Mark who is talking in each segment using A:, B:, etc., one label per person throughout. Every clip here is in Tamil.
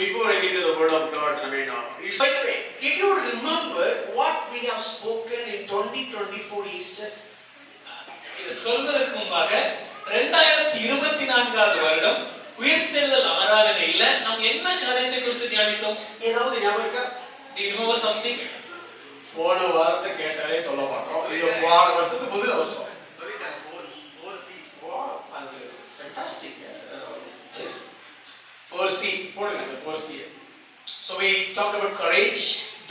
A: before I get to the word of God, by the way, did you remember what we have spoken in 2024 Easter?
B: இது சொல்வதற்கு முன்பாக 2024வது வருடம் உயிர்த்தெழுதல் ஆராதனையில நாம் என்ன காரியத்தை குறித்து தியானித்தோம்?
A: ஏதாவது ஞாபகம் இருக்கா?
B: Do you remember something?
A: போன வாரத்தை கேட்டாலே சொல்ல மாட்டோம். இது போன வருஷத்துக்கு முதல் வருஷம். அது ஃபேண்டாஸ்டிக். சரி. 4C போடுங்க அந்த 4C. So we talked about courage,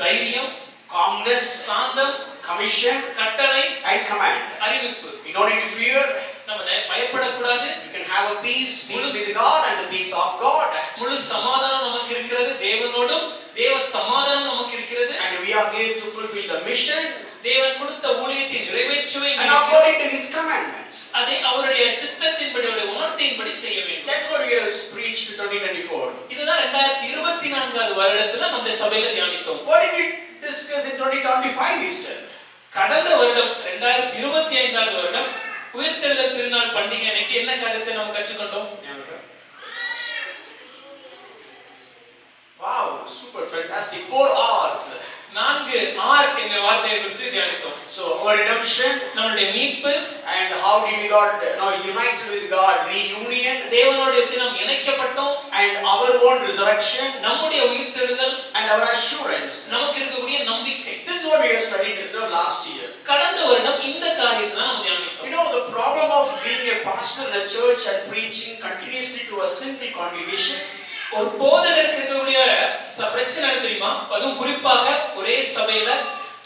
B: தைரியம்,
A: calmness,
B: சாந்தம்,
A: commission,
B: கட்டளை
A: and command.
B: அறிவிப்பு.
A: We don't need to fear.
B: நம்ம பயப்படக்கூடாது.
A: You can have a peace with God and the peace of God.
B: முழு சமாதானம் நமக்கு இருக்கிறது. தேவனோடும் தேவ சமாதானம் நமக்கு இருக்கிறது.
A: And we are here to fulfill the mission.
B: தேவன் கொடுத்த ஊழியத்தை நிறைவேற்றவே
A: and according to his commandments.
B: அதை அவருடைய சித்தத்தின்படி அவருடைய உணர்த்தின்படி செய்ய வேண்டும்.
A: That's what we have preached to 2024.
B: இதுதான் 2024வது வருடத்துல நம்ம சபையில தியானித்தோம்.
A: What did we discuss in 2025 Easter?
B: கடந்த வருடம் 2025வது வருடம் உயிர்த்தெழுதல் திருநாள் பண்டிகை அன்னைக்கு என்ன காரியத்தை நாம் கற்றுக்கொண்டோம்?
A: Wow, super fantastic. 4 hours.
B: 4 R என்ற வார்த்தையை குறித்து தியானித்தோம்.
A: So our redemption,
B: நம்முடைய மீட்பு,
A: and how did we got now united with God, reunion,
B: தேவனோடு எப்படி நாம் இணைக்கப்பட்டோம்,
A: and our own resurrection,
B: நம்முடைய உயிர்த்தெழுதல்,
A: and our assurance.
B: நமக்கு இருக்கக்கூடிய நம்பிக்கை.
A: This is what we have studied last year.
B: கடந்த வருடம் இந்த காரியத்தை நாம் தியானித்தோம்.
A: You know the problem of being a pastor in a church and preaching continuously to a single congregation.
B: ஒரு போதகருக்கு இருக்கக்கூடிய பிரச்சனை தெரியுமா? அதுவும் குறிப்பாக ஒரே சபையில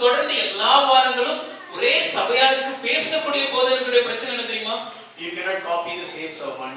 B: தொடர்ந்து எல்லா வாரங்களும் ஒரே சபையாருக்கு பேசக்கூடிய போதகர்களுடைய பிரச்சனை என்ன தெரியுமா?
A: You cannot copy the same sermon.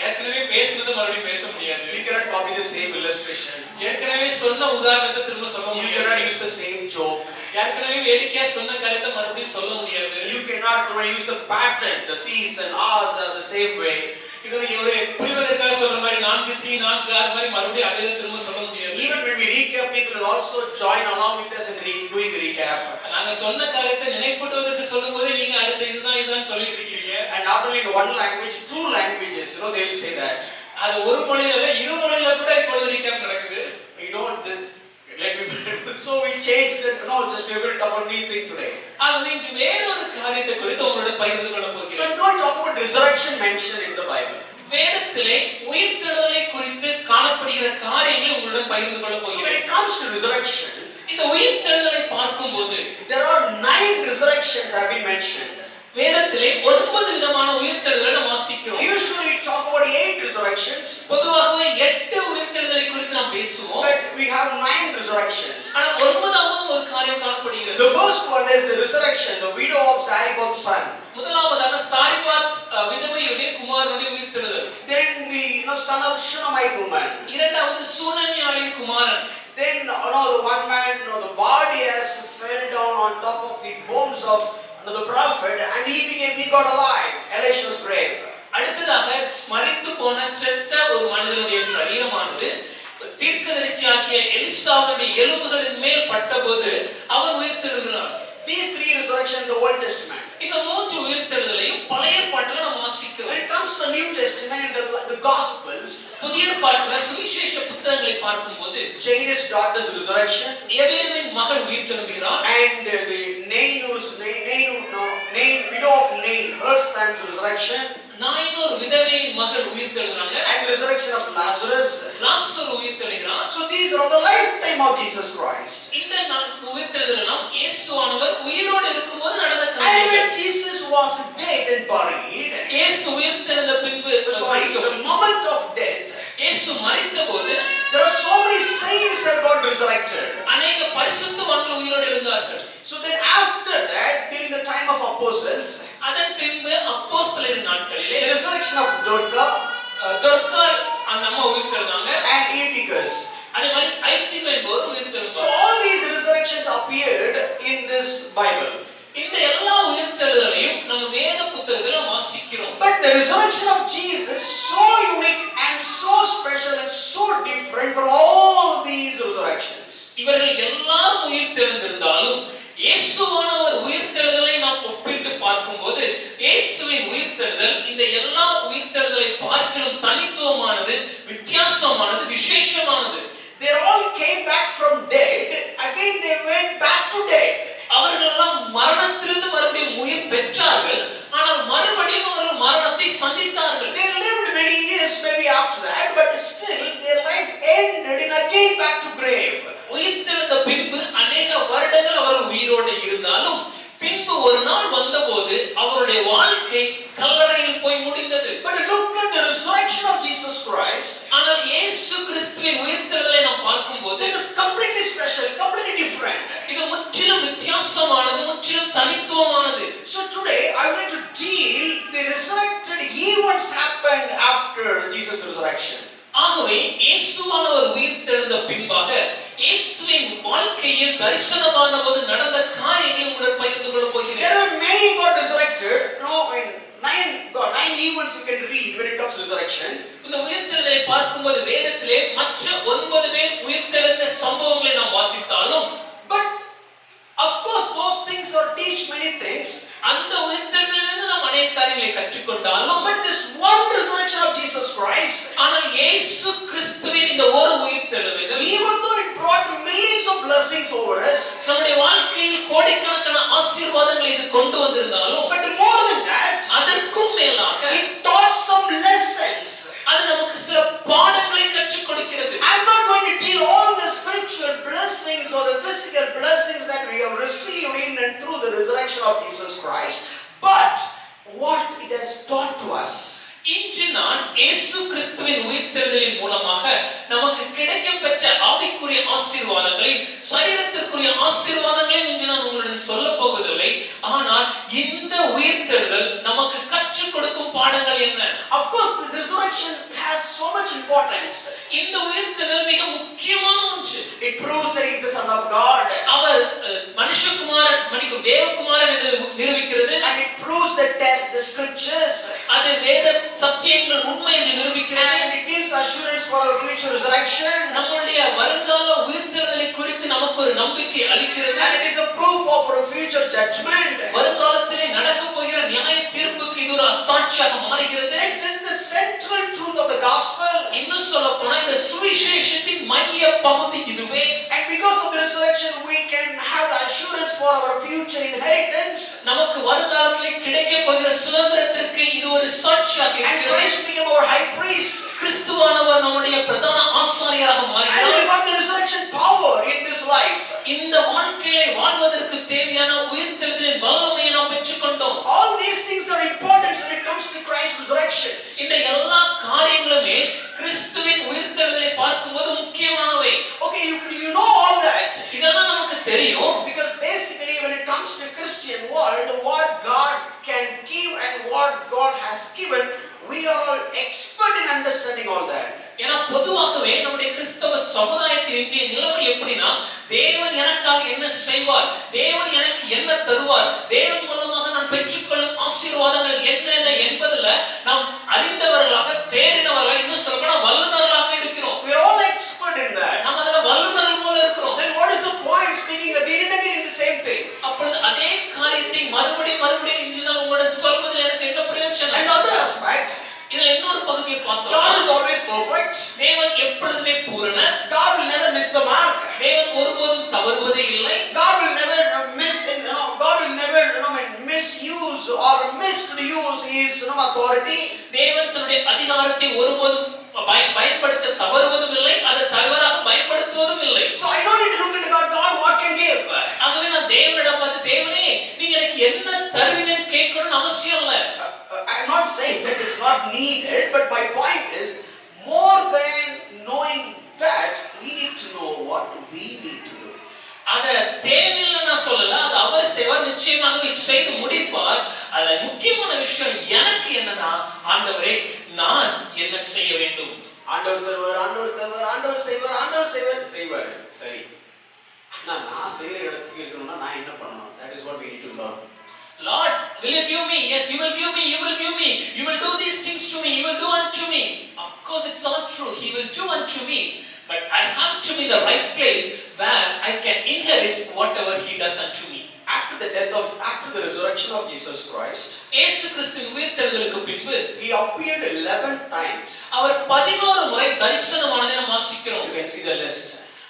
B: ஏற்கனவே பேசுனது மறுபடியும் பேச முடியாது.
A: You cannot copy the same illustration.
B: ஏற்கனவே சொன்ன உதாரணத்தை திரும்ப சொல்ல முடியாது.
A: You cannot use the same joke.
B: ஏற்கனவே வேடிக்கையா சொன்ன காரியத்தை மறுபடியும் சொல்ல முடியாது.
A: You cannot use the pattern. The C's and R's are the same way.
B: இது ஒரு புரிவதற்காக சொல்ற மாதிரி 4C 4R மாதிரி மறுபடியும் அதே திரும்ப சொல்ல முடியாது.
A: Even when we recap, people will also join along with us in doing the recap.
B: நாங்க சொன்ன காரியத்தை நினைப்பூட்டுவதற்கு சொல்லும்போது நீங்க அடுத்து இதுதான் சொல்லிட்டு இருக்கீங்க.
A: And not only in one language, 2 languages, they will say that.
B: அது ஒரு மொழியில இல்ல, இரு மொழியில கூட இப்பொழுது recap நடக்குது.
A: So we changed it. Just we will talk about new thing today.
B: இன்று வேறொரு காரியத்தை குறித்து உங்களோட பகிர்ந்து கொள்ள போகிறேன்.
A: So I'm going to talk about resurrection mentioned in the Bible.
B: வேதத்திலே உயிர்த்தெழுதலை குறித்து காணப்படுகிற காரியங்களை உங்களோட பகிர்ந்து கொள்ள போகிறேன்.
A: So when it comes to resurrection,
B: இந்த உயிர்த்தெழுதலை பார்க்கும்போது
A: there are 9 resurrections have been mentioned.
B: வேதத்திலே 9 விதமான உயிர்த்தெழுதலை நாம் வாசிக்கிறோம்.
A: Usually we talk about 8 resurrections.
B: பொதுவாகவே 8 உயிர்த்தெழுதலை குறித்து நாம் பேசுவோம்.
A: But we have 9 resurrections.
B: ஆனா 9வது ஒரு காரியம் காணப்படுகிறது.
A: The first one is the resurrection, the widow of Zarephath's son.
B: முதலாவதாக சாரிபாத் விதவையுடைய குமாரனுடைய உயிர்த்தெழுதல்.
A: Then the son of Shunammite woman.
B: இரண்டாவது சூனமியாளின் குமாரன்.
A: Then the one man, the body has fell down on top of the bones of the prophet, and he got alive. Elisha's grave.
B: அடுத்ததாக மரித்து போன செத்த ஒரு மனிதனுடைய சரீரமானது தீர்க்கதரிசியாகிய எலிசாவுடைய எலும்புகளின் மேல் பட்டபோது அவன் உயிர்த்தெழுகிறான்.
A: These 3 resurrections in the Old Testament.
B: இந்த 3 உயிர்த்தெழுதலையும் பழைய ஏற்பாட்டில் நாம் வாசிக்கிறோம்.
A: When it comes to the New Testament in the Gospels,
B: புதிய ஏற்பாட்டில் சுவிசேஷ புத்தகங்களை பார்க்கும்போது
A: Jairus' daughter's resurrection,
B: எபிரேயரின் மகள் உயிர்த்தெழுகிறார்,
A: and the widow of Nain, her son's resurrection,
B: நாயினோர் விதவையின் மகள் உயிர்த்தெழுகிறாங்க,
A: and the resurrection of Lazarus.
B: Lazarus உயிர்த்தெழுகிறார்.
A: So these are the lifetime of Jesus Christ.
B: இந்த உயிர்த்தெழுதலாம் இயேசுவானவர் உயிரோடு இருக்கும்போது நடந்த
A: And
B: காரியம்.
A: when Jesus was dead and buried,
B: இயேசு உயிர்த்தெழுந்த பின்பு
A: the moment of death,
B: இயேசு மரித்தபோது
A: there are so many saints that got resurrected.
B: அநேக பரிசுத்தவான்கள் உயிரோடு எழுந்தார்கள்.
A: So then after that, during the time of apostles,
B: அதன் பின்பு அப்போஸ்தலரின் நாட்களிலே
A: the resurrection of Dorcas
B: தொர்காள் அந்த அம்மா உயிர்த்தெழுந்தாங்க.
A: and Eutychus.
B: அதே மாதிரி ஐத்திகு என்பவர்
A: So
B: உயிர்த்தெழுந்தார்.
A: all these resurrections appeared in this Bible.
B: இந்த எல்லா உயிர்த்தெழுதலையும் நம்ம வேத புத்தகத்துல வாசிக்கிறோம்.
A: But the resurrection of Jesus so unique and so special and so different from all these resurrections.
B: இவர்கள் எல்லாரும் உயிர்த்தெழுந்திருந்தாலும் இயேசுவானவர் உயிர்த்தெழுதலை நாம் ஒப்பிட்டு பார்க்கும்போது இயேசுவின் உயிர்த்தெழுதல் இந்த எல்லா உயிர்த்தெழுதலை பார்க்கிலும் தனித்துவமானது, வித்தியாசமானது, விசேஷமானது
A: again back to grave.
B: உயிர்த்தெழுந்த பின்பு அநேக வருடங்கள் அவர் உயிரோடு இருந்தாலும் பின்பு ஒரு நாள் வந்தபோது அவருடைய வாழ்க்கை கல்லறையில் போய் முடிந்தது.
A: But look at the resurrection of Jesus Christ.
B: ஆனால் இயேசு கிறிஸ்துவின் உயிர்த்தெழுதலை நாம் பார்க்கும்போது
A: This is completely special, completely different.
B: இது முற்றிலும் வித்தியாசமானது, முற்றிலும் தனித்துவமானது.
A: So today I would like to deal the resurrected events happened after Jesus' resurrection.
B: ஆகவே இயேசுவானவர் உயிர்த்தெழுந்த பின்பாக இயேசுவின் வாழ்க்கையில் தரிசனமானபோது நடந்த காரியங்களை உங்களுடன் பகிர்ந்து கொள்ள போகிறேன்.
A: There are many got resurrected. No, in nine events you can read when it comes to resurrection.
B: இந்த உயிர்த்தெழுதலை பார்க்கும்போது வேதத்திலே மற்ற 9 பேர் உயிர்த்தெழுந்த சம்பவங்களை நாம் வாசித்தாலும்,
A: But of course those things are teach many things.
B: அந்த உயிர்த்தெழுதலிலிருந்து நாம் அநேக காரியங்களை கற்றுக்கொண்டாலும்,
A: But this one resurrection of Jesus Christ,
B: ஆனால் இயேசு கிறிஸ்துவின் இந்த ஒரு உயிர்த்தெழுதல்
A: even though it brought millions of blessings over us,
B: நம்முடைய வாழ்க்கையில் கோடிக்கணக்கான ஆசீர்வாதங்களை இது கொண்டு வந்திருந்தாலும்,
A: but more than that,
B: அதற்கும் மேலாக
A: it taught some lessons.
B: அது நமக்கு சில பாடங்களை கற்றுக் கொடுக்கிறது.
A: I'm not going to deal all the spiritual blessings or the physical blessings that we have received in and through the resurrection of Jesus Christ, but what it has taught to us.
B: இன்று நான் இயேசு கிறிஸ்துவின் உயிர்த்தெழுதலின் மூலமாக நமக்கு கிடைக்கப்பெற்ற ஆவிக்குரிய ஆசீர்வாதங்களை, சரீரத்திற்குரிய ஆசீர்வாதங்களை இன்று நான் உங்களுடன் சொல்ல போவதில்லை. ஆனால் இந்த உயிர்த்தெழுதல் நமக்கு கற்றுக் கொடுக்கும் பாடங்கள் என்ன?
A: Of course, this resurrection has so much importance.
B: இந்த உயிர்த்தெழுதல் மிக முக்கியமான ஒன்று.
A: It proves that he is the Son of God.
B: அவர் மனுஷகுமாரன், மன்னிக்கும் தேவகுமாரன் என்று நிரூபிக்கிறது.
A: And it proves that the scriptures.
B: அது வேத சத்தியங்கள் உண்மை என்று நிரூபிக்கிறது.
A: And it gives assurance for our future resurrection.
B: நம்முடைய வருங்கால உயிர்த்தெழுதலை குறித்து நமக்கு ஒரு நம்பிக்கை அளிக்கிறது.
A: And it is a proof of our future judgment.
B: வருங்காலத்திலே நடக்கப் போகிற நியாய தீர்ப்புக்கு இது ஒரு அத்தாட்சியாக மாறுகிறது.
A: And this is the central truth of the gospel.
B: இன்னும் சொல்லப்போனால் இந்த சுவிசேஷத்தின் மைய பகுதி இதுவே.
A: And because of the resurrection we can have the assurance for our future inheritance.
B: நமக்கு வருங்காலத்திலே கிடைக்கப் போகிற சுதந்திரத்திற்கு இது ஒரு சாட்சியாக
A: And
B: இருக்கிறது.
A: Christ became our high priest.
B: கிறிஸ்துவானவர் நம்முடைய பிரதான ஆசாரியராக
A: And we
B: மாறினார்.
A: got the resurrection power in this life.
B: இந்த வாழ்க்கையை வாழ்வதற்கு தேவையான உயிர்த்தெழுதலின் வல்லமையை நாம் பெற்றுக்கொண்டோம்.
A: All these things are important when it comes to Christ's resurrection.
B: இந்த எல்லா காரியங்களுமே கிறிஸ்துவின் உயிர்த்தெழுதலை பார்க்கும்போது முக்கியமானவை.
A: Okay, you know all that.
B: இதெல்லாம் நமக்கு தெரியும்.
A: Because basically when it comes to Christian world, what God can give and what God has given, we are all expert in understanding all that.
B: ஏன்னா பொதுவாகவே நம்முடைய கிறிஸ்தவ சமுதாயத்தின் இன்றைய நிலைமை எப்படின்னா, தேவன் எனக்காக என்ன செய்வார், தேவன் எனக்கு என்ன தருவார், தேவன் மூலமாக நான் பெற்றுக்கொள்ளும் ஆசீர்வாதங்கள் என்னென்ன என்பதுல நாம் அறிந்தவர்களாக, தேறினவர்களாக, இன்னும் சொல்லப்போனால் வல்லுநர்களாக இருக்கிறோம்.
A: We are all expert in that.
B: நம்ம அதுல வல்லுநர்கள் போல இருக்கிறோம்.
A: Then what is the point speaking again and again in the same thing?
B: அப்பொழுது அதே காரியத்தை மறுபடியும் இன்று நான் உங்களுடன் சொல்வதில் எனக்கு என்ன பிரயோஜனம்?
A: Another aspect,
B: இதுல இன்னொரு பகுதியை
A: God
B: பார்த்தோம்.
A: is always perfect.
B: தேவன் எப்பொழுதுமே பூரணர்.
A: God will never miss the mark.
B: தேவன் ஒருபோதும் தவறுவதே இல்லை.
A: God will never God will never misuse or misuse his authority.
B: தேவன் தன்னுடைய அதிகாரத்தை ஒருபோதும் பயன்படுத்த தவறுவதும் இல்லை, அதை தவறாக பயன்படுத்துவதும் இல்லை.
A: So I don't need to look into God. God, what can give?
B: ஆகவே நான் தேவனிடம் பார்த்து, தேவனே நீங்க எனக்கு என்ன தருவீங்கன்னு கேட்கணும்னு அவசியம் இல்லை.
A: I'm not saying that is not needed, but my point is more than knowing that we need to know what we need to do.
B: அத தேவையில்லை நான் சொல்லல, அது அவர் செய்வார், நிச்சயமாகவே செய்து முடிப்பார். அதுல முக்கியமான விஷயம் எனக்கு என்னன்னா, ஆண்டவரே நான் என்ன செய்ய வேண்டும்?
A: ஆண்டவர் தருவார், ஆண்டவர் தருவார், ஆண்டவர் செய்வார், ஆண்டவர் செய்வார். சரி, நான் செய்யற இடத்துக்கு இருக்கணும்னா நான் என்ன பண்ணணும்? That is what we need to learn.
B: Lord, will you give me? Yes, you will give me. You will give me. You will do these things to me. You will do unto me. Of course, it's all true. He will do unto me. But I have to be in the right place where I can inherit whatever He does unto me.
A: After the resurrection of Jesus Christ,
B: இயேசு கிறிஸ்துவின் உயிர்த்தெழுதலுக்கு பின்பு
A: He appeared 11 times.
B: அவர் 11 முறை தரிசனமானதை நாம் வாசிக்கிறோம்.
A: You can see the list.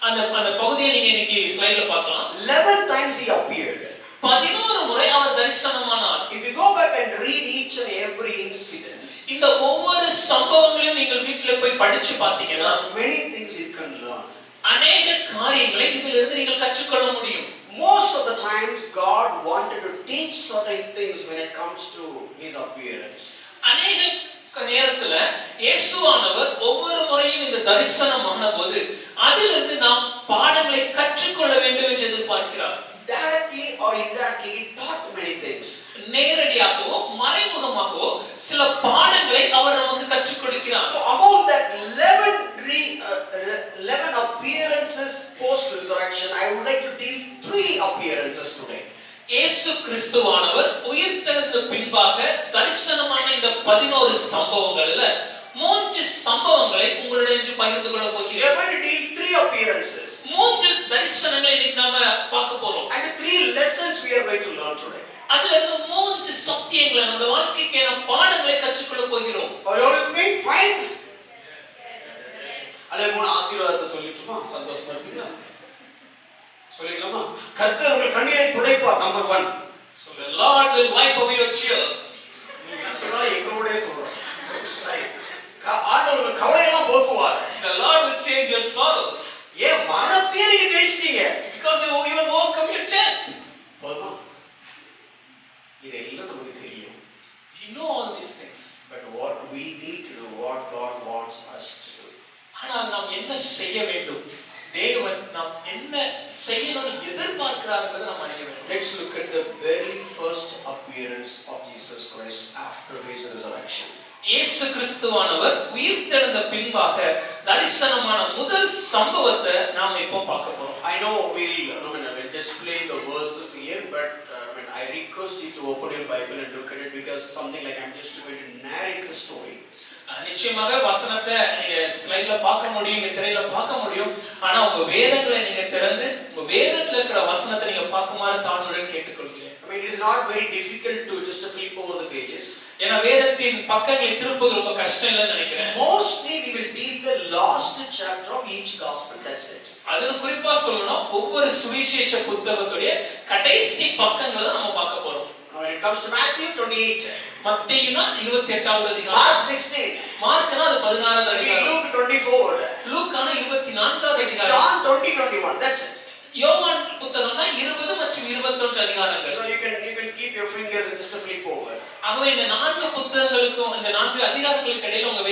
B: அந்த பகுதியை நீங்க இன்னைக்கு ஸ்லைட்ல பார்க்கலாம்.
A: 11 times He appeared.
B: 11 முறை அவர் தரிசனமானார்.
A: If you go back and read each and every incident,
B: இந்த ஒவ்வொரு சம்பவங்களையும் நீங்கள் வீட்ல போய் படிச்சு பார்த்தீங்கன்னா
A: many things you can learn.
B: அநேக காரியங்களை இதிலிருந்து நீங்கள் கற்றுக்கொள்ள முடியும்.
A: Most of the times God wanted to teach certain things when it comes to his appearance.
B: அநேக நேரத்துல இயேசுவானவர் ஒவ்வொரு முறையும் இந்த தரிசனமான போது அதிலிருந்து நாம் பாடங்களை கற்றுக்கொள்ள வேண்டும் என்று எதிர்பார்க்கிறார்.
A: Directly or indirectly he taught many things.
B: நேரடியாகவோ மறைமுகமாகவோ சில பாடங்களை அவர் நமக்கு கற்றுக் கொடுக்கிறார்.
A: So among that 11 appearances post resurrection, I would like to deal 3 appearances today.
B: இயேசு கிறிஸ்துவானவர் உயிர்த்தெழுந்த பின்பாக தரிசனமான இந்த 11 சம்பவங்கள்ல 3 சம்பவங்களை உங்களுடன் இன்று பகிர்ந்து கொள்ள
A: We
B: போகிறேன்.
A: are going to deal 3 appearances.
B: 3 தரிசனங்களை இன்னைக்கு நாம பார்க்க போறோம்.
A: And 3 lessons we are going to learn today.
B: அதுல இருந்து 3 சத்தியங்களை நம்ம வாழ்க்கைக்கான பாடங்களை கற்றுக்கொள்ள போகிறோம்.
A: Are you all with me? Fine. அதே 3 ஆசீர்வாதத்தை சொல்லிட்டுமா சந்தோஷமா இருப்பீங்களா? சொல்லிக்கலாமா? கர்த்தர் உங்கள் கண்ணீரை துடைப்பார். Number 1.
B: So the Lord will wipe away your tears.
A: நீங்க சொன்னாலே எங்களோடே சொல்றோம். சரி. ஆண்டவர் உங்கள் கவலையெல்லாம் போக்குவார்.
B: The Lord will change your sorrows.
A: ஏன் மரணத்தையே நீங்க ஜெயிச்சிட்டீங்க?
B: Because you even overcome your death.
A: போதுமா? இதெல்லாம் நமக்கு தெரியும்.
B: We know all these things.
A: But what we need to do, what God wants us to do.
B: ஆனால் நாம் என்ன செய்ய வேண்டும்? தேவன் நாம் என்ன செய்யணும்னு எதிர்பார்க்கிறார்ன்றதை நாம் அறிய வேண்டும்.
A: Let's look at the very first appearance of Jesus Christ after his resurrection.
B: இயேசு கிறிஸ்துவானவர் உயிர்த்தெழுந்த பின்பாக தரிசனமான முதல் சம்பவத்தை நாம் இப்போ பார்க்க போறோம்.
A: I know we'll display the verses here, but I request you to open your Bible and look at it because something like I'm just going to narrate the story.
B: நிச்சயமாக வசனத்தை நீங்க ஸ்லைட்ல பார்க்க முடியும், இந்த திரையில பார்க்க முடியும். ஆனா உங்க வேதங்களை நீங்க திறந்து உங்க வேதத்துல இருக்கிற வசனத்தை நீங்க பார்க்குமாறு தாழ்மையுடன் கேட்டுக்கொள்கிறேன்.
A: It is not very difficult to just flip over the pages.
B: ஏன்னா வேதத்தின் பக்கங்களை திருப்புவது ரொம்ப கஷ்டம் இல்லைன்னு நினைக்கிறேன்.
A: Mostly we will deal the last chapter of each gospel. That's it.
B: அதுல குறிப்பா சொல்லணும் ஒவ்வொரு சுவிசேஷ புத்தகத்துடைய கடைசி பக்கங்களை தான் நம்ம பார்க்க போறோம்.
A: When it comes to Matthew 28,
B: மத்தேயுனா 28வது அதிகாரம்,
A: Mark 16,
B: மார்க்னா அது 16வது அதிகாரம்,
A: Luke 24,
B: லூக்கானா 24வது அதிகாரம்,
A: John 20:21. That's it.
B: யோவான் புத்தகம்னா 20 மற்றும் 21 அதிகாரங்கள்.
A: So you can keep your fingers and just flip over.
B: ஆகவே இந்த 4 புத்தகங்களுக்கும் இந்த 4 அதிகாரங்களுக்கு இடையில உங்க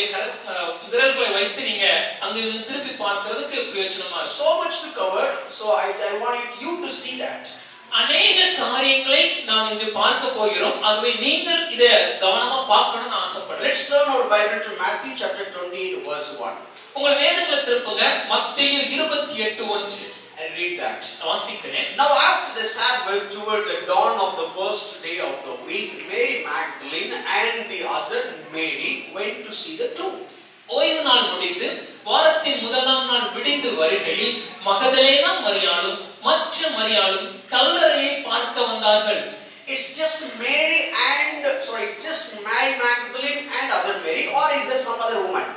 B: விரல்களை வைத்து நீங்க அங்க திருப்பி பார்க்கிறதுக்கு பிரயோஜனமா இருக்கும்.
A: So much to cover. So I want you to see that.
B: அநேக காரியங்களை நாம் இன்று பார்க்க போகிறோம். ஆகவே நீங்கள் இத கவனமா பார்க்கணும்னு ஆசைப்படுறேன்.
A: Let's turn our Bible to Matthew chapter 28 verse 1.
B: உங்கள் வேதங்களை திருப்புங்க மத்தேயு 28:1.
A: I read that.
B: வாசிக்கிறேன்.
A: Now after the Sabbath, toward the dawn of the first day of the week, Mary Magdalene and the other Mary went to see the tomb.
B: ஓய்வு நாள் முடிந்து வாரத்தின் முதலாம் நாள் விடிந்து வருகையில் மகதலேனா மரியாளும் மற்ற மரியாளும் கல்லறையை பார்க்க வந்தார்கள்.
A: It's just Mary Magdalene and other Mary, or is there some other woman?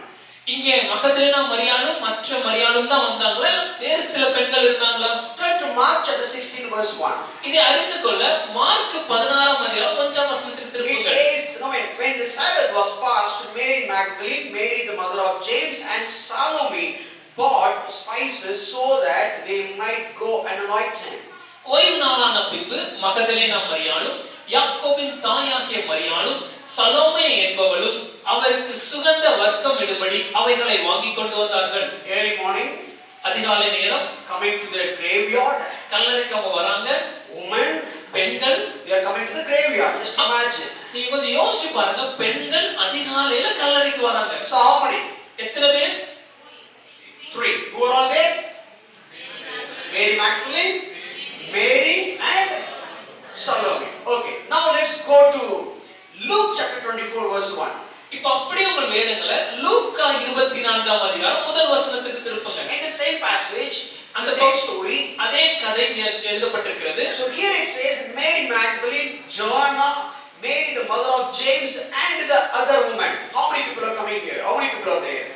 B: இங்கே மகதலேனா மரியாளும் மற்ற மரியாளும் தான் வந்தாங்களா இல்ல வேறு சில பெண்கள் இருந்தாங்களா?
A: Turn to Mark chapter 16 verse 1.
B: இதை அறிந்து கொள்ள மார்க் 16ஆம் அதிகாரம் 1ஆம் வசனத்துக்கு
A: It
B: திருப்புங்க.
A: says, when the Sabbath was passed, Mary Magdalene, Mary the mother of James, and Salome bought spices so that they might go and anoint him.
B: ஓய்வு நாளான பின்பு மகதலேனா மரியாளும் யாக்கோபின் தாயாகிய மரியாளும் சலோமே என்பவளும் அவருக்கு சுகந்த வர்க்கம் இடும்படி அவைகளை வாங்கி கொண்டு வந்தார்கள்.
A: Early morning,
B: அதிகாலை நேரம்,
A: coming to the graveyard.
B: கல்லறைக்கு அவங்க வராங்க.
A: Women,
B: பெண்கள்,
A: they are coming to the graveyard. Just imagine.
B: நீங்க கொஞ்சம் யோசிச்சு பாருங்க, பெண்கள் அதிகாலையில கல்லறைக்கு வராங்க.
A: So how many?
B: எத்தனை பேர்?
A: 3. Who are all there? Mary Magdalene, Mary and Salome. Okay. Now let's go to Luke chapter 24 verse 1.
B: இப்போ அப்படியே உங்கள் வேதங்களை லூக்கா 24ஆம் அதிகாரம் முதல் வசனத்துக்கு திருப்புங்க.
A: In the same passage,
B: and
A: the same story,
B: அதே கதை எழுதப்பட்டிருக்கிறது.
A: So here it says Mary Magdalene, Joanna, Mary the mother of James, and the other woman. How many people are coming here? How many people are there?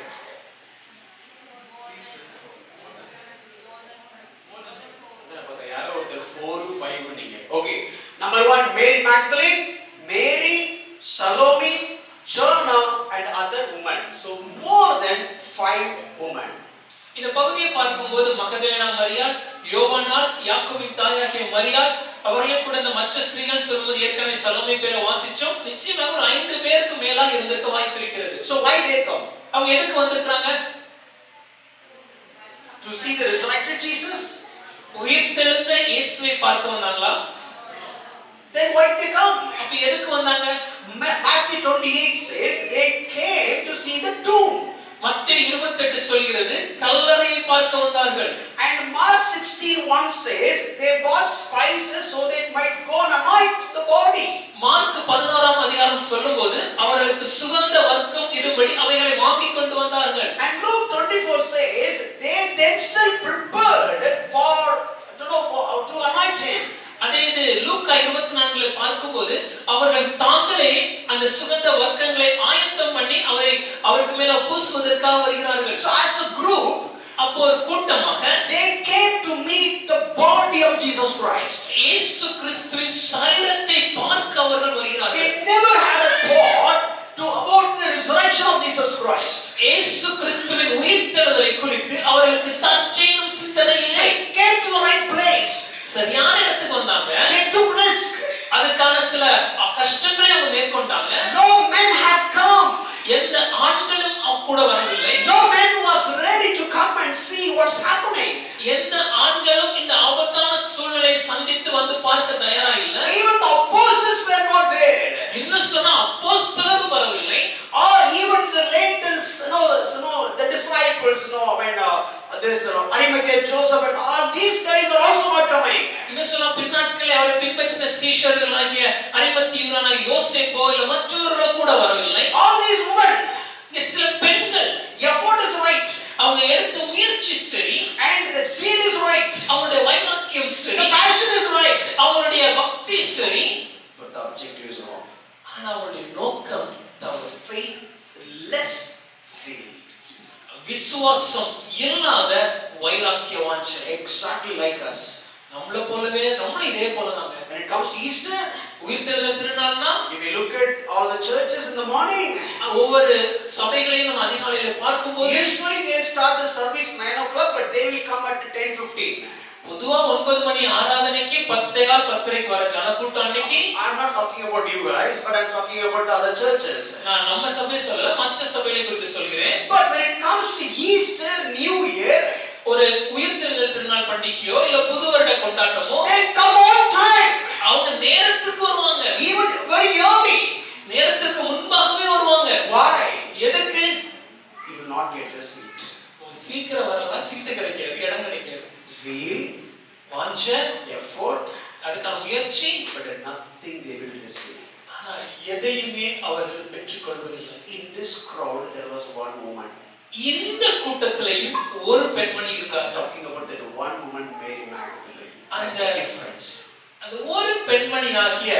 A: Okay. Number 1, Mary Magdalene, Mary, Salome, Joanna, and other women. So more than 5 women.
B: இந்த பகுதியை பார்க்கும்போது மகதலேனா மரியாள், யோவானால், யாக்கோபின் தாயாகிய மரியாள், அவர்களே கூட இந்த மற்ற ஸ்திரீகள் சொல்வது ஏற்கனவே சலோமே பேரை வாசிச்சோம். நிச்சயமாக ஒரு 5 பேருக்கு மேலாக இருந்திருக்க வாய்ப்பு இருக்கிறது.
A: So why they come?
B: அவங்க எதுக்கு வந்திருக்காங்க?
A: To see the resurrected Jesus?
B: உயிர்த்தெழுந்த இயேசுவை பார்க்க வந்தாங்களா?
A: Then why they come?
B: அப்ப எதுக்கு வந்தாங்க?
A: Matthew 28 says they came to see the tomb.
B: மத்தேயு 28 சொல்கிறது கல்லறையை பார்க்க வந்தார்கள்.
A: And Mark 16:1 says they bought spices so they might go and anoint the body.
B: Mark 11ஆம் அதிகாரம் சொல்லும்போது அவர்களுக்கு சுகந்த வர்க்கம் இடும்படி அவைகளை வாங்கி கொண்டு வந்தார்கள்.
A: And Luke 24 says they themselves prepared to anoint him.
B: அதே இது லூக்கா 24ல பார்க்கும்போது அவர்கள் தாங்களே அந்த சுகந்த வர்க்கங்களை ஆயத்தம் பண்ணி அவருக்கு மேல பூசுவதற்காக வருகிறார்கள்.
A: So as a group,
B: அப்போ ஒரு கூட்டமாக
A: they came to meet the body of Jesus Christ.
B: இயேசு கிறிஸ்துவின் சரீரத்தை பார்க்க அவர்கள் வருகிறார்கள்.
A: They never had a thought about the resurrection of Jesus Christ.
B: இயேசு கிறிஸ்துவின் உயிர்த்தெழுதலை குறித்து அவர்களுக்கு சற்றேனும் சிந்தனை இல்லை.
A: They came to the right place.
B: சரியான இடத்துக்கு வந்தாங்க.
A: They took risk.
B: அதுக்கான சில கஷ்டங்களை அவங்க மேற்கொண்டாங்க.
A: No man has come.
B: எந்த ஆண்களும் கூட வரவில்லை.
A: No man was ready to come and see what's happening.
B: எந்த ஆண்களும் இந்த ஆபத்தான சூழ்நிலையை சந்தித்து வந்து பார்க்க தயாரா இல்லை.
A: Even the apostles were not there.
B: இன்னும் சொன்னா அப்போஸ்தலரும் வரவில்லை.
A: Or even the latest, the disciples, Arimathea, Joseph and all these guys are also not coming.
B: இன்னும் சொன்னா பின்னாட்களை அவரை பின்பற்றின சீஷர்களாகிய அரிமத்தியூரான யோசேப்போ இல்ல மற்றவர்களும் கூட வரவில்லை.
A: All these women,
B: சில பெண்கள்
A: effort is right.
B: அவங்க எடுத்த முயற்சி சரி,
A: And the zeal is right.
B: அவங்களுடைய வைராக்கியம் சரி,
A: The passion is right.
B: அவங்களுடைய பக்தி சரி,
A: But the objective is wrong.
B: ஆனா அவங்களுடைய நோக்கம் தவறு.
A: Faithless zeal.
B: விசுவாசம் இல்லாத வைராக்கிய வாஞ்சை.
A: Exactly like us.
B: நம்மள போலவே நம்மளும் இதே போலதாங்க.
A: When it comes to Easter,
B: உயிர்த்தெழுதல் திருநாள்னா
A: if you look at all the churches in the morning,
B: ஒவ்வொரு சபைகளையும் நம்ம அதிகாலையில பார்க்கும்போது
A: usually they start the service 9 o'clock, but they will come at 10:15.
B: பொதுவா 9 மணி ஆராதனைக்கு 10:15 10:30க்கு வர ஜனக்கூட்டம் அன்னைக்கு.
A: I'm not talking about you guys, but I'm talking about the other churches.
B: நான் நம்ம சபை சொல்லல, மற்ற சபைகளை குறித்து சொல்கிறேன்.
A: But when it comes to Easter, New Year,
B: ஒரு உயிர்த்தெழுதல் திருநாள் பண்டிகையோ இல்ல புது வருட கொண்டாட்டமோ
A: they come on time.
B: அவங்க நேரத்துக்கு வருவாங்க.
A: Even very early.
B: நேரத்துக்கு முன்பாகவே வருவாங்க.
A: Why?
B: எதுக்கு?
A: You will not get the seat.
B: சீக்கிரம் வரலனா சீட்டு கிடைக்காது, இடம் கிடைக்காது.
A: Zeal,
B: வாஞ்சை,
A: effort,
B: அதுக்கான முயற்சி,
A: but nothing they will receive.
B: ஆனா எதையுமே அவர்கள் பெற்றுக்கொள்வதில்லை.
A: In this crowd, there was one woman.
B: இந்த கூட்டத்திலேயும் ஒரு பெண்மணி இருந்தார்.
A: Talking about that one woman, Mary Magdalene.
B: And
A: the difference.
B: அந்த ஒரு பெண்மணியாகிய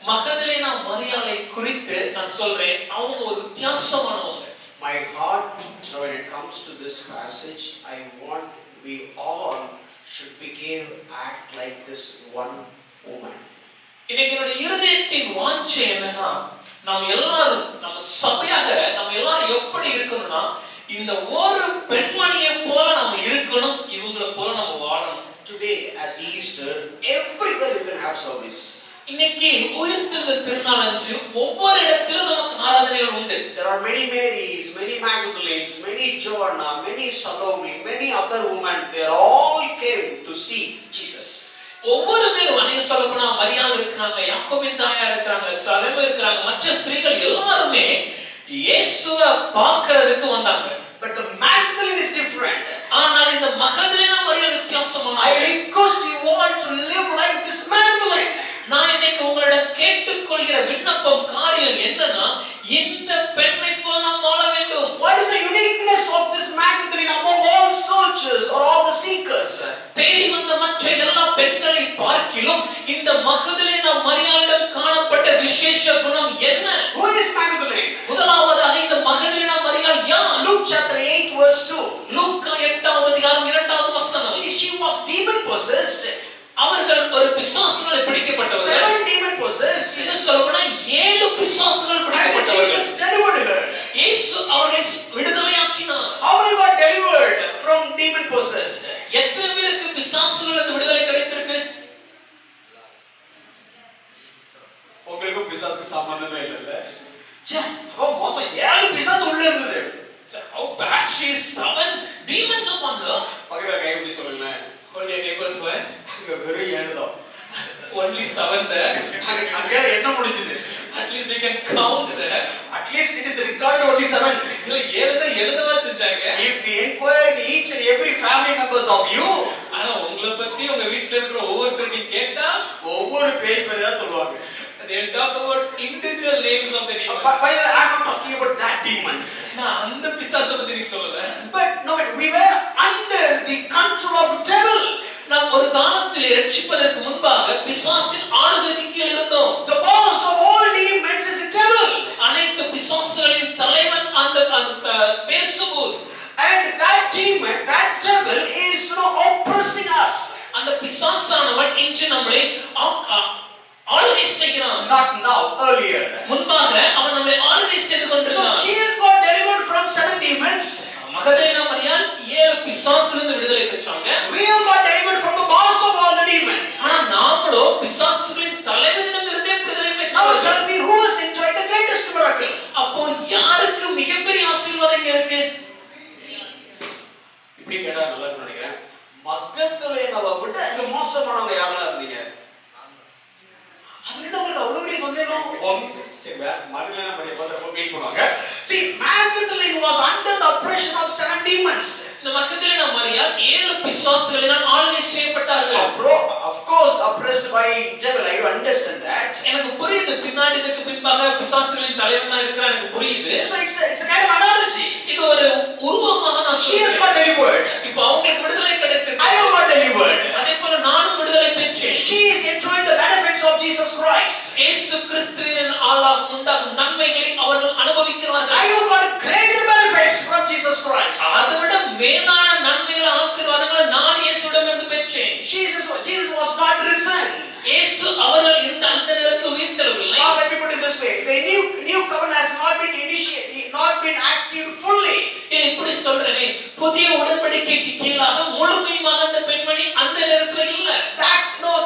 B: மகதலேனா மரியாளை குறித்து நான் சொல்றேன். அவங்க ஒரு வித்தியாசமானவங்க.
A: My heart, when it comes to this passage, I want we all should act like this one woman.
B: இன்னைக்கு என்னோட இருதயத்தின் வாஞ்சை என்னன்னா, நாம் எல்லாரும் நம்ம சபையாக நம்ம எல்லாரும் எப்படி இருக்கணும்னா இந்த ஒரு பெண்மணியை போல நம்ம இருக்கணும், இவங்களை போல நம்ம வாழணும்.
A: Today as Easter, everywhere you can have service.
B: இன்னைக்கு உயிர்த்தெழுதல் திருநாள் அன்று ஒவ்வொரு இடத்திலும் நமக்கு ஆராதனைகள் உண்டு.
A: There are many Marys, many Magdalenes, many Joanna, many Salome, many other women. They all came to see Jesus.
B: ஒவ்வொரு பேரும் அன்னைக்கு சொல்லப்போனா மரியாள் இருக்காங்க, யாக்கோபின் தாயார் இருக்காங்க, சலோமே இருக்காங்க, மற்ற ஸ்திரீகள் எல்லாருமே இயேசுவை பார்க்கிறதுக்கு வந்தாங்க.
A: But the Magdalene is different.
B: ஆனால் இந்த மகதலேனா மரியாள் வித்தியாசமானவங்க.
A: I request you all to live like this Magdalene.
B: நான் இன்னைக்கு உங்களிடம் கேட்டுக்கொள்கிற விண்ணப்பம் காரியம் என்னன்னா, இந்த பெண்ணை போல நாம் வாழ வேண்டும்.
A: What is the uniqueness of this Magdalene among all searchers or all the seekers?
B: தேடி வந்த மற்ற எல்லா பெண்களை பார்க்கிலும் இந்த மகதலேனா மரியாளிடம் காணப்பட்ட விசேஷ குணம் என்ன?
A: Who is Magdalene?
B: முதலாவதாக இந்த மகதலேனா மரியாள் யார்?
A: Luke chapter 8 verse 2.
B: லூக்கா 8வது அதிகாரம் 2வது வசனம்.
A: She was demon possessed.
B: அவர்கள் ஒரு பிசாசுகளை பிடிக்கப்பட்டவர்கள்.
A: 7 demon possessed.
B: இது சொல்லப்போனா 7 பிசாசுகள்
A: And
B: பிடிக்கப்பட்டவர்கள்.
A: Jesus delivered her.
B: இயேசு அவர்களை விடுதலையாக்கினார்.
A: How many got delivered from demon possessed?
B: எத்தனை பேருக்கு பிசாசுகளிலிருந்து விடுதலை கிடைத்திருக்கு?
A: உங்களுக்கு பிசாசுக்கு சம்பந்தமே இல்லல்ல. ச்சே, அவ மோசம் 7 பிசாசு உள்ள இருந்தது.
B: How bad she is, 7 demons upon her.
A: பக்கத்துல கை எப்படி சொல்லுங்க.
B: Hold your neighbor's one.
A: அங்க வெறும் 7 தான்.
B: Only 7 there.
A: அங்க என்ன முடிஞ்சது?
B: At least we can count there.
A: At least it is recorded only 7.
B: இல்ல 7 தான் எழுதவா செஞ்சாங்க.
A: If we inquired each and every family members of you,
B: ஆனா உங்களை பத்தி உங்க வீட்ல இருக்கிற ஒவ்வொருத்தரையும் கேட்டா
A: ஒவ்வொரு பேய் பேரா சொல்லுவாங்க.
B: they'll talk about individual names of the demons.
A: By the way, I'm not talking about that demons.
B: நான் அந்த பிசாசை பத்தி நீ சொல்லல.
A: But no, but we were under the control of devil.
B: நாம் ஒரு காலத்தில் ரட்சிப்பதற்கு முன்பாக பிசாசின் ஆளுகைக்கு கீழ் இருந்தோம்.
A: The boss of all demons is the devil.
B: அனைத்து பிசாசுகளின் தலைவன் அந்த பெல்செபூல்.
A: And that demon, that devil is oppressing us.
B: அந்த பிசாசானவன் இன்று நம்மை ஆளுகை செய்கிறான்.
A: Not now, earlier.
B: முன்பாக அவன் நம்மை ஆளுகை செய்து
A: So
B: கொண்டிருந்தான்.
A: she has got delivered from 7 demons.
B: Magdalene மரியாள் 7 பிசாசிலிருந்து விடுதலை பெற்றாங்க.
A: We have got delivered from the boss of all the demons.
B: ஆனா நாமளோ பிசாசுகளின் தலைவனிடமிருந்தே விடுதலை
A: Now
B: பெற்றோம்.
A: tell me who has enjoyed the greatest miracle?
B: அப்போ யாருக்கு மிகப்பெரிய ஆசீர்வாதம் இங்க இருக்கு?
A: இப்படி கேட்டா நல்லா இருக்கும்னு நினைக்கிறேன். மக்கத்துல நம்ம விட இந்த மோசமானவங்க யாரெல்லாம் இருந்தீங்க? அதுல உங்களுக்கு அவ்வளவு பெரிய சந்தேகம்? சரி, மகதலேனா மரியாள் பார்த்தா வெயிட் பண்ணுவாங்க. See, Magdalene was under the oppression of 7 demons.
B: இந்த மகதலேனா மரியாள் 7 பிசாசுகளினால் ஆளுகை செய்யப்பட்டார்கள்.
A: Of course, oppressed by devil. I understand that.
B: எனக்கு புரியுது, பின்னாடி இதுக்கு பின்பாக பிசாசுகளின் தலைவன் தான் இருக்கிறான், எனக்கு புரியுது.
A: So it's a kind of analogy.
B: இது ஒரு உருவமாக நான்
A: She has
B: சொல்றேன்.
A: got delivered.
B: இப்போ அவங்களுக்கு விடுதலை கிடைத்திருக்கு.
A: I have got delivered.
B: அதே போல நானும் விடுதலை பெற்றேன்.
A: She is enjoying the benefits of Jesus Christ.
B: இயேசு கிறிஸ்துவின் ஆளாக உண்டாகும் நன்மைகளை அவர்கள் அனுபவிக்கிறார்கள்.
A: I have got greater benefits from Jesus Christ.
B: அதை விட மேலான நன்மைகளை ஆசீர்வாதங்களை நான் இயேசுவிடமிருந்து பெற்றேன்.
A: Jesus was not risen.
B: இயேசு அவர்கள் இருந்த அந்த நேரத்தில் உயிர்த்தெழவில்லை.
A: Now let me put it this way: the new covenant has not been initiated, not been active fully.
B: நான் இப்படி சொல்றேனே, புதிய உடன்படிக்கைக்கு கீழாக முழுமையாக அந்த பெண்மணி அந்த நேரத்தில் இல்ல.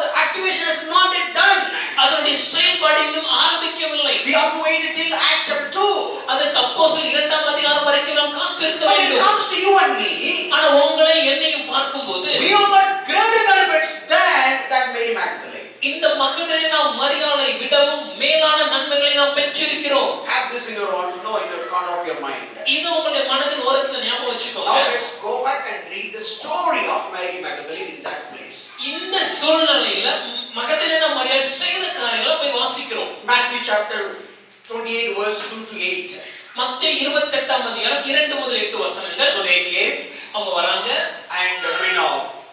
A: The activation has not yet done.
B: அதனுடைய செயல்பாடு இன்னும் ஆரம்பிக்கவில்லை.
A: We have to wait until Acts chapter 2.
B: அதற்கு அப்போஸ்தலர் 2ஆம் அதிகாரம் வரைக்கும் நாம் காத்திருக்க
A: When it
B: வேண்டும்.
A: comes to you and me,
B: ஆனா உங்களை என்னையும் பார்க்கும்போது
A: we have got greater benefits than that Mary Magdalene.
B: இந்த மகதலேனா மரியாளை விடவும் மேலான நன்மைகளை நாம் பெற்றிருக்கிறோம்.
A: Have this in your own, in your corner of your mind.
B: இது உங்களுடைய மனதின் ஓரத்துல ஞாபகம் வச்சுக்கோங்க.
A: Now let's go back and read the story of Mary Magdalene in that place.
B: இந்த சூழ்நிலையில மகதலேனா மரியாள் செய்த காரியங்களை போய் வாசிக்கிறோம்.
A: Matthew chapter 28 verse 2 to 8.
B: மத்தேயு 28ஆம் அதிகாரம் 2 முதல் 8 வசனங்கள்.
A: So they came
B: அவங்க வராங்க.
A: and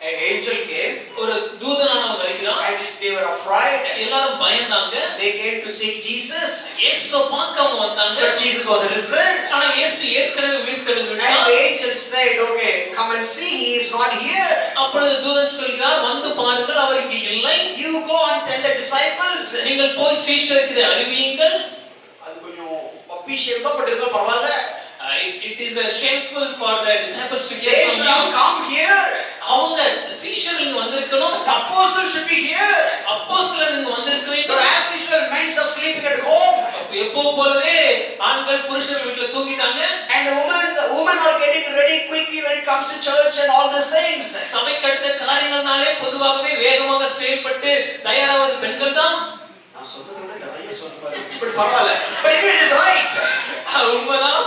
A: an angel came.
B: ஒரு தூதனானவன் வருகிறான்.
A: And they were afraid.
B: எல்லாரும் பயந்தாங்க.
A: They came to seek Jesus.
B: இயேசுவை பார்க்க அவங்க வந்தாங்க.
A: But Jesus was risen.
B: ஆனா இயேசு ஏற்கனவே உயிர்த்தெழுந்து
A: And
B: விட்டார்.
A: the angel said, okay, come and see, he is not here.
B: அப்பொழுது தூதன் சொல்கிறார், வந்து பாருங்கள், அவர் இங்கே இல்லை.
A: You go and tell the disciples.
B: நீங்கள் போய் சீஷருக்கு இதை அறிவியுங்கள்.
A: அது கொஞ்சம் பப்பி ஷேப் தான், பட் இருந்தா பரவாயில்ல.
B: It is a shameful for the disciples to hear
A: They
B: from
A: should
B: you.
A: have come here.
B: அவங்க சீஷர்கள் இங்க வந்திருக்கணும்.
A: The apostles should be here.
B: அப்போஸ்தலர் இங்க வந்திருக்க
A: But
B: வேண்டும்.
A: as usual, men are sleeping at home.
B: எப்போ போலவே ஆண்கள் புருஷர்கள் வீட்ல தூங்கிட்டாங்க.
A: And the women are getting ready quickly when it comes to church and all these things.
B: சபைக்கு அடுத்த காரியங்கள்னாலே பொதுவாகவே வேகமாக செயல்பட்டு தயாராவது பெண்கள் தான்.
A: நான் சொல்றதை விட நிறைய சொல்றாரு. பட் பரவாயில்ல. But anyway, it is right.
B: உண்மைதான்.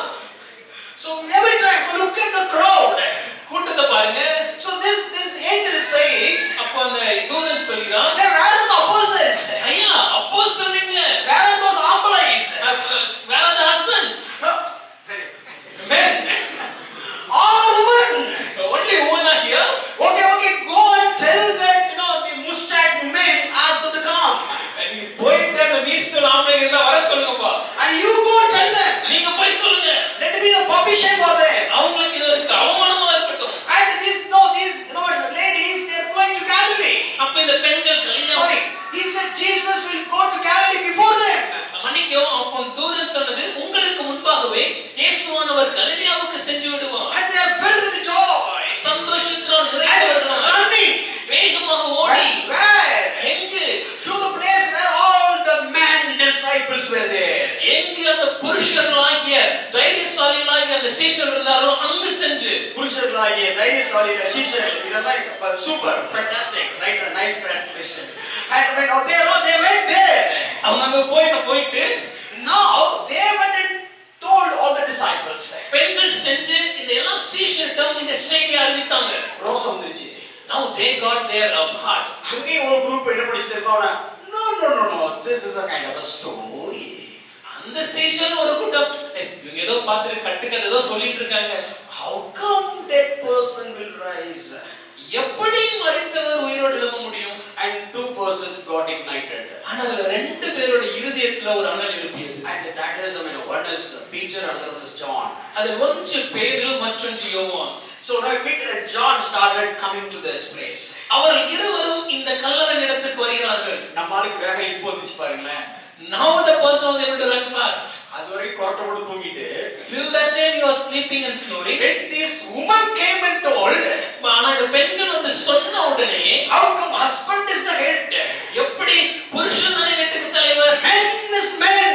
A: So every time you look at the crowd,
B: கூட்டத்தை பாருங்க.
A: so this angel is saying,
B: அப்ப அந்த தூதன் சொல்கிறான்,
A: where are the apostles?
B: ஐயா அப்போஸ்தலருங்க,
A: Where are those ambulites?
B: where are the husbands?
A: No. Men. All women.
B: Only women are here.
A: Okay, go and tell that the mustached men ask them to come.
B: நீ போயிட்டு அந்த மீசல் ஆம்பளைங்க இருந்தா வர சொல்லுங்கப்பா.
A: And you go and tell them.
B: நீங்க போய் சொல்லுங்க.
A: Let it be a puppy shame for them.
B: அவங்களுக்கு இது ஒரு அவமானமா இருக்கட்டும்.
A: And these ladies, they are going to Galilee.
B: அப்ப இந்த பெண்கள்
A: Sorry, he said Jesus will go to Galilee before them.
B: மன்னிக்கோ, அப்போ தூதன் சொன்னது உங்களுக்கு முன்பாகவே இயேசுவானவர் கலிலேயாவுக்கு சென்று விடுவார்.
A: And they are filled with joy.
B: சந்தோஷ புருஷர்களாகிய தைரியசாலிகளாகிய அந்த சீஷர்கள் இருந்தார்களோ அங்கு சென்று
A: புருஷர்களாகிய தைரியசாலிகள் சீஷர்கள் இதெல்லாம் super fantastic right nice translation and when they went there
B: அவங்க அங்க போயிட்டு
A: now they went and told all the disciples
B: பெண்கள் சென்று இந்த எல்லா சீஷர்களிடம் இந்த செய்தியை அறிவித்தாங்க.
A: ரோசம் வந்துச்சு.
B: Now they got their heart.
A: அங்கே ஒரு குரூப் என்ன படிச்சிருக்காங்க, no this is a kind of a story.
B: அந்த சீஷன் ஒரு கூட்டம் இவங்க ஏதோ பார்த்துட்டு கட்டுக்கதை ஏதோ சொல்லிட்டு இருக்காங்க.
A: How come that person will rise?
B: எப்படி மரித்தவர் உயிரோடு எழும்ப முடியும்?
A: And two persons got ignited.
B: ஆனா அதுல ரெண்டு பேரோட இருதயத்துல ஒரு அனல் எழும்பியது.
A: And that is one is Peter and other is John.
B: அது ஒன்று பேதுரு மற்றொன்று யோவான்.
A: So now Peter and John started coming to this place.
B: அவர்கள் இருவரும் இந்த கல்லறை இடத்துக்கு வருகிறார்கள்.
A: நம்மளுக்கு வேக இப்போ வந்துச்சு பாருங்களேன்.
B: Now the person was able to run fast.
A: அதுவரைக்கும் கொரட்டை போட்டு தூங்கிட்டு
B: till that time he was sleeping and snoring.
A: When this woman came and told,
B: ஆனா இந்த பெண்கள் வந்து சொன்ன உடனே
A: how come husband is the head?
B: எப்படி புருஷன் தானே வீட்டுக்கு தலைவர்?
A: Men is men.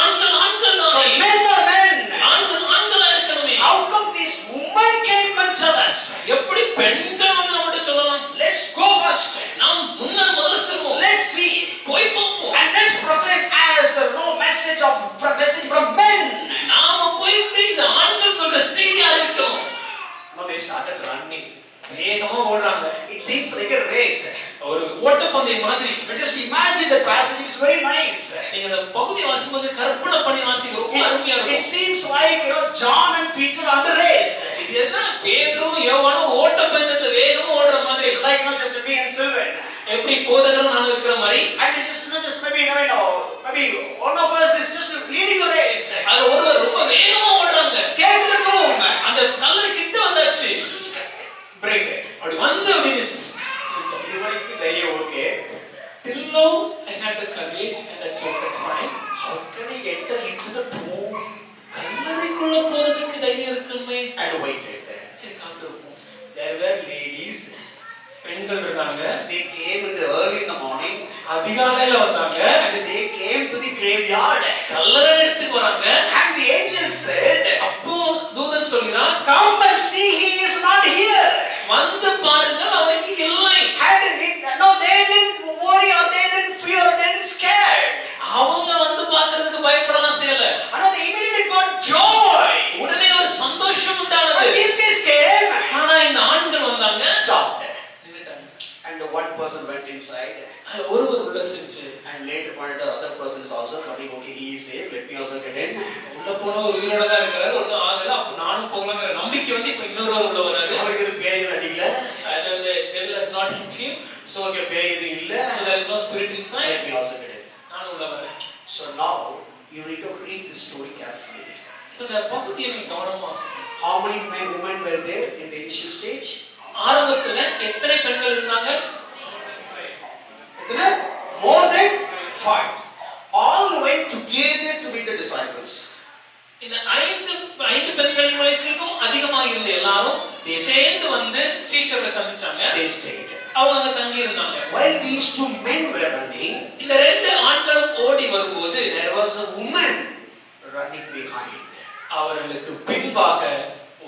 B: ஆண்கள் தான்.
A: So men are men.
B: ஆண்களா இருக்கணுமே.
A: How come this woman came and told us?
B: எப்படி பெண்கள் வந்து நம்மட்ட சொல்லலாம்?
A: Let's go first.
B: நாம் முதல்ல செல்வோம்.
A: Let's see.
B: போய் பார்ப்போம்.
A: And let's proclaim as no message from men.
B: நாம போயிட்டு இந்த ஆண்கள் சொல்ற செய்தி அறிவிக்கணும்.
A: Now they started running.
B: வேகமா ஓடுறாங்க.
A: It seems like a race.
B: ஒரு ஓட்டப்பந்தயம் மாதிரி.
A: But just imagine the passage is very nice.
B: நீங்க அந்த பகுதி வாசிக்கும்போது கற்பனை பண்ணி வாசிங்க ரொம்ப அருமையா இருக்கும்.
A: It seems like John and Peter are the race.
B: இது என்ன பேதுருவும் யோவானும் ஓட்டப்பந்தயத்துல வேகமா ஓடுற மாதிரி.
A: It's like just me and Sylvan.
B: எப்படி போதகரும் நானும் இருக்கிற மாதிரி.
A: And just maybe one of us is just leading the race.
B: அது ஒருவர் ரொம்ப வேகமா ஓடுறாங்க.
A: Came to the tomb.
B: அந்த கல்லறை கிட்ட வந்தாச்சு.
A: Break.
B: அப்படி வந்து
A: இதுவரைக்கும் தைரியம் okay.
B: Till now I had the courage and that's fine.
A: How can I enter into the tomb?
B: கல்லறைக்குள்ள போறதுக்கு தைரியம் இருக்குமே.
A: And waited there.
B: சரி காத்திருப்போம்.
A: There were ladies.
B: பெண்கள் இருந்தாங்க.
A: They came early in the morning.
B: அதிகாலையில வந்தாங்க.
A: And they came to the graveyard.
B: கல்லறை இடத்துக்கு வராங்க.
A: And the angel said,
B: அப்போ தூதன் சொல்கிறான்,
A: come and see, he is not here.
B: வந்து பாருங்கள் அவருக்கு இல்லை.
A: No, they didn't worry or they didn't fear or they didn't scared.
B: அவங்க வந்து பார்க்கிறதுக்கு பயப்படலாம் செய்யல.
A: ஆனா they immediately got joy.
B: உடனே ஒரு சந்தோஷம் உண்டானது.
A: But these guys came.
B: ஆனா இந்த ஆண்கள் வந்தாங்க.
A: Stopped.
B: நின்னுட்டாங்க.
A: And one person went inside.
B: ஒருவர் உள்ள சென்று
A: And later pointed out other person is also coming. Okay, he is safe. Let me also get in.
B: உள்ள போன ஒரு உயிரோட தான் இருக்காரு. ஒண்ணும் ஆகல. அப்ப நானும் போகலாம்ங்கற நம்பிக்கை வந்து இப்ப இன்னொருவர் உள்ள வராரு.
A: அவருக்கு இது பேய் அடிக்கல.
B: the devil has not hit him.
A: So okay, பேய் இது இல்ல.
B: So there is no spirit inside.
A: Let me also get in.
B: நானும் உள்ள வரேன்.
A: So now you need to read this story carefully.
B: இந்த பகுதியை நீங்க கவனமா வாசிங்க.
A: How many men women were there in the initial stage?
B: ஆரம்பத்துல எத்தனை பெண்கள் இருந்தாங்க?
A: More than 5. All went together to meet the disciples.
B: இந்த ஐந்து பெண்களின் வயதிற்கும் அதிகமாக இருந்த எல்லாரும் சேர்ந்து வந்து சீஷர்களை சந்திச்சாங்க.
A: They stayed.
B: அவங்க அங்க தங்கி இருந்தாங்க.
A: While these two men were running,
B: இந்த ரெண்டு ஆண்களும் ஓடி வரும்போது
A: there was a woman running behind.
B: அவர்களுக்கு பின்பாக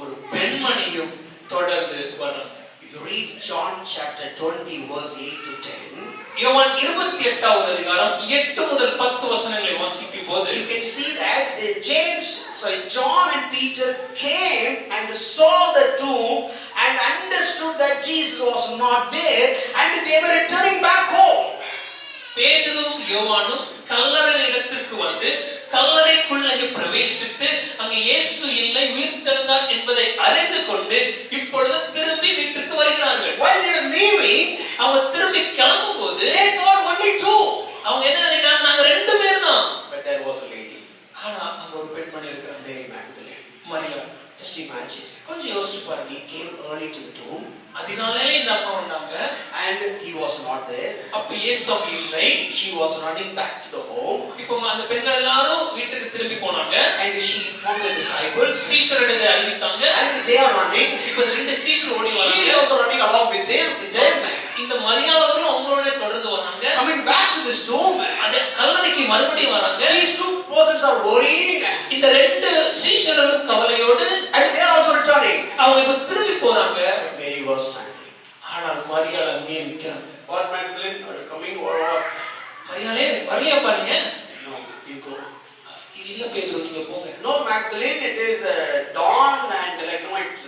B: ஒரு பெண்மணியும் தொடர்ந்து வந்தாங்க.
A: If you read John chapter 20 verse 8 to 10,
B: யோவான் 28வது அதிகாரம் 8 முதல் 10 வசனங்களை வாசிக்கும்போது
A: you can see that John and Peter came and saw the tomb and understood that Jesus was not there and they were returning back home.
B: பேதுருவும் யோவானும் கல்லறை இடத்திற்கு வந்து கல்லறைக்குள்ளே பிரவேசித்து அங்கே இயேசு இல்லை உயிர்த்தெழுந்தார் என்பதை அறிந்து கொண்டு இப்பொழுது திரும்பி வீட்டுக்கு வருகிறார்கள்.
A: While they were leaving,
B: அவங்க திரும்பி கிளம்பும்போது
A: they thought only two.
B: அவங்க என்ன நினைக்கிறாங்க, நாங்க ரெண்டு பேர் தான்.
A: But there was a lady.
B: ஆனா அங்க ஒரு பெண்மணி இருக்கிறாங்க.
A: Mary Magdalene.
B: Maria.
A: Just imagine.
B: கொஞ்சம் யோசிச்சு பாருங்க.
A: He came early to the tomb.
B: அதிகாலையில இந்த அம்மா வந்தாங்க.
A: And he was not there.
B: அப்ப இயேசு இல்லை.
A: She was running back to the home.
B: இப்போ அந்த பெண்கள் எல்லாரும் வீட்டுக்கு திரும்பி போனாங்க.
A: And she informed the disciples.
B: சீஷர்களை அறிவித்தாங்க.
A: And they are running.
B: இப்போ ரெண்டு சீஷர் ஓடி வராங்க.
A: She is also running along with them.
B: இந்த மரியாளவர்களும் அவங்களோட தொடர்ந்து வராங்க.
A: Coming back to this tomb.
B: அந்த கல்லறைக்கு மறுபடியும் வராங்க.
A: These two persons are worrying.
B: இந்த ரெண்டு சீஷர்களும் கவலையோடு
A: And they are also returning.
B: அவங்க இப்ப திரும்பி போறாங்க.
A: But Mary was standing.
B: ஆனால் மரியாள் அங்கேயே நிக்கிறாங்க.
A: What, Magdalene? Are you coming or what?
B: மரியாளே வரலையாப்பா நீங்க?
A: No, you go.
B: இல்ல பேதுரு நீங்க போங்க.
A: No, Magdalene, it is dawn and like no, it's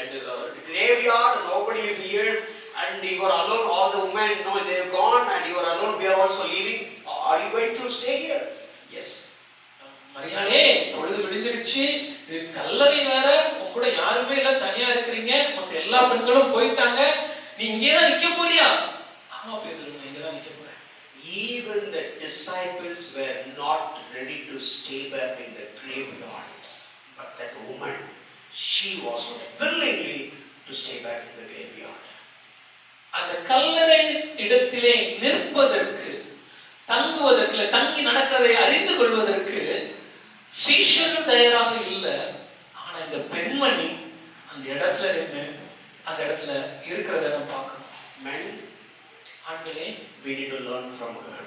A: it is a graveyard. Nobody is here, and you are alone. All the women, no, they have gone, and you are alone. We are also leaving. Are you going to stay here? Yes.
B: மரியாளே பொழுது விடிஞ்சிடுச்சு. இது கல்லறை வேற. உங்க கூட யாருமே இல்ல, தனியா இருக்கீங்க. மத்த எல்லா பெண்களும் போயிட்டாங்க. நீ இங்கே தான் நிக்க போறியா? ஆமா பேதுரு நான் இங்க தான் நிக்க போறேன்.
A: Even the disciples were not ready to stay back in the graveyard, but that woman, she was willingly to stay back in the graveyard.
B: அந்த கல்லறை இடத்திலே நிற்பதற்கு, தங்குவதற்கு, தங்கி நடக்கிறதை அறிந்து கொள்வதற்கு சீஷர்கள் தயாராக இல்லை. ஆனா இந்த பெண்மணி அந்த இடத்துல நின்று அந்த இடத்துல இருக்கிறத நம்ம பார்க்கணும்.
A: Men,
B: ஆண்களே,
A: we need to learn from her.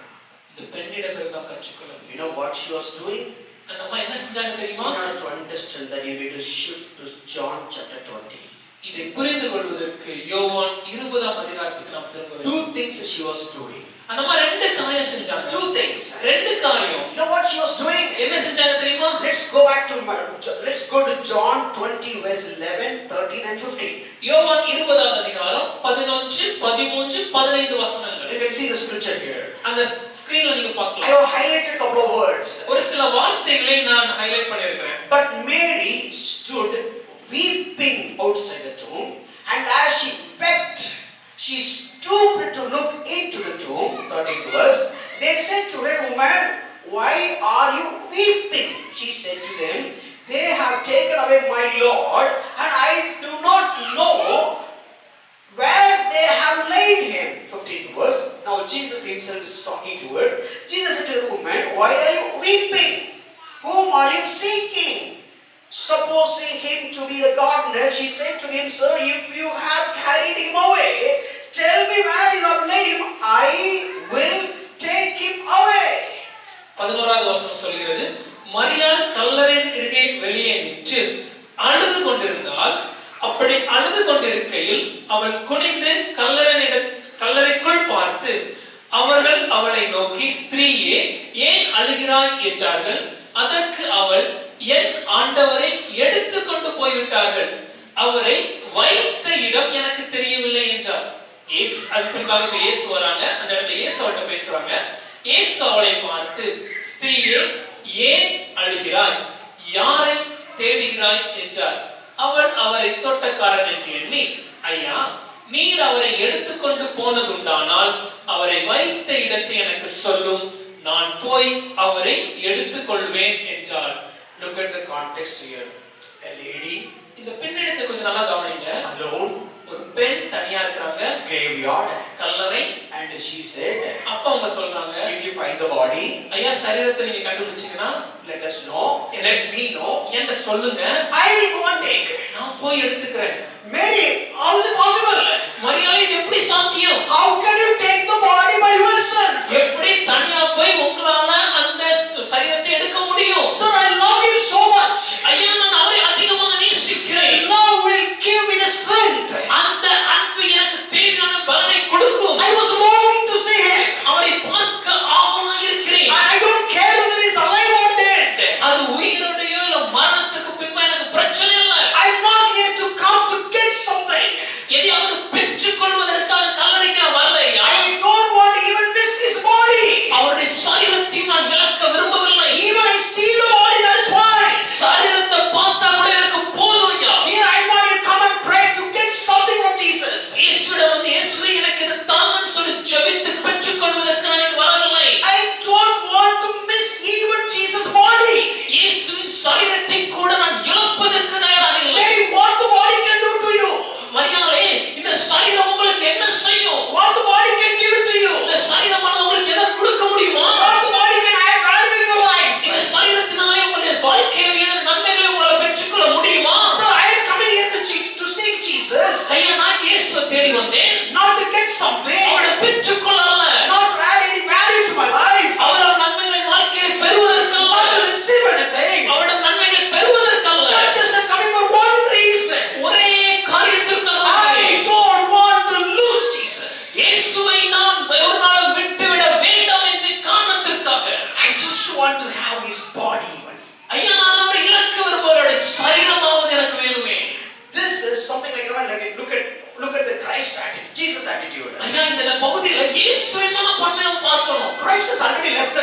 B: இந்த பெண்ணிடம் இருந்து நாம் கற்றுக்கொள்ளணும்.
A: You know what she was doing?
B: அந்த அம்மா என்ன செஞ்சாங்க தெரியுமா?
A: In order to understand that, you need to shift to John chapter 20.
B: இதை புரிந்து கொள்வதற்கு யோவான் 20ஆம் அதிகாரத்துக்கு நாம் திரும்ப வேண்டும்.
A: Two things she was doing.
B: அந்த அம்மா ரெண்டு காரியம் செஞ்சாங்க.
A: Two things.
B: ரெண்டு காரியம்.
A: You know what she was doing?
B: என்ன செஞ்சாங்க தெரியுமா?
A: Let's go to John 20 verse 11, 13 and 15.
B: யோவான் 20ஆம் அதிகாரம் 11, 13, 15 வசனங்கள்.
A: You can see the scripture here.
B: அந்த ஸ்கிரீன்ல நீங்க
A: I
B: பார்க்கலாம்.
A: have highlighted a couple of words.
B: ஒரு சில வார்த்தைகளை நான் ஹைலைட் பண்ணியிருக்கிறேன்.
A: But Mary stood weeping outside the tomb, and as she wept, she stooped to look into the tomb. 13th verse. They said to her, "Woman, why are you weeping?" She said to them, "They have taken away my Lord, and I do not know where they have laid him." 15th verse. Now Jesus himself is talking to her. Jesus said to the woman, "Why are you weeping? Whom are you seeking?" Supposing him to be the gardener, she said to him, "Sir, if you have carried him away, tell me where you have laid him. I will take him away."
B: 11வது வசனம் சொல்கிறது, மரியாள் கல்லறையின் அருகே வெளியே நின்று அழுது கொண்டிருந்தாள். அப்படி அழுது கொண்டிருக்கையில் அவள் குனிந்து கல்லறைக்குள் பார்த்து அவர்கள் அவளை நோக்கி, "ஸ்திரீயே, ஏன் அழுகிறாய்?" என்றார்கள். அதற்கு அவள், "என் ஆண்டவரை எடுத்துக்கொண்டு போய்விட்டார்கள். அவரை வைத்த இடம் எனக்கு தெரியவில்லை" என்றார். பின்பாக இயேசு வராங்க. அந்த இடத்துல இயேசு அவள்கிட்ட பேசுறாங்க. இயேசு அவளை பார்த்து, "ஸ்திரீயே, ஏன் அழுகிறாய்? யாரை தேடுகிறாய்?" என்றார். அவள் அவரை தோட்டக்காரன் என்று எண்ணி, "ஐயா, நீர் அவரை எடுத்துக்கொண்டு போனதுண்டானால் அவரை வைத்த இடத்தை எனக்கு சொல்லும். நான் போய் அவரை எடுத்துக்கொள்வேன்" என்றார்.
A: Look at the context here. A lady,
B: இந்த பெண்ணிடத்தை கொஞ்சம் நல்லா கவனிங்க.
A: alone,
B: ஒரு பெண் தனியா இருக்காங்க,
A: graveyard,
B: கல்லறை.
A: and she said,
B: அப்ப அவங்க சொல்றாங்க,
A: "If you find the body,
B: ஐயா சரீரத்தை நீங்க கண்டுபிடிச்சீங்கன்னா
A: let us know, let me know.
B: என்கிட்ட சொல்லுங்க,
A: I will go and take."
B: நான் போய் எடுத்துக்கிறேன்.
A: Mary, how is it possible?
B: மரியாளே, இது எப்படி சாத்தியம்?
A: How can you take the body by yourself?
B: எப்படி தனியா போய் உங்களால அந்த சரீரத்தை எடுக்க முடியும்?
A: Sir, I love him so much.
B: ஐயா, நான் அவரை அதிகமாக நேசிக்கிறேன்.
A: Love will give me the strength.
B: அந்த அன்பு எனக்கு தேவையான பலனை கொடுக்கும்.
A: I was longing to see him.
B: அவரை பார்க்க ஆவலா இருக்கிறேன்.
A: I don't care whether he is alive or dead.
B: அது உயிரோடையோ இல்ல மரணத்துக்கு பின்பு எனக்கு பிரச்சனை இல்லை.
A: I'm not here to come to get something.
B: எதையாவது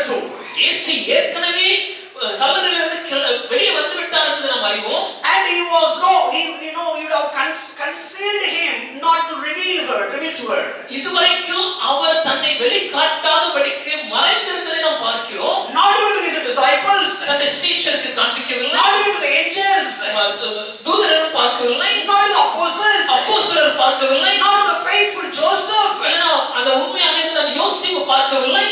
A: tomb.
B: இயேசு ஏற்கனவே கல்லறையிலிருந்து வெளியே வந்து விட்டார் என்று நாம் அறிவோம்.
A: And he was you would have concealed him not to reveal to her.
B: இதுவரைக்கும் அவர் தன்னை வெளிக்காட்டாதபடிக்கு மறைந்திருந்ததை நாம் பார்க்கிறோம்.
A: Not even to his disciples.
B: தன்னுடைய சீஷருக்கு காண்பிக்கவில்லை.
A: Not even to the angels.
B: தூதர்கள் பார்க்கவில்லை.
A: Not to the apostles.
B: அப்போஸ்தலர்கள் பார்க்கவில்லை.
A: Not to the faithful Joseph.
B: அந்த உண்மையாக இருந்த அந்த யோசேப்பு பார்க்கவில்லை.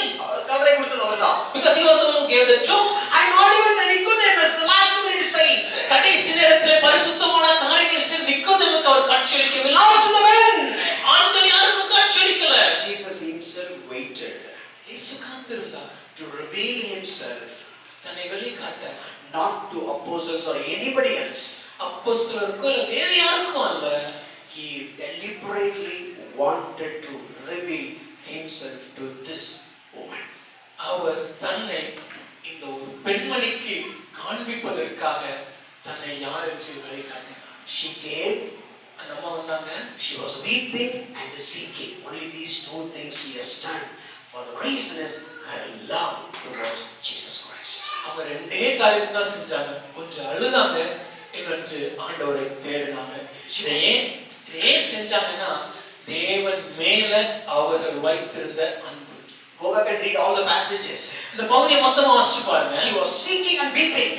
A: கல்லறை கொடுத்தது அவர்தான்.
B: Because he was the one who gave the tomb.
A: And not even the Nicodemus, the last minute saint.
B: கடைசி நேரத்தில் பரிசுத்தமான காரியங்களை செய்த நிக்கோதேமுக்கு அவர் காட்சியளிக்கவில்லை.
A: Not to the men.
B: ஆண்கள் யாருக்கும் காட்சியளிக்கல.
A: Jesus himself waited.
B: இயேசு காத்திருந்தார்.
A: To reveal himself.
B: தன்னை வெளிக்காட்ட.
A: Not to apostles or anybody else.
B: அப்போஸ்தலருக்கோ இல்ல வேறு யாருக்கும் அல்ல.
A: He deliberately wanted to reveal himself to this woman.
B: அவர் தன்னை இந்த ஒரு பெண்மணிக்கு காண்பிப்பதற்காக தன்னை யார் என்று வெளிக்காட்டினார்.
A: She came,
B: அந்த அம்மா வந்தாங்க.
A: she was weeping and seeking. Only these two things she has done. For the reason is her love towards Jesus Christ.
B: அவர் ரெண்டே காரியம் தான் செஞ்சாங்க. கொஞ்சம் அழுதாங்க, இன்னொன்று ஆண்டவரை தேடினாங்க. ஏன் செஞ்சாங்கன்னா தேவன் மேல அவர்கள் வைத்திருந்த அன்பு.
A: Go back and read all the passages.
B: இந்த பகுதியை மொத்தமா வாசிச்சு பாருங்க.
A: She was seeking and weeping.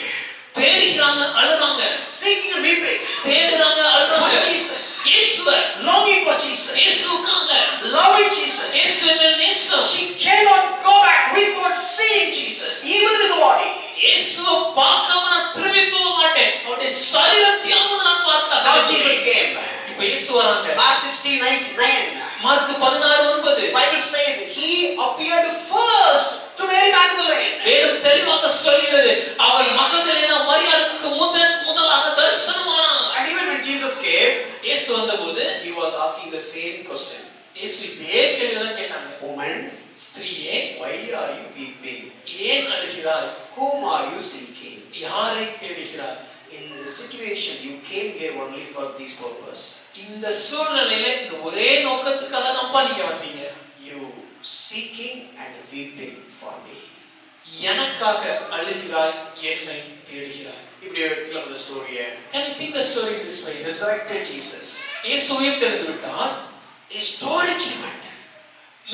B: தேடுகிறாங்க, அழுறாங்க.
A: Seeking and weeping.
B: தேடுறாங்க, அழுறாங்க.
A: For Jesus.
B: இயேசுவை
A: longing for Jesus.
B: இயேசுவுக்காக
A: loving Jesus.
B: இயேசுவின் மேல் நேசம்.
A: She cannot go back without seeing Jesus, even with the body.
B: இயேசுவை பார்க்காம நான் திரும்பி போக மாட்டேன். அவருடைய சரீரத்தையாவது நான் பார்த்தாங்க.
A: Now Jesus came.
B: இப்ப இயேசு வராங்க.
A: Mark 16:9.
B: Mark 16:9.
A: Bible says he appeared first to Mary Magdalene.
B: வேதம் தெளிவாக சொல்கிறது அவர் மகதலேனா மரியாளுக்கு முதலாக தரிசனமானார்.
A: And even when Jesus came,
B: இயேசு வந்தபோது
A: he was asking the same question.
B: இயேசு இதே கேள்வி தான் கேட்டாங்க.
A: Woman,
B: ஸ்திரீயே,
A: why are you weeping?
B: ஏன் அழுகிறாய்?
A: Whom are you seeking?
B: யாரை தேடுகிறாய்?
A: In the situation you came here only for this purpose.
B: இந்த சூழ்நிலையில இந்த ஒரே நோக்கத்துக்காக தான்ப்பா நீங்க வந்தீங்க.
A: You seeking and weeping for me.
B: எனக்காக அழுகிறாய், என்னை தேடுகிறாய்.
A: இப்படி எடுத்துக்கலாம் அந்த ஸ்டோரியை.
B: Can you think the story this way?
A: Resurrected Jesus.
B: இயேசு உயிர்த்தெழுந்து விட்டார்.
A: Historic event.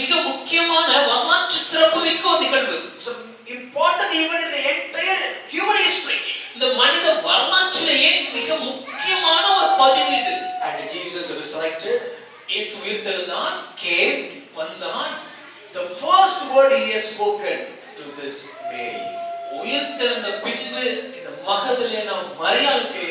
B: மிக முக்கியமான வரலாற்று சிறப்பு மிக்க ஒரு நிகழ்வு.
A: It's an important event in the entire human history.
B: இந்த மனித வரலாற்றிலேயே மிக முக்கியமான ஒரு பதிவு இது.
A: And Jesus resurrected.
B: இயேசு உயிர்த்தெழுந்தார்,
A: Came.
B: வந்தார்.
A: The first word he has spoken to this Mary.
B: உயிர்த்தெழுந்த பின்பு இந்த மகதலேனா மரியாளுக்கு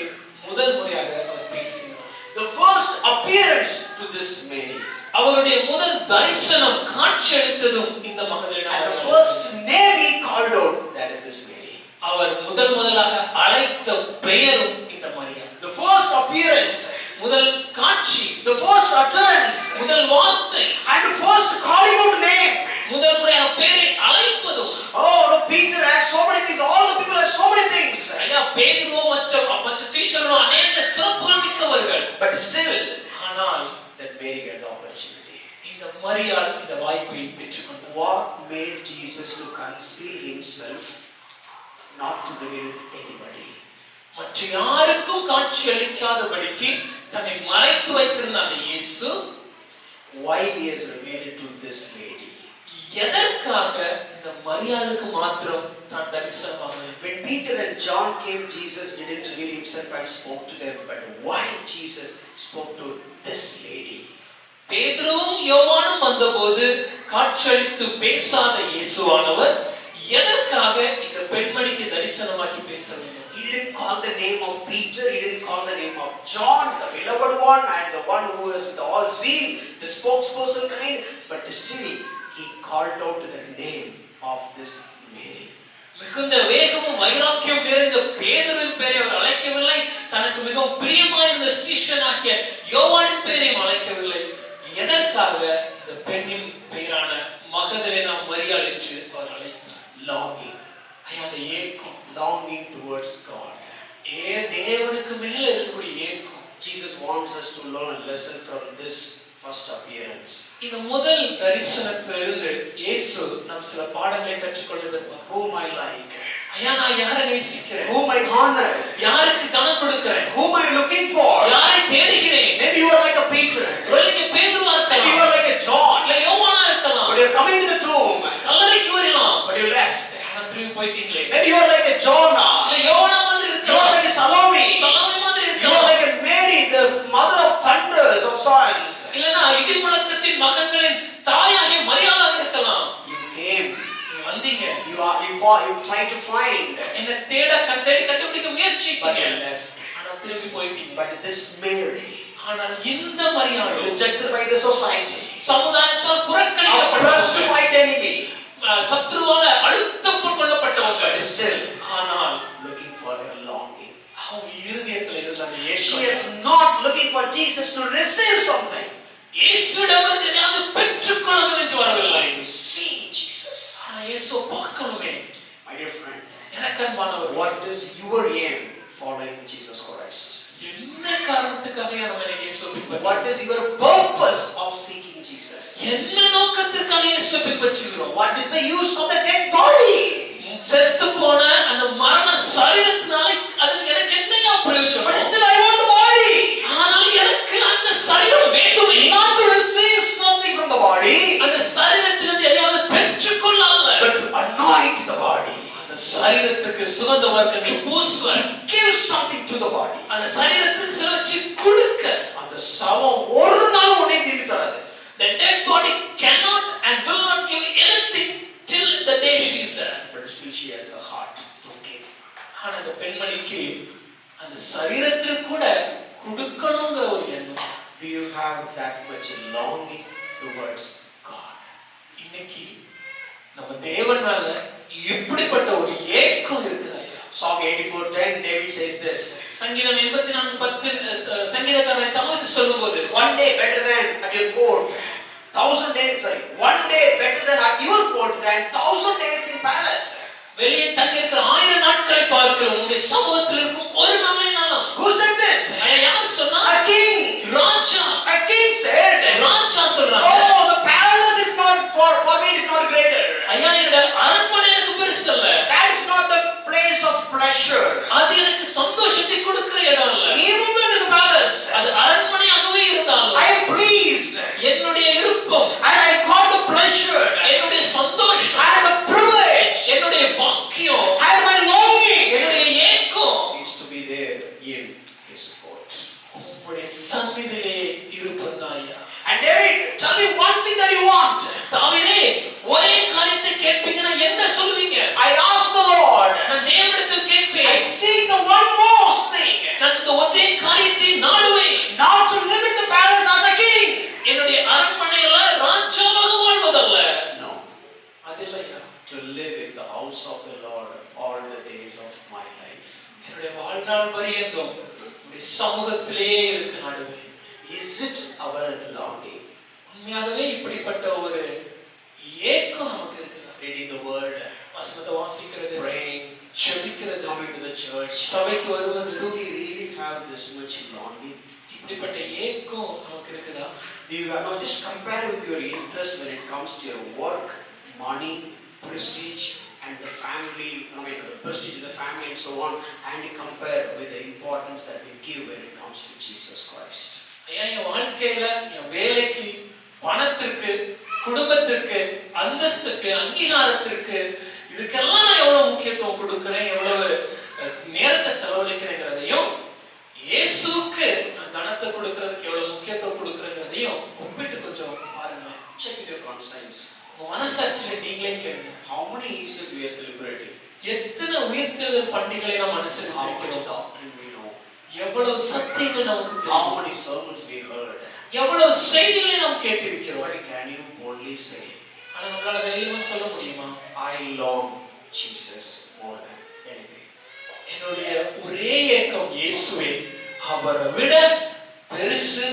B: முதல் முறையாக அவர் பேசினார்.
A: The first appearance to this Mary.
B: அவருடைய முதல் தரிசனம் காட்சியளித்ததும் இந்த Magdalene.
A: And the first name he called out, that is this Mary.
B: அவர் முதலாக அழைத்த பெயரும் இந்த மரியாள்.
A: The first appearance,
B: முதல் காட்சி,
A: the first utterance,
B: முதல் வார்த்தை,
A: and the first calling out name.
B: முதல் முறையாக பெயரை அழைப்பதும்.
A: Oh no, Peter has so many things. All the people have so many things.
B: ஐயா, பேதுருவோ மற்ற ஸ்ரீஷர்களோ அநேக சிறப்புகள் மிக்கவர்கள்.
A: But still,
B: ஆனால்
A: that Mary got the opportunity.
B: இந்த மரியாள் இந்த வாய்ப்பை பெற்றுக்கொண்டார்.
A: What made Jesus to conceal himself, not to reveal it to anybody?
B: மற்ற யாருக்கும் காட்சி அளிக்காதபடிக்கு தன்னை மறைத்து வைத்திருந்த அந்த இயேசு
A: Why he has revealed it to this lady?
B: எதற்காக இந்த மரியாளுக்கு மாத்திரம் தான் தரிசனமாக?
A: When Peter and John came, Jesus didn't reveal himself and spoke to them. But why Jesus spoke to this lady?
B: பேதுருவும் யோவானும் வந்தபோது காட்சியளித்து பேசாத இயேசுவானவர் எதற்காக இந்த பெண்மணிக்கு தரிசனமாகி பேச வேண்டும்?
A: He didn't call the name of Peter, he didn't call the name of John, the beloved one and the one who is with all zeal, the spokesperson kind, but still he called out the name of this Mary.
B: மிகுந்த வேகமும் வைராக்கியம் நிறைந்த பேதுருவின் பெயரை அவர் அழைக்கவில்லை. தனக்கு மிகவும் பிரியமாயிருந்த சீஷனாகிய யோவானின் பெயரையும் அழைக்கவில்லை. எதற்காக இந்த பெண்ணின் பெயரான மகதலேனா மரியாள் என்று அவர் அழைத்தார்?
A: Longing.
B: அந்த ஏக்கம்,
A: Longing towards God.
B: தேவனுக்கு மேல இருக்கக்கூடிய ஏக்கம்.
A: Jesus wants us to learn a lesson from this first appearance.
B: இந்த முதல் தரிசனத்திலிருந்து இயேசு நம் சில பாடங்களை கற்றுக்கொள்வதை
A: Whom I like,
B: ஐயா நான் யாரை நேசிக்கிறேன்,
A: whom I honor,
B: யாருக்கு கணம் கொடுக்கிறேன்,
A: whom I looking for.
B: யாரை தேடுகிறேன்.
A: Maybe you are like a Peter,
B: ஒருவேளை நீங்க பேதுருவா
A: maybe you
B: இருக்கலாம்,
A: are like a John,
B: இல்ல யோவானா இருக்கலாம்.
A: but you are coming to the tomb,
B: கல்லறைக்கு வரலாம்,
A: but you left.
B: ஆனா திரும்பி போயிட்டீங்களே.
A: Maybe you are like a Jonah,
B: இல்ல யோவானா மாதிரி
A: you are
B: இருக்கலாம்,
A: like a Salome,
B: சலோமி மாதிரி
A: you are
B: இருக்கலாம்,
A: like a Mary, the mother of thunders of sons.
B: இல்லனா இடி முழக்கத்தின் மகன்களின் தாயாகிய மரியாதாக இருக்கலாம்.
A: You came,
B: நீங்க வந்தீங்க,
A: you tried to find,
B: என்ன தேடி கண்டுபிடிக்க
A: but
B: முயற்சித்தீங்க,
A: you left.
B: ஆனா திரும்பி போயிட்டீங்க.
A: But this Mary,
B: ஆனால் இந்த மரியாதை
A: rejected by the society,
B: சமுதாயத்தால்
A: a
B: புறக்கணிக்கப்பட்டவங்க,
A: crucified enemy,
B: சத்ருவால அழுத்தம் கொள்ளப்பட்டவங்க,
A: but still
B: ஆனால்
A: looking for her longing.
B: அவங்க இருதயத்துல இருந்த அந்த
A: She
B: ஏக்கம்,
A: is not looking for Jesus to receive something.
B: இயேசுவிடமிருந்து எதையாவது பெற்றுக்கொள்ள என்று வரவில்லை,
A: To see Jesus.
B: ஆனா இயேசுவை பார்க்கணுமே.
A: My dear friend,
B: எனக்கு அன்பானவர்,
A: what is your aim following Jesus Christ?
B: என்ன காரணத்துக்காக நம்ம இயேசுவை பின்பற்றுகிறோம்?
A: What is your purpose of seeking Jesus?
B: என்ன நோக்கத்திற்காக இயேசுவை பின்பற்றுகிறோம்?
A: What is the use of the dead body?
B: செத்து போன அந்த மரண சரீரத்தினால அது எனக்கு என்னையா
A: But
B: பிரயோஜனம்?
A: still I want the body.
B: ஆனால் எனக்கு அந்த சரீரம் வேண்டுமே,
A: Not to receive something from the body,
B: அந்த சரீரத்திலிருந்து எதையாவது பெற்றுக்கொள்ள அல்ல,
A: but to anoint the body.
B: அந்த சரீரத்துக்கு சுகந்த வர்க்கங்களை பூசுவ,
A: Give something to the body.
B: அந்த சரீரத்துக்கு சிலவற்றை கொடுக்க.
A: அந்த சவம் ஒரு நாளும் உன்னை திரும்பி தராது.
B: The dead body cannot and will not give anything till the day she is there.
A: But still she has a heart to give.
B: ஆனா அந்த பெண்மணிக்கு அந்த சரீரத்தில் கூட கொடுக்கணுங்கிற ஒரு எண்ணம்.
A: Do you have that much longing towards God?
B: இன்னைக்கு நம்ம தேவன் மேல இப்படிப்பட்ட ஒரு ஏக்கம் இருக்குதா?
A: Psalm 84:10, David says this.
B: சங்கீதம் 84:10 சங்கீதக்காரன் தாவீது சொல்லும்போது,
A: One day better than at your court, 1,000 days, one day better than at your court than 1,000 days in palace.
B: வெளியே தங்கி இருக்கிற 1000 நாட்களை பார்க்கிறோம், உங்களுடைய சமூகத்தில் இருக்கும் ஒரு நாளே நாளும்.
A: Who said this?
B: யார் சொன்னா?
A: A king.
B: Raja.
A: A king said.
B: ராஜா சொல்றாங்க,
A: Oh, the palace is not for me, it is not greater.
B: ஐயா என்னோட அரண்மனை எனக்கு பெருசு இல்ல.
A: That is not the place of pleasure.
B: அது எனக்கு சந்தோஷத்தை கொடுக்கிற இடம் இல்ல.
A: Even though it is a palace,
B: அது அரண்மனையாகவே இருந்தாலும்
A: I am pleased
B: என்னுடைய விருப்பம்,
A: and I got the pleasure
B: என்னுடைய சந்தோஷம்,
A: and the privilege
B: என்னுடைய பாக்கியம்,
A: and my longing
B: என்னுடைய ஏக்கம்
A: is to be there in his court.
B: உம்முடைய சந்நிதியிலே இருப்பதுதான் ஐயா.
A: And David, tell me one thing that you want.
B: தாவீதே, ஒரே காரியத்தை கேட்பீங்கன்னா என்ன சொல்லுவீங்க?
A: I ask the Lord.
B: நான் தேவனிடத்தில் கேட்பேன்.
A: I seek the one most thing.
B: நான் இந்த ஒரே காரியத்தை நாடுவேன்.
A: Not to live in the palace as a king.
B: என்னுடைய அரண்மனையில ராஜாவாக வாழ்வதல்ல.
A: No.
B: அதில்லையா.
A: To live in the house of the Lord all the days of my life.
B: என்னுடைய வாழ்நாள் பரியந்தம் உம்முடைய சமூகத்திலேயே இருக்க நாடுவேன்.
A: Is it our longing?
B: உண்மையாகவே இப்படிப்பட்ட ஒரு ஏக்கம் நமக்கு இருக்குதா?
A: Reading the word,
B: வசனத்தை வாசிக்கிறது,
A: praying,
B: ஜெபிக்கிறது,
A: coming to the church.
B: சபைக்கு வருவது,
A: Do we really have this much longing?
B: இப்படிப்பட்ட ஏக்கம் நமக்கு இருக்குதா?
A: Do you have, now just compare with your interest when it comes to your work, money, prestige, and the family, the prestige of the family and so on, and you compare with the importance that we give when it comes to Jesus Christ.
B: ஐயா, என் வாழ்க்கையில என் வேலைக்கு, பணத்திற்கு, குடும்பத்திற்கு, அந்தஸ்துக்கு, அங்கீகாரத்திற்கு, இதுக்கெல்லாம் நான் எவ்வளவு முக்கியத்துவம் கொடுக்கிறேன், எவ்வளவு நேரத்தை செலவழிக்கிறேங்கிறதையும், இயேசுவுக்கு நான் கனத்தை கொடுக்கிறதுக்கு எவ்வளவு முக்கியத்துவம் கொடுக்கிறேங்கிறதையும் ஒப்பிட்டு கொஞ்சம் பாருங்க.
A: Check your conscience.
B: உங்க மனசாட்சியில நீங்களே கேளுங்க.
A: How many Easters we are celebrating?
B: எத்தனை உயிர்த்தெழுதல் பண்டிகைகளை நாம்
A: How much
B: அனுசரிக்கிறோம்?
A: doctrine we know?
B: எவ்வளவு சத்தியங்கள் நமக்கு
A: How
B: தெரியும்?
A: many sermons we heard?
B: எவ்வளவு செய்திகளை நாம் கேட்டிருக்கிறோம்?
A: What can you boldly say?
B: ஆனா நம்மளால தைரியமா சொல்ல முடியுமா?
A: I long Jesus more than anything.
B: என்னுடைய ஒரே ஏக்கம் இயேசுவே, அவரை விட பெருசு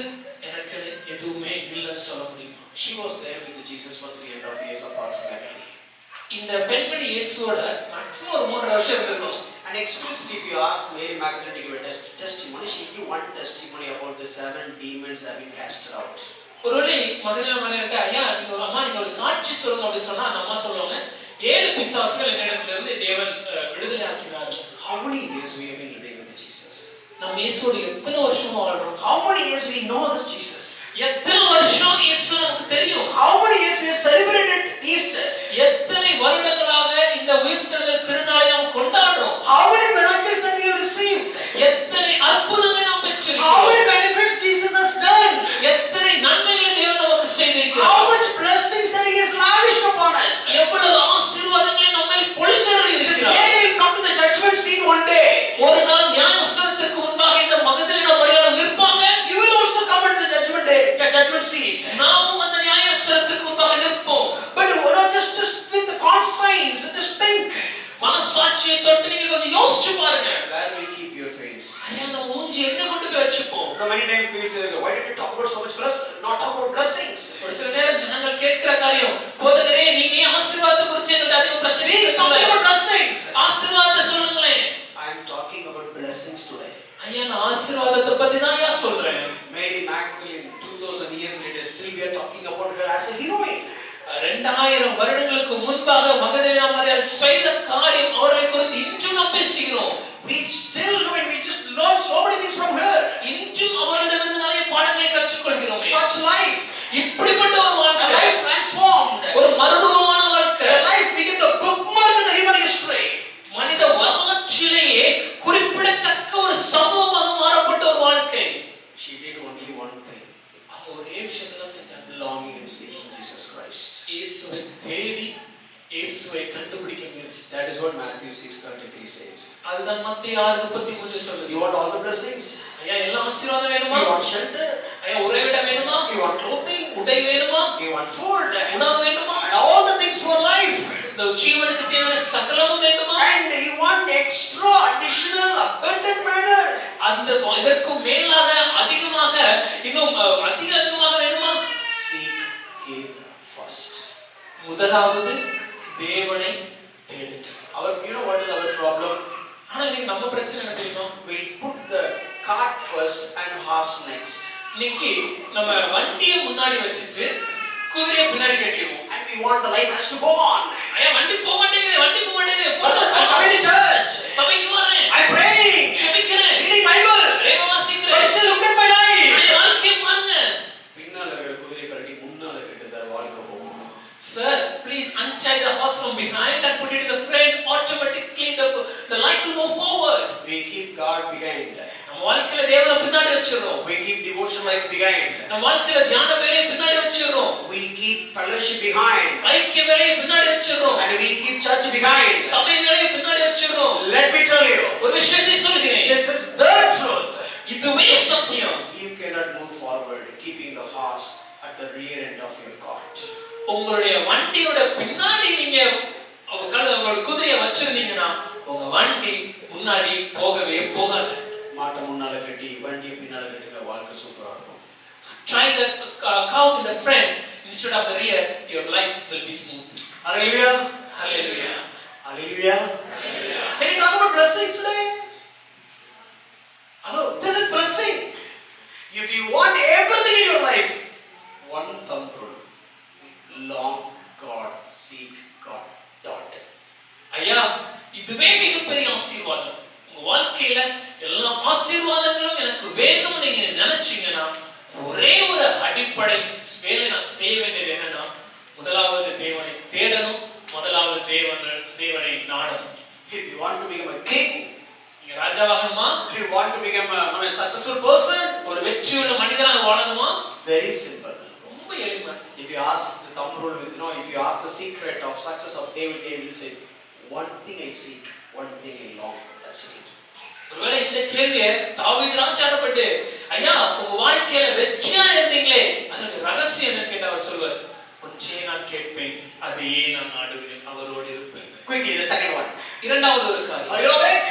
B: எனக்கு எதுவுமே இல்லைன்னு சொல்ல முடியுமா?
A: She was there with Jesus for 3.5 years approximately.
B: இந்த பெண்மணி இயேசுவோட மேக்ஸிமம் ஒரு 3 வருஷம் இருந்திருக்கும்.
A: And explicitly, if you ask Mary Magdalene to give a testimony, she gave one testimony about the 7 demons having cast her out.
B: ஒருவேளை மகனே மகன்கிட்ட ஐயா நீங்க ஒரு அம்மா நீங்க ஒரு சாட்சி சொல்லுங்க அப்படி சொன்னா அந்த அம்மா சொல்லுவாங்க 7 பிசாசுகள் என்னிடத்துல இருந்து தேவன் விடுதலை ஆக்கினார்.
A: How many years we have been living with Jesus?
B: நாம் இயேசுவோடு எத்தனை வருஷமா வாழ்றோம்?
A: How many years we know this Jesus?
B: எத்தனை வருஷம் இயேசு நமக்கு தெரியும்?
A: How many years we have celebrated Easter?
B: எத்தனை வருடங்களாக இந்த உயிர்த்தெழுதல் திருநாளை நாம் கொண்டாடுறோம்?
A: How many miracles that we have received?
B: எத்தனை அற்புதங்களை நாம்
A: How
B: பெற்றிருக்கிறோம்?
A: many benefits Jesus has done?
B: எத்தனை நன்மைகளை தேவன் நமக்கு செய்திருக்கிறார்?
A: How much blessings that He has lavished upon us?
B: எவ்வளவு ஆசீர்வாதங்களை நம்மை பொழிந்தருளி
A: This
B: இருக்கிறார்.
A: day we will come to the judgment seat one day.
B: ஒரு நாள் நியாயஸ்தானத்திற்கு முன்பாக இந்த மகதலேனா மரியாள் நிற்பாங்க.
A: You will also come into the judgment day, the judgment seat.
B: நாமும் அந்த நியாயஸ்தானத்திற்கு முன்பாக நிற்போம்.
A: But just with the conscience, just think.
B: மனசாட்சியை தொட்டு நீங்க கொஞ்சம் யோசிச்சு பாருங்க.
A: Where we keep your face?
B: ஐயா நம்ம மூஞ்சி எங்க கொண்டு போய் வச்சுப்போம்?
A: Now many times people say, why did you talk about so much blessing? Not talk about blessings.
B: ஒரு சில நேரம் ஜனங்கள் கேட்கிற காரியம் போதகரே நீங்க ஏன் ஆசீர்வாதத்தை குறித்து என்கிட்ட அதிகம்
A: Speak something about blessings.
B: ஆசீர்வாதத்தை சொல்லுங்களேன்.
A: I am talking about blessings today.
B: ஐயா நான் ஆசீர்வாதத்தை பத்தி தான் ஐயா சொல்றேன்.
A: Mary Magdalene 2000 years later still we are talking about her as a heroine.
B: 2000 வருடங்களுக்கு முன்பாக மகதலேனா மரியாள் செய்த காரியம் அவர்களை குறித்து இன்றும் நாம் பேசுகிறோம்.
A: We still know and we just learn so many things from her.
B: இன்றும் அவரிடமிருந்து நிறைய பாடங்களை கற்றுக்கொள்கிறோம்.
A: Such life,
B: இப்படிப்பட்ட ஒரு
A: a
B: வாழ்க்கை,
A: life transformed.
B: ஒரு மறுரூபமான வாழ்க்கை,
A: Her life became the bookmark in the human history.
B: மனித வரலாற்றிலேயே குறிப்பிடத்தக்க ஒரு சமூகமாக மாறப்பட்ட ஒரு வாழ்க்கை.
A: She did only one thing.
B: அவங்க ஒரே விஷயத்தை தான் செஞ்சாங்க.
A: Longing and seeking Jesus Christ.
B: இயேசுவை தேடி இயேசுவை கண்டுபிடிக்க முயற்சி.
A: That is what Matthew 6:33 says.
B: அதுதான் மத்தேயு 6:33 சொல்லுது.
A: You want all the blessings?
B: ஐயா எல்லா ஆசீர்வாதம் வேணுமா?
A: You want shelter?
B: ஐயா உறைவிடம் வேணுமா?
A: You want clothing?
B: உடை வேணுமா?
A: You want food?
B: உணவு வேணுமா?
A: And all the things for life.
B: இந்த ஜீவனுக்கு தேவையான சகலமும் வேண்டுமா?
A: And you want extra, additional, abundant manner.
B: அந்த இதற்கு மேலாக அதிகமாக இன்னும் அதிகமாக வேணுமா?
A: Seek Him first.
B: முதலாவது தேவனை தேடுங்கள்.
A: You know what is our problem?
B: ஆனா இன்னைக்கு நம்ம பிரச்சனை என்ன தெரியுமா?
A: We put the cart first and horse next.
B: இன்னைக்கு நம்ம வண்டியை முன்னாடி வச்சிட்டு குதிரையை பின்னாடி கட்டிடுவோம்.
A: And we want the life has to go on.
B: ஐயா வண்டி போக மாட்டேங்குது, வண்டி போக மாட்டேங்குது.
A: I'm coming to church.
B: சபைக்கு வரேன்.
A: I'm praying.
B: ஜெபிக்கிறேன்.
A: Reading Bible.
B: வேத
A: But
B: வாசிக்கிறேன்.
A: still look at my life.
B: என் வாழ்க்கையை பாருங்க.
A: பின்னால இருக்கிற குதிரை கட்டி முன்னால கட்டு சார் வாழ்க்கை போகும்.
B: Sir, please untie the horse from behind and put it in the front. Automatically the life will move forward.
A: We keep God behind.
B: நம்ம வாழ்க்கையில தேவனை பின்னாடி வச்சிரோம்.
A: We keep devotion life behind.
B: நம்ம வாழ்க்கையில தியான வேலையை பின்னாடி வச்சிரோம்.
A: We keep fellowship behind.
B: ஐக்கிய வேலையை பின்னாடி வச்சிரோம்.
A: And we keep church behind.
B: சபை வேலையை பின்னாடி வச்சிரோம்.
A: Let me tell you.
B: ஒரு விஷயத்தை சொல்கிறேன்.
A: This is the truth.
B: இதுவே சத்தியம்.
A: You cannot move forward keeping the horse at the rear end of your cart.
B: உங்களுடைய வண்டியோட பின்னாடி நீங்க உங்களோட குதிரையை வச்சிருந்தீங்கன்னா உங்க வண்டி முன்னாடி போகவே போகாது.
A: மாட்டை முன்னால கட்டி வண்டியை பின்னால கட்டின வாழ்க்கை சூப்பரா இருக்கும்.
B: Try the cow in the front instead of the rear, your life will be smooth.
A: Hallelujah.
B: Hallelujah.
A: Hallelujah. Can you talk about blessings today? Hello, this is blessing. If you want everything in your life, one thumb rule. Long God, seek God. Dot.
B: ஐயா இதுவே மிகப்பெரிய ஆசீர்வாதம். உங்க வாழ்க்கையில எல்லா ஆசீர்வாதங்களும் எனக்கு வேணும்னு நீங்க நினைச்சீங்கன்னா ஒரே ஒரு அடிப்படை வேலை நான் செய்ய வேண்டியது என்னன்னா முதலாவது தேவனை தேடணும், முதலாவது தேவனை நாடணும்.
A: If you want to become a king,
B: நீங்க ராஜாவாகணுமா?
A: if you want to become a successful person,
B: ஒரு வெற்றியுள்ள மனிதனாக வாழணுமா?
A: very simple.
B: ரொம்ப எளிமை.
A: If you ask the thumb rule, if you ask the secret of success of David will say, one thing I seek, one thing I long. That's it.
B: ஒருவேளை இந்த கேள்வியை தாவீது ராஜாட்டப்பட்டு ஐயா உங்க வாழ்க்கையில வெற்றியா இருந்தீங்களே அதற்கு ரகசியம் என்ன கேட்டு அவர் சொல்வார், ஒன்றே நான் கேட்பேன், அதையே நான் நாடுவேன், அவரோடு இருப்பேன்.
A: Quickly, the second one.
B: இரண்டாவது ஒரு காரியம்.
A: Are you awake?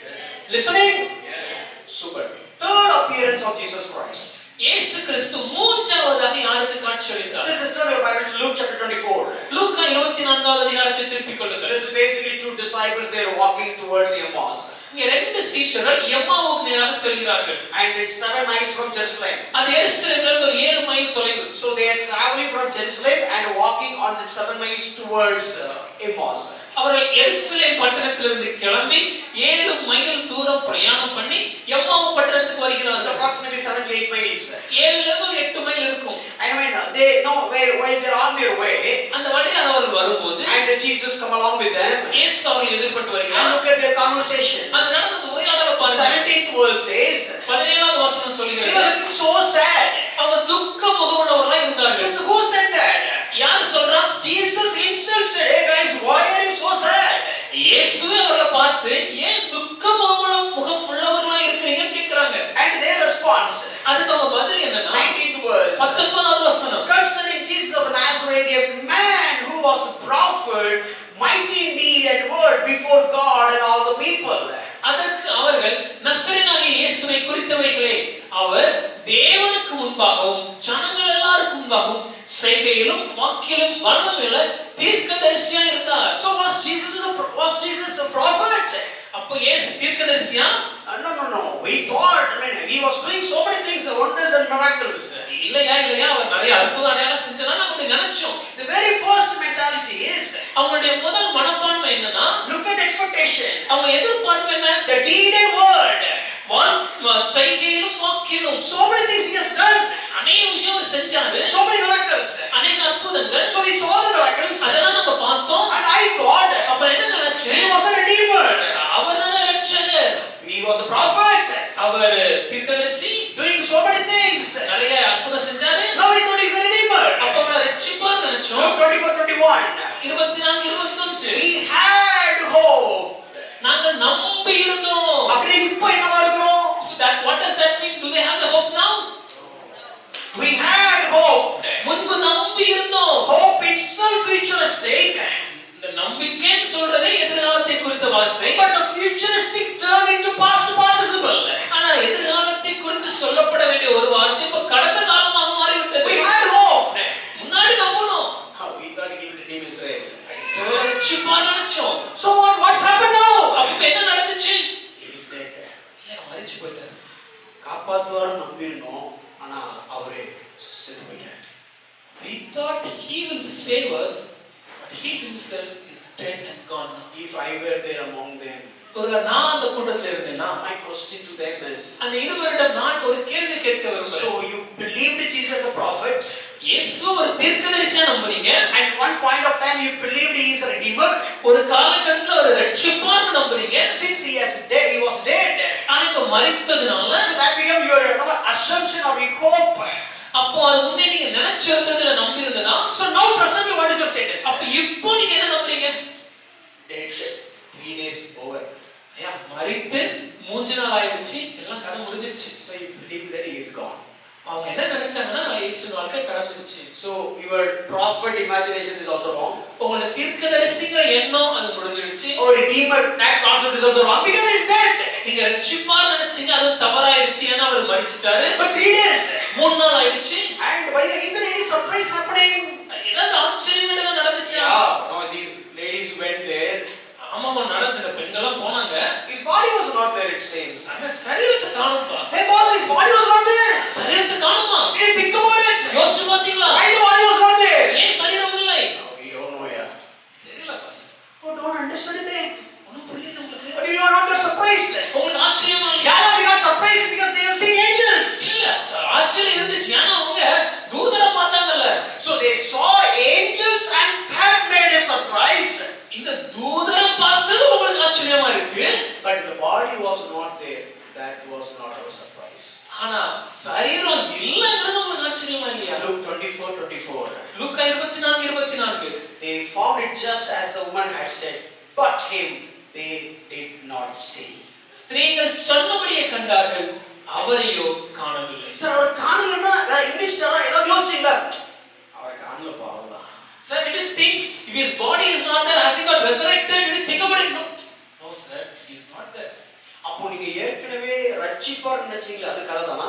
B: Yes.
A: Listening?
B: Yes.
A: Super. Third appearance of Jesus Christ.
B: இயேசு கிறிஸ்து மூன்றாவதாக யாருக்கு காட்சியளித்தார்?
A: This is turn your Bible to Luke chapter 24.
B: லூக்கா 24வது அதிகாரத்தை திருப்பிக் கொள்ளுங்கள்.
A: This is basically two disciples disciples, they are walking towards Emmaus.
B: இங்க ரெண்டு சீஷர்கள் எம்மாவுக்கு நேராக செல்கிறார்கள்.
A: And it's 7 miles from Jerusalem.
B: அது எருசலேமிலிருந்து ஒரு 7 மைல் தொலைவு.
A: So they are traveling from Jerusalem and walking on the 7 miles towards Emmaus.
B: அவர்கள் எருசலேம் பட்டணத்திலிருந்து கிளம்பி 7 மைல் தூரம் பிரயாணம் பண்ணி எம்மாவு பட்டணத்துக்கு
A: It's
B: வருகிறார்கள்.
A: approximately 7 to 8 miles.
B: 7 ல இருந்து 8 மைல் இருக்கும்.
A: And when they know while they're on their way,
B: அந்த வழியாக அவர்கள் வரும்போது
A: and Jesus come along with them,
B: இயேசு அவர்கள் எதிர்பட்டு
A: and
B: வருகிறார்.
A: look at their conversation.
B: அது நடந்த அந்த உரையாடலை பாருங்க.
A: 17th verse says,
B: 17வது வசனம்
A: they
B: சொல்கிறது.
A: were looking so sad.
B: அவங்க துக்க முகமுள்ளவர்களா இருந்தார்கள்.
A: Who said that?
B: யார் சொல்றா?
A: Jesus himself said, hey guys, why are you so sad?
B: இயேசுவே அவர்களை பார்த்து ஏன் துக்க முகமுள்ளவர்களா இருக்கீங்கன்னு கேக்குறாங்க.
A: And their response,
B: அதுக்கு அவங்க பதில் என்னன்னா
A: 19th verse,
B: 19வது வசனம்.
A: concerning Jesus of Nazareth, a man who was a prophet, mighty in deed and word before God and all the people.
B: அதற்கு அவர்கள் நசரேயனாகிய இயேசுவை குறித்தவைகளே, அவர் தேவனுக்கு முன்பாகவும் ஜனங்கள் எல்லாருக்கும் முன்பாகவும் செய்கையிலும் வாக்கிலும் வல்லமையுள்ள தீர்க்கதரிசியா இருந்தார்.
A: So was Jesus a prophet?
B: அப்போ இயேசு தீர்க்கதரிசியா?
A: No. We thought, he was doing so many things, wonders and miracles.
B: இல்லையா அவர் நிறைய அற்புத அடையாளம் செஞ்சனால அப்படி நினைச்சோம்.
A: The very first mentality is,
B: அவங்களுடைய முதல் மனப்பான்மை என்னன்னா,
A: look at expectation.
B: அவங்க எதிர்பார்ப்பு என்ன?
A: The deed and word.
B: செய்கையிலும் வாக்கிலும்
A: So many things he has done.
B: அநேக விஷயம் செஞ்சாரு.
A: So many miracles.
B: அநேக அற்புதங்கள்.
A: So we saw the miracles.
B: அதெல்லாம் நம்ம பார்த்தோம்.
A: And I thought,
B: அப்ப என்ன நினைச்சேன்?
A: he was a redeemer.
B: அவர்தானே ரட்சகர்.
A: He was a prophet.
B: அவர் தீர்க்கதரிசி.
A: Doing so many things.
B: நிறைய அற்புதம் செஞ்சாரு.
A: Now we thought he's a redeemer.
B: அப்ப அவரை ரட்சிப்பார் நினைச்சோம்.
A: Luke 24:21.
B: 24:21.
A: We had hope.
B: நாங்கள் நம்பி இருந்தோம்.
A: அப்படியே இப்போ என்னவா இருக்கிறோம்?
B: So that what does that mean? Do they have the hope now?
A: We had hope.
B: முன்பு நம்பி இருந்தோம்.
A: Hope itself futuristic.
B: இந்த நம்பிக்கைன்னு சொல்றதே எதிர்காலத்தை குறித்த வார்த்தை.
A: But the futuristic turned into past participle.
B: ஆனா எதிர்காலத்தை குறித்து சொல்லப்பட வேண்டிய ஒரு வார்த்தை இப்ப கடந்த காலமாக மாறிவிட்டது.
A: We had hope.
B: முன்னாடி நம்பணும்.
A: How we thought he would redeem Israel.
B: ரட்சிப்பார் நினைச்சோம்.
A: So what's happened now?
B: அப்ப என்ன நடந்துச்சு?
A: He is dead.
B: இல்ல மரிச்சு போயிட்டார்.
A: காப்பாத்துவார் நம்பினோம் ஆனா அவரே செத்து போயிட்டார்.
B: We thought he will save us, but he himself is dead and gone now.
A: If I were there among them,
B: நான் அந்த கூட்டத்தில் இருந்தேனா,
A: my question to them is,
B: அந்த இருவரிடம் நான் ஒரு கேள்வி கேட்க விரும்புகிறேன்.
A: so you believed Jesus as a prophet?
B: இயேசு ஒரு தீர்க்கதரிசியா நம்புறீங்க.
A: At one point of time you believed he is a redeemer?
B: ஒரு காலகட்டத்துல ஒரு ரட்சிப்பார் நம்புறீங்க.
A: Since he was dead.
B: ஆனா இப்ப மரித்ததுனால,
A: So that became your assumption or your hope.
B: அப்போ அது முன்னே நீங்க நினைச்சிருந்ததுல நம்பி இருந்ததா?
A: So now presently what is your status?
B: அப்ப இப்போ நீங்க என்ன நம்புறீங்க?
A: Dead. 3 days over.
B: ஐயா மரித்து 3 நாள் ஆயிடுச்சு, எல்லாம் கதை முடிஞ்சிருச்சு.
A: So you believe that he is gone.
B: அவங்க என்ன நினைச்சாங்கன்னா இயேசு வாழ்க்கை கடந்துடுச்சு.
A: So your prophet imagination is also wrong.
B: உங்களோட தீர்க்கதரிசிங்கிற எண்ணம் அது முடிஞ்சிடுச்சு.
A: Or redeemer, that concept is also wrong because he is dead.
B: நீங்க ரட்சிப்பார் நினைச்சீங்க, அது தவறாயிடுச்சு. ஏன்னா அவர் மரிச்சிட்டாரு.
A: But 3 days.
B: 3 நாள் ஆயிடுச்சு.
A: And why is there any surprise happening?
B: ஏதாவது ஆச்சரியம் என்ன நடந்துச்சா?
A: No, these ladies went there.
B: ஆமாமா நடந்துச்சு. பெண்கள்லாம் போனாங்க.
A: His body was not there, it seems.
B: அங்க சரீரத்தை காணும்பா.
A: Hey boss, his body was not there.
B: சரீரத்தை காணுமா?
A: Did you think about it?
B: யோசிச்சு பாத்தீங்களா?
A: Why the body was not there?
B: ஏன் சரீரம் இல்லை?
A: No, we don't know yet.
B: தெரியல pass.
A: Oh, don't understand anything.
B: ஒண்ணும் புரியல உங்களுக்கு.
A: But you are not get surprised.
B: உங்களுக்கு ஆச்சரியமா இல்லையா?
A: Yeah, we got surprised because they have seen angels.
B: இல்ல ஆச்சரியம் இருந்துச்சு. ஏன்னா அவங்க தூதரை பார்த்தாங்கல்ல.
A: So they saw angels and that made us surprised.
B: இந்த தூதரை பார்த்தது உங்களுக்கு ஆச்சரியமா இருக்கு.
A: But the body was not there. That was not our surprise.
B: ஆனா சரீரம் இல்லங்கிறது உங்களுக்கு ஆச்சரியமா இல்லையா?
A: Luke 24:24.
B: Luca 24:24.
A: They found it just as the woman had said, but him they did not see.
B: ஸ்திரீகள் சொன்னபடியே கண்டார்கள், அவரையோ காணவில்லை.
A: சார் அவர் காணலன்னா வேற இங்கிலீஷ்ல ஏதாவது யோசிச்சீங்களா? அவர் காணல பாவம்.
B: Sir, did you think if his body is not there, has he got resurrected? Did you think about it? No sir, he is not there.
A: அப்போ நீங்க ஏற்கனவே ரட்சிப்பார் நினைச்சீங்களா? அது கதைதானா?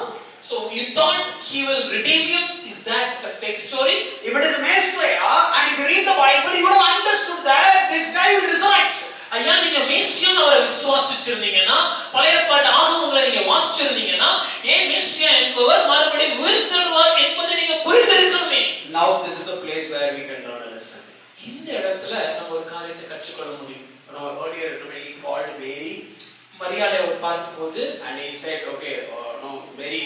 B: So you thought he will redeem you? Is that a fake story?
A: If it is Messiah and if you read the Bible, you would have understood that this guy will resurrect.
B: ஐயா மேசியான்னு அவரை விசுவாசிச்சிருந்தீங்கன்னா, பழைய ஏற்பாட்டு ஆகமங்களை நீங்க வாசிச்சிருந்தீங்கன்னா, ஏன் மேசியா என்பவர் மறுபடியும் உயிர்த்தெழுவார் என்பதை நீங்க புரிந்திருக்கணுமே.
A: Now this is the place where we can learn a lesson.
B: இந்த இடத்துல நம்ம ஒரு காரியத்தை கற்றுக்கொள்ள முடியும்.
A: Earlier when he called Mary,
B: மரியாதை அவர் பார்க்கும்போது,
A: and he said, okay, no, Mary,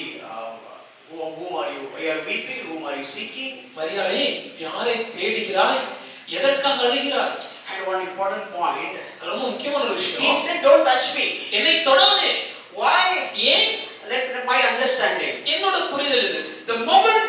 A: whom are you? You are weeping. Whom are you seeking?
B: மரியாதை, யாரை தேடுகிறாய்? எதற்காக அழுகிறாய்?
A: And one important point,
B: ரொம்ப முக்கியமான ஒரு விஷயம்.
A: he said, don't touch me.
B: என்னை தொடாதே.
A: Why?
B: ஏன்?
A: Let my understanding.
B: என்னோட புரிதல் இது.
A: The moment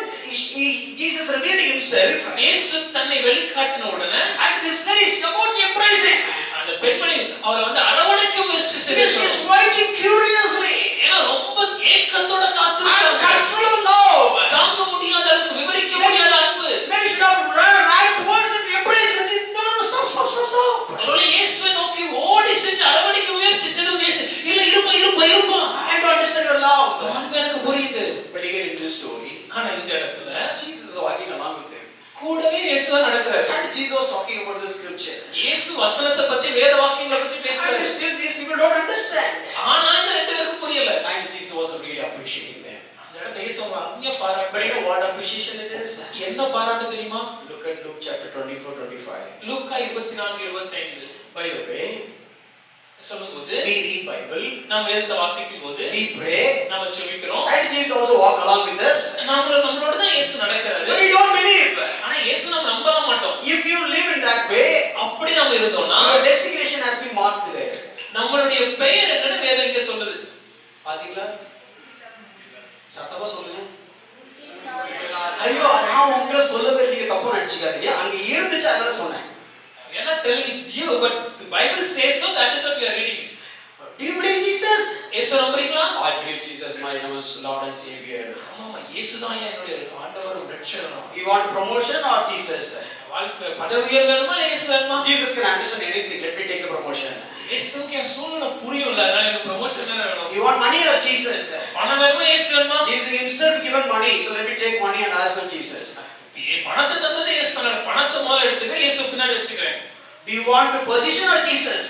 A: Jesus revealed himself,
B: இயேசு தன்னை வெளிக்காட்டின உடனே,
A: and this lady is about to embrace him.
B: அந்த பெண்மணி அவரை அரவணைக்க முயற்சி
A: Because she is waiting curiously.
B: ஏன்னா ரொம்ப ஏக்கத்தோட காத்திருக்காங்க.
A: Uncontrollable love.
B: தாங்க முடியாத அளவுக்கு, விவரிக்க முடியாத அன்பு.
A: Maybe should have run right towards him to embrace him. No, stop.
B: அவளை இயேசுவை நோக்கி ஓடி சென்று அரவணைக்க முயற்சி செய்து இயேசு, இல்ல இருப்பா.
A: I don't understand your love.
B: அன்பு எனக்கு புரியுது.
A: But here in this story,
B: ஆனா இந்த இடத்துல
A: Jesus is walking along with him.
B: கூடவே இயேசு நடக்கிறார்.
A: And Jesus was talking about the scripture.
B: இயேசு வசனத்தை பத்தி, வேத வாக்கியங்களை பத்தி பேசுறாரு.
A: And still these people don't understand.
B: ஆனா இந்த ரெண்டு பேருக்கும் புரியல.
A: And Jesus was really appreciating them.
B: அந்த இடத்துல இயேசு அங்க பாராட்டு.
A: But you know what appreciation it is?
B: என்ன பாராட்டு தெரியுமா?
A: Look at Luke chapter 24-25.
B: Luca 24:25.
A: By the way,
B: சொல்லும்போது,
A: we read Bible,
B: நாம் வேதத்தை வாசிக்கும் போது,
A: we pray,
B: நாம ஜெபிக்கிறோம்.
A: and Jesus also walk along with us.
B: நம்மளோட தான் இயேசு நடக்கிறாரு.
A: But we don't believe.
B: ஆனா இயேசு நம்ம நம்ப மாட்டோம்.
A: If you live in that way,
B: அப்படி நம்ம இருந்தோம்னா,
A: your destination has been marked there.
B: நம்மளுடைய பெயர் என்னன்னு வேதம் இங்க சொல்லுது.
A: பாத்தீங்களா? சத்தமா சொல்லுங்க. ஐயோ, நான் உங்களை சொல்லவே நீங்க தப்பா நினைச்சுக்காதீங்க. அங்க இருந்துச்சு அதனால சொன்னேன்.
B: We are not telling it's you, but the Bible says so. That is what we are reading.
A: Do you believe Jesus?
B: இயேசு நம்புறீங்களா?
A: I believe Jesus, my Lord and Savior.
B: ஆமாமா, இயேசு தான் என்னுடைய ஆண்டவரும் இரட்சகரும்.
A: You want promotion or Jesus?
B: வாழ்க்கை பதவி உயர்வு வேணுமா, இயேசு வேணுமா?
A: Jesus can understand anything. Let me take the promotion.
B: இயேசுக்கு என் சூழ்நிலை புரியும்ல, அதனால எனக்கு ப்ரமோஷன் தானே வேணும்.
A: You want money or Jesus?
B: பணம் வேணுமா, இயேசு வேணுமா?
A: Jesus himself given money, so let me take money and ask for Jesus.
B: பணத்தை தந்தது இயேசு தான். பணத்தை முதல்ல எடுத்துக்க, இயேசு பின்னாடி வச்சுக்கிறேன்.
A: Do you want a position or Jesus?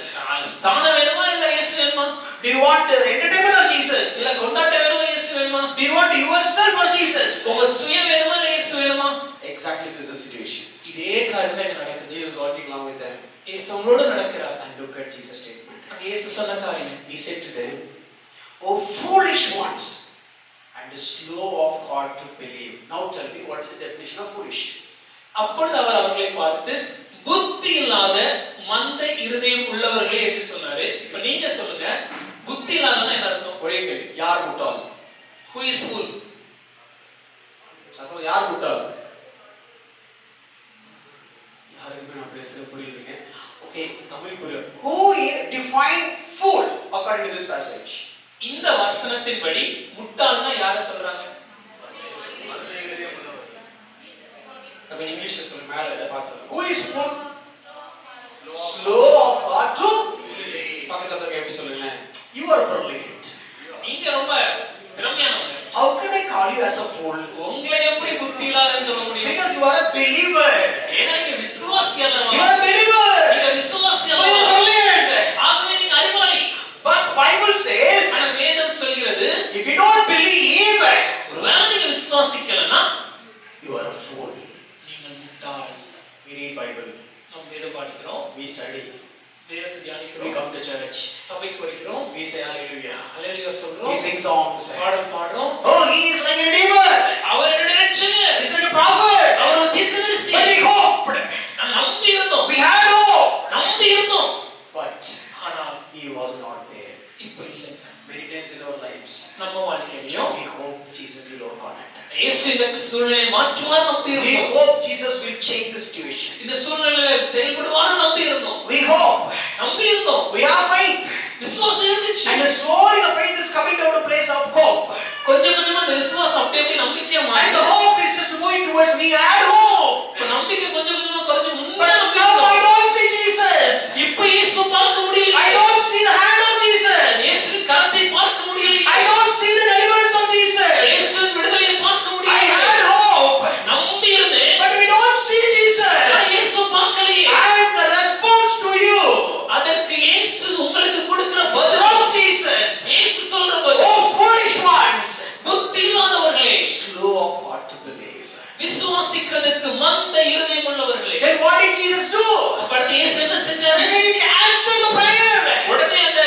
B: ஸ்தானம் வேணுமா இல்ல இயேசு வேணுமா?
A: Do you want entertainment or Jesus?
B: இல்ல கொண்டாட்டம் வேணுமா, இயேசு வேணுமா?
A: Do you want yourself or Jesus?
B: உங்க சுயம் வேணுமா இல்ல இயேசு வேணுமா?
A: Exactly this is the situation.
B: இதே காரியம் தான் இங்க நடக்குது.
A: Jesus walking along with them.
B: இயேசு அவங்களோட நடக்கிறார்.
A: And look at Jesus' statement.
B: இயேசு சொன்ன காரியம்.
A: He said to them, "O foolish ones, and slow of heart to believe." Now tell me, what is the definition of foolish?
B: அப்பொழுது அவர் அவர்களை பார்த்து, புத்தி இல்லாத மந்த இருதயம் உள்ளவர்களே என்று சொன்னாரு. இப்ப நீங்க சொல்லுங்க, புத்தி இல்லாதன்னா என்ன அர்த்தம்?
A: ஒரே கேள்வி, யார் முட்டாள்?
B: Who is fool?
A: சத்தமா, யார் முட்டாள்? யாருக்கு நான் பேசுறது புரியலங்க. Okay, தமிழ் புரியல. Who define fool according to this passage?
B: இந்த வசனத்தின்படி முட்டாள்னா யார சொல்றாங்க?
A: அப்ப இங்கிலீஷ்ல சொல்லுங்க, மேல பார்த்து சொல்லுங்க. Who is fool? Slow of heart to பக்கத்துல இருக்க எப்படி சொல்லுங்களேன்? You are brilliant.
B: நீங்க ரொம்ப திறமையானவங்க.
A: How can I call you as a fool?
B: உங்களை எப்படி புத்தி இல்லாதன்னு சொல்ல முடியும்?
A: Because you are a believer.
B: ஏன்னா நீங்க விசுவாசி அல்லவா?
A: You are a believer.
B: நீங்க விசுவாசி
A: So you are
B: அல்லவா?
A: brilliant.
B: ஆகவே நீங்க அறிவாளி.
A: But Bible says,
B: ஆனா வேதம் சொல்கிறது,
A: if you don't believe,
B: ஒருவேளை நீங்க விசுவாசிக்கலனா
A: you are a fool.
B: நீங்கள் முட்டாள்.
A: We read Bible.
B: நாம் வேதம் படிக்கிறோம்,
A: We study.
B: வேதத்தை
A: We
B: தியானிக்கிறோம்,
A: come to church.
B: சபைக்கு வருகிறோம்,
A: We say hallelujah.
B: Hallelujah
A: We
B: சொல்றோம்,
A: sing songs.
B: பாடல் பாடுறோம்.
A: Oh, he is like a redeemer.
B: அவர் என்னுடைய இரட்சகர்,
A: He is like a prophet.
B: அவர் ஒரு தீர்க்கதரிசி.
A: But we hoped.
B: நாம் நம்பி இருந்தோம்,
A: We had hope.
B: நம்பி இருந்தோம்.
A: But
B: ஆனால்
A: he was not there.
B: இப்ப இல்லைங்க.
A: Many times in our lives,
B: நம்ம வாழ்க்கையிலும்
A: we hope Jesus will work on it.
B: இயேசு இந்த சூழ்நிலையை மாற்றுவார் நம்பி
A: We
B: இருந்தோம்.
A: hope Jesus will change the situation.
B: இந்த சூழ்நிலையில செயல்படுவார் நம்பி இருந்தோம்.
A: We hope.
B: நம்பி இருந்தோம்.
A: We have faith.
B: விசுவாசம் இருந்துச்சு.
A: And slowly the faith is coming down to a place of hope.
B: கொஞ்சம் கொஞ்சமா அந்த விசுவாசம் அப்படியே நம்பிக்கையா
A: And
B: மாறுது.
A: the hope is just moving towards me. I had hope.
B: இப்ப நம்பிக்கை கொஞ்சம் கொஞ்சமா குறைஞ்சு
A: But
B: முன்னாடி நம்பி
A: now I
B: இருந்தோம்.
A: don't see Jesus.
B: இப்ப இயேசு பார்க்க முடியல.
A: I don't see the hand of Jesus.
B: இயேசுவின் கரத்தை பார்க்க முடியல.
A: I don't see the deliverance of Jesus.
B: இயேசுவின் விடுதலையை பார்க்க
A: I
B: முடியல.
A: had hope.
B: நம்பி இருந்தேன்.
A: But we don't see
B: ஆனா
A: Jesus.
B: இயேசு பார்க்கலையே.
A: And the response to you
B: அதற்கு இயேசு யோசிக்கிறதுக்கு மந்த இருதயம் உள்ளவர்களே.
A: Then what did Jesus do?
B: அப்படி இயேசு என்ன செஞ்சாரு?
A: Immediately answered the prayer.
B: உடனே அந்த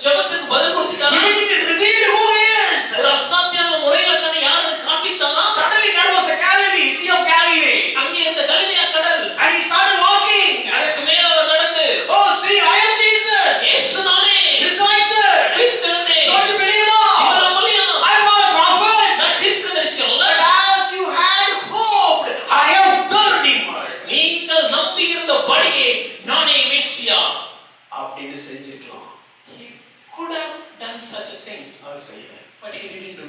B: ஜெபத்துக்கு பதில் கொடுத்தாரு.
A: Immediately revealed who he is.
B: ஒரு அசாத்தியமான முறையில தன்னை யாருன்னு காண்பித்தானா?
A: Suddenly there was a Galilee, Sea of Galilee.
B: அங்கே இந்த கலிலேயா கடல்.
A: And he started walking.
B: அதுக்கு மேல அவர் நடந்து,
A: Oh, see, I am Jesus.
B: இயேசு நானே.
A: Resurrected.
B: உயிர்த்தெழுந்தேன்.
A: Don't you believe now?
B: இவர் நம்மளையா?
A: I am not a prophet.
B: நான் தீர்க்கதரிசி அல்ல.
A: But as you had hoped, I am the Redeemer.
B: நீங்கள் நம்பி இருந்தபடியே நானே மேசியா.
A: அப்படின்னு செஞ்சிருக்கலாம்.
B: He could have done such a thing,
A: அவர் செய்யல.
B: but he didn't do.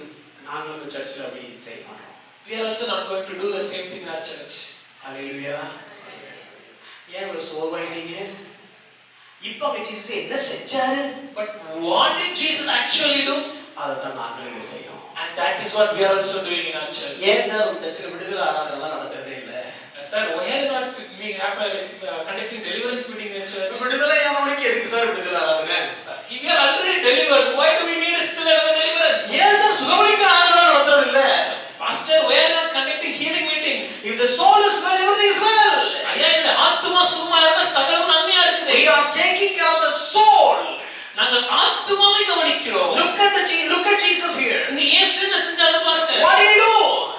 A: நாங்களும் இந்த சர்ச்சில் அப்படி செய்ய மாட்டோம்.
B: We are also not going to do the same thing in our church.
A: ஹalleluya. ஏன் இவ்வளவு சோர்வாயிட்டீங்க? இப்போ ஜீசஸ் என்ன செஞ்சாரு?
B: But what did Jesus actually do?
A: அதைத்தான் நாங்களும் செய்யறோம்.
B: And that is what we are also doing in our church.
A: ஏன் சார் உங்க சர்ச்சில் விடுதலை ஆராதனை நடத்துறதே இல்ல?
B: Sir, why are not we happen like conducting deliverance meeting in church?
A: விடுதலை ஆனவனுக்கு எதுக்கு சார் விடுதலை ஆராதனை?
B: If we are already delivered, why do we need still another deliverance?
A: ஏன் சார் சுகமளிக்க ஆராதனை நடத்துறது இல்ல?
B: Pastor, why are not conducting healing meetings?
A: If the soul is well, everything is well.
B: ஐயா, இந்த ஆத்துமா சும்மா இருந்தா சகலம் நன்மையா இருக்குது.
A: We are taking care of the soul.
B: நாங்கள் ஆத்துமாவை கவனிக்கிறோம்.
A: Look at Jesus here.
B: இங்க இயேசு என்ன செஞ்சாரு பாருங்க.
A: What did he do?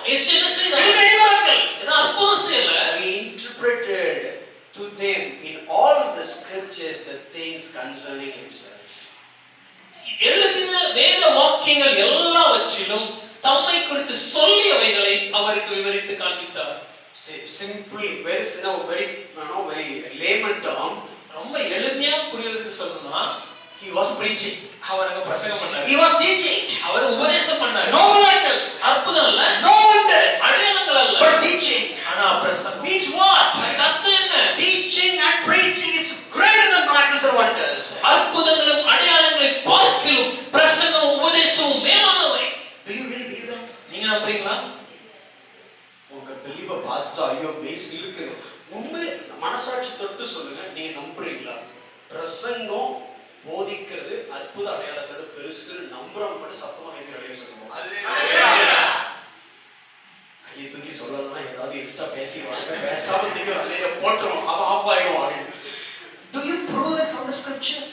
B: இயேசு என்ன
A: He
B: செய்தார்?
A: did many miracles.
B: ஏதோ அற்புதம் செய்யல.
A: He interpreted to them in all the scriptures the things concerning himself.
B: எழுதின வேத வாக்கியங்கள் எல்லாவற்றிலும் தம்மை குறித்து சொல்லியவைகளை அவருக்கு விவரித்து காண்பித்தார்.
A: Simply, very layman term.
B: ரொம்ப எளிமையா புரியறதுக்கு சொல்லணும்னா,
A: He was preaching.
B: அவர் அங்க பிரசங்கம் பண்ணாரு.
A: He was teaching.
B: அவர் உபதேசம் பண்ணாரு.
A: No miracles.
B: அற்புதம் இல்ல.
A: No wonders.
B: அடையாளங்கள் அல்ல.
A: But teaching.
B: ஆனா பிரசங்கம்.
A: Means what?
B: அதுக்கு அர்த்தம் என்ன?
A: Teaching and preaching is greater than miracles and wonders.
B: அற்புதங்களும் அடையாளங்களை பார்க்கிலும் பிரசங்கம் உபதேசமும் மேலானவை.
A: Do you really believe that?
B: நீங்க நம்புறீங்களா?
A: உங்க பிலீவ பார்த்துட்டு ஐயோ பேஸ் இருக்குது. உண்மை மனசாட்சி தொட்டு சொல்லுங்க, நீங்க நம்புறீங்களா? பிரசங்கம் போதிக்கிறது அற்புத அடையாளத்தோட பெருசு நம்புறவங்க மட்டும் சத்தமா கையை அடைய சொல்லுவோம். கையை தூக்கி சொல்லலன்னா ஏதாவது எக்ஸ்ட்ரா பேசிடுவாங்க, பேசாம தூக்கி அல்லைய போட்டுரும், அவன் ஆஃப் ஆயிடும் அப்படின்னு. Do you prove that from the scripture?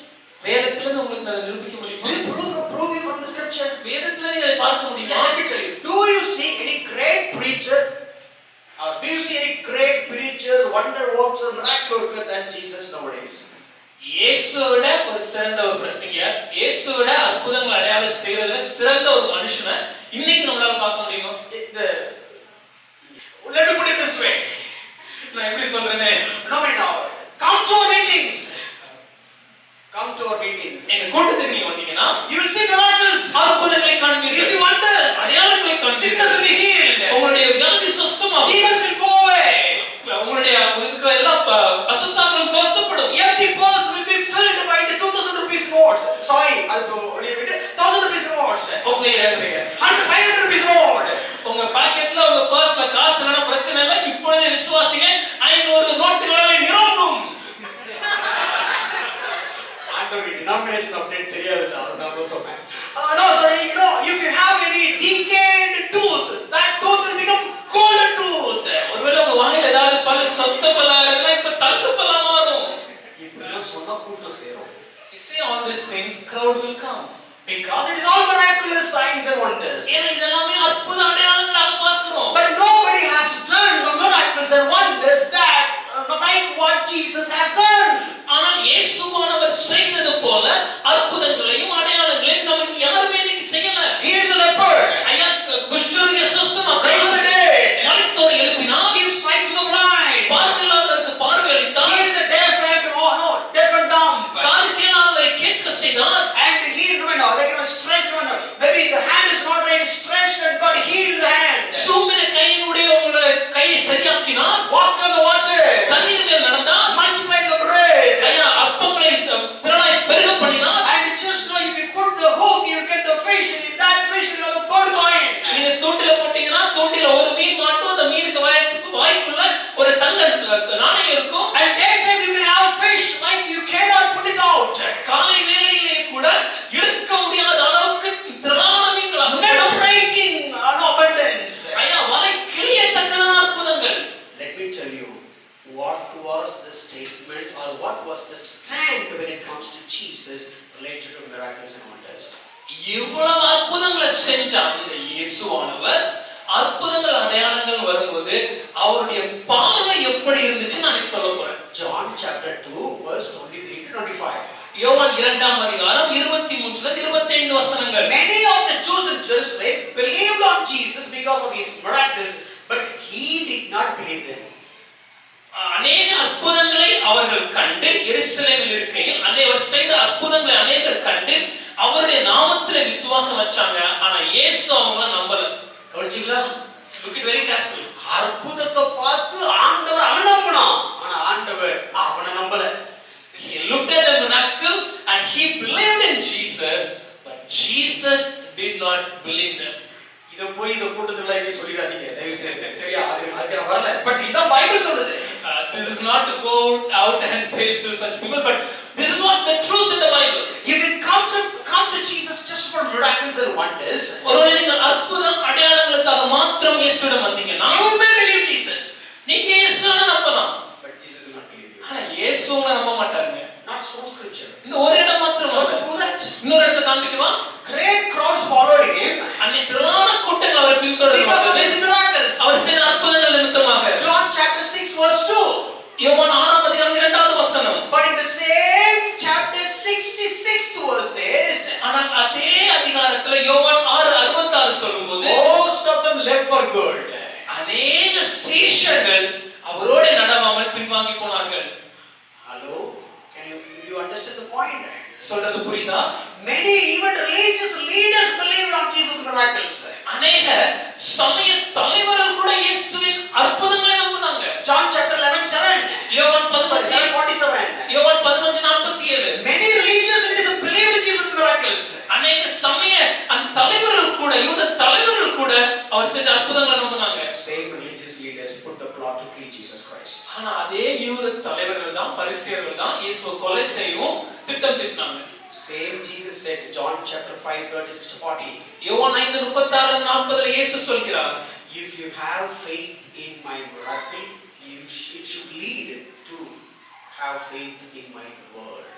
B: வேதத்திலிருந்து உங்களுக்கு அதை நிரூபிக்க முடியுமா?
A: Do you prove it from the scripture?
B: வேதத்திலிருந்து இதை பார்க்க முடியுமா?
A: Let me tell you. Do you see any great preacher? Do you see any great preachers, wonder works and miracle worker than Jesus nowadays?
B: இயேசுவோட ஒரு சிறந்த ஒரு பிரசங்கியார், இயேசுவோட அற்புதங்கள் அடையாளம் செய்யறதுல சிறந்த ஒரு மனுஷனை இன்னைக்கு நம்மளால பார்க்க முடியுமா?
A: Let me put it this way.
B: நான் எப்படி சொல்றேனே,
A: No. Come to our meetings. Come to our meetings.
B: எங்க கூட்டத்துக்கு நீங்க வந்தீங்கன்னா
A: You will see miracles.
B: அற்புதங்களை
A: You
B: காண்பீர்கள்.
A: see wonders.
B: அடையாளங்களை
A: Sickness will
B: காண்பீர்கள்.
A: be healed.
B: உங்களுடைய வியாதி சுத்தமாகும்.
A: Demons will go away.
B: உங்களுடைய இருக்கிற எல்லா அசுத்தங்களும் துரத்தப்படும்.
A: Empty purse will be filled by the 2000 rupees notes. Sorry, I'll 1000 rupees notes.
B: Okay.
A: 500 rupees note.
B: உங்க பாக்கெட்ல உங்க பர்ஸ்ல காசு இல்லைன்னா பிரச்சனை இல்லை. இப்பொழுதே விசுவாசிங்க, 500 நோட்டுகளாலே நிரம்பும்.
A: ஆண்டவர் denomination update தெரியாது, நான் சொன்னேன். No, sorry, if you have any decayed tooth, that tooth will become golden tooth.
B: ஒருவேளை உங்க வாயில ஏதாவது பல சொத்த பல்லா இருந்தா இப்ப தங்க பல்லா மாறும்.
A: இப்படிலாம் சொன்னா கூட்டம் சேரும்.
B: You say all these things, crowd will come.
A: Because it is all miraculous signs and wonders.
B: ஏன்னா இதெல்லாமே அற்புத அடையாளங்களாக பார்க்கிறோம்.
A: But nobody has done the miracles and wonders that like what Jesus has done.
B: ஆனால் இயேசுவானவர் செய்தது போல அற்புதங்களையும் அடையாளங்களையும் நமக்கு யாருமே இன்னைக்கு செய்யல.
A: He is the leopard.
B: ஐயா, குஷ்டரோகியை சுத்தமாக்கினார்.
A: Raise the dead.
B: மரித்தோரை எழுப்பினார்.
A: Give sight to the blind.
B: பார்வையில்லாதவருக்கு பார்வை அளித்தார்.
A: Heal the deaf and dumb.
B: காது கேளாதவரை கேட்க செய்தார்.
A: And heal, stretched, maybe the hand is not right, stretched and God healed the hand.
B: சூம்பின கையினுடைய உங்களுடைய கையை சரியாக்கினார்.
A: Walked on the water.
B: தண்ணீர் மேல் நடந்தார்.
A: Multiplied the bread. statement or what was the stand when it comes to Jesus related to miracles and wonders?
B: இவ்வளவு அற்புதங்களை செஞ்ச அந்த இயேசுவானவர் அற்புதங்கள் அடையாளங்கள் வரும்போது அவருடைய பார்வை எப்படி இருந்துச்சு நான் சொல்ல போறேன்.
A: John chapter 2 verse 23 to 25.
B: யோவான் 2ஆம் அதிகாரம் 23 ல 25 வசனங்கள்.
A: Many of the Jews in Jerusalem believed on Jesus because of his miracles, but he did not believe them.
B: அநேக அற்புதங்களை அவர்கள் கண்டு எருசலேமில் இருக்கையில் அவர் செய்த அற்புதங்களை அநேகர் கண்டு அவருடைய நாமத்திலே விசுவாசம் வச்சாங்க. ஆனா இயேசு அவங்கள நம்பல.
A: கவனிச்சீங்களா?
B: Look it very carefully.
A: அற்புதத்தை பார்த்து ஆண்டவர் அவனை நம்பினான், ஆனா ஆண்டவர் அவனை நம்பல.
B: He looked at the miracle and he believed in Jesus, but Jesus did not believe them.
A: இத போய் இந்த கூட்டத்துல இங்க சொல்லிராதீங்க தயவு செய்து. சரியா? அது வரல. பட் இதான் பைபிள் சொல்லுது.
B: This is not to go out and say to such people, but this is what the truth in the Bible.
A: If it come to Jesus just for miracles and wonders,
B: ஒருவேளை நீங்கள் அற்புதம் அடையாளங்களுக்காக மாத்திரம் இயேசுவிடம் வந்தீங்கன்னா
A: you may believe Jesus.
B: நீங்க இயேசுவை நம்பலாம்.
A: But Jesus will not believe you.
B: ஆனா இயேசுவை நம்ப மாட்டாங்க.
A: Not so scripture.
B: இந்த ஒரு இடம் மாத்திரம் இன்னொரு இடத்துல காண்பிக்குமா?
A: Great crowds followed him.
B: அன்னை திரளான கூட்டங்கள் அவர் பின்தொடர்ந்தார்கள்.
A: Because of his miracles.
B: அவர் செய்த அற்புதங்கள் நிமித்தமாக.
A: John chapter 6 verse 2.
B: யோவான் 6ஆம் அதிகாரம் 2வது வசனம்.
A: But in the same chapter 66th verse says,
B: ஆனால் அதே அதிகாரத்துல யோவான் 6:66 சொல்லும்போது
A: most of them left for good.
B: அநேக சீஷர்கள் அவரோட நடவாமல் பின்வாங்கி போனார்கள்.
A: Hello, can you understand the point?
B: சொல்றது புரியுதா?
A: Many even religious leaders believed on Jesus miracles.
B: அநேக சமய தலைவர்கள் கூட இயேசுவின் அற்புதங்களை நம்பினாங்க.
A: John chapter 11:7.
B: யோவான் 11:47. யோவான் 11:47.
A: Many religious leaders believed Jesus miracles.
B: அநேக சமய அந்த தலைவர்கள் கூட யூத தலைவர்கள் கூட அவர் செஞ்ச அற்புதங்களை நம்பினாங்க.
A: Same religious leaders put the plot to kill Jesus Christ.
B: ஆனா அதே யூத தலைவர்கள் தான் பரிசேயர்கள் தான் இயேசுவை கொலை செய்யவும் திட்டம் தீட்டினாங்க.
A: Same Jesus said John chapter 5:36 to 40.
B: யோவான் 5:36-40 இயேசு சொல்கிறார்,
A: If you have faith in my miracle, it should lead to have faith in my word.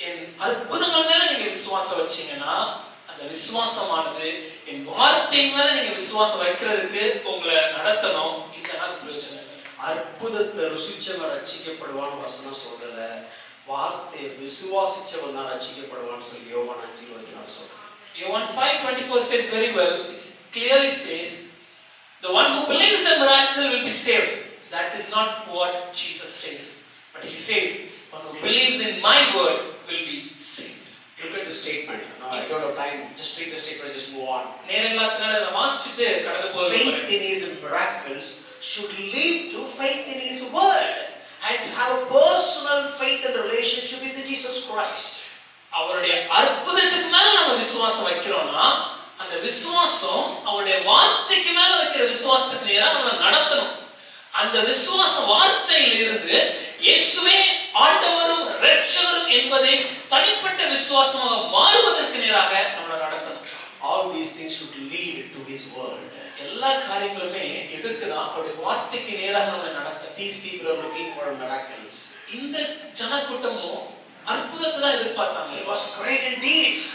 B: என் அற்புதங்கள் மேல நீங்க விசுவாசம் வச்சீங்கன்னா அந்த விசுவாசமானது என் வார்த்தை மேல நீங்க விசுவாசம் வைக்கிறதுக்கு உங்களை நடத்தணும். இதனால் பிரயோஜனம் இல்லை.
A: அற்புதத்தை ருசிச்சவன் ரட்சிக்கப்படுவான் வசனம் சொல்லல, வார்த்தையை விசுவாசிச்சவன் தான் ரட்சிக்கப்படுவான்னு சொல்லி யோவான் 5:24 சொல்றான்.
B: John 5:24 says very well. It clearly says, the one who believes the miracle will be saved. That is not what Jesus says. But he says, one who believes in my word will be saved.
A: Look at the statement. No, I don't have time. Just read the statement and just move on.
B: நேரங்களாத்தினால நான் வாசிச்சிட்டு கடந்து போறேன்.
A: Faith in his miracles should lead to faith in his word and to have a personal faith and relationship with Jesus Christ.
B: அவருடைய அற்புதத்துக்கு மேல நம்ம விசுவாசம் வைக்கிறோம்னா அந்த விசுவாசம் அவருடைய வார்த்தைக்கு மேல வைக்கிற விசுவாசத்துக்கு நேரா நம்ம நடத்தணும். அந்த விசுவாச வார்த்தையில் இருந்து இயேசுவே ஆண்டவரும் இரட்சகரும் என்பதை தனிப்பட்ட விசுவாசமாக மாறுவதற்கு நேராக நம்ம நடத்தணும்.
A: All these things should lead to his word.
B: எல்லா காரியங்களுமே எதுக்குன்னா அவருடைய வார்த்தைக்கு நேராக நம்ம நடத்த.
A: These people are looking for miracles.
B: இந்த ஜனக்கூட்டமும் அற்புதத்தை தான் எதிர்பார்த்தாங்க.
A: He was great in deeds.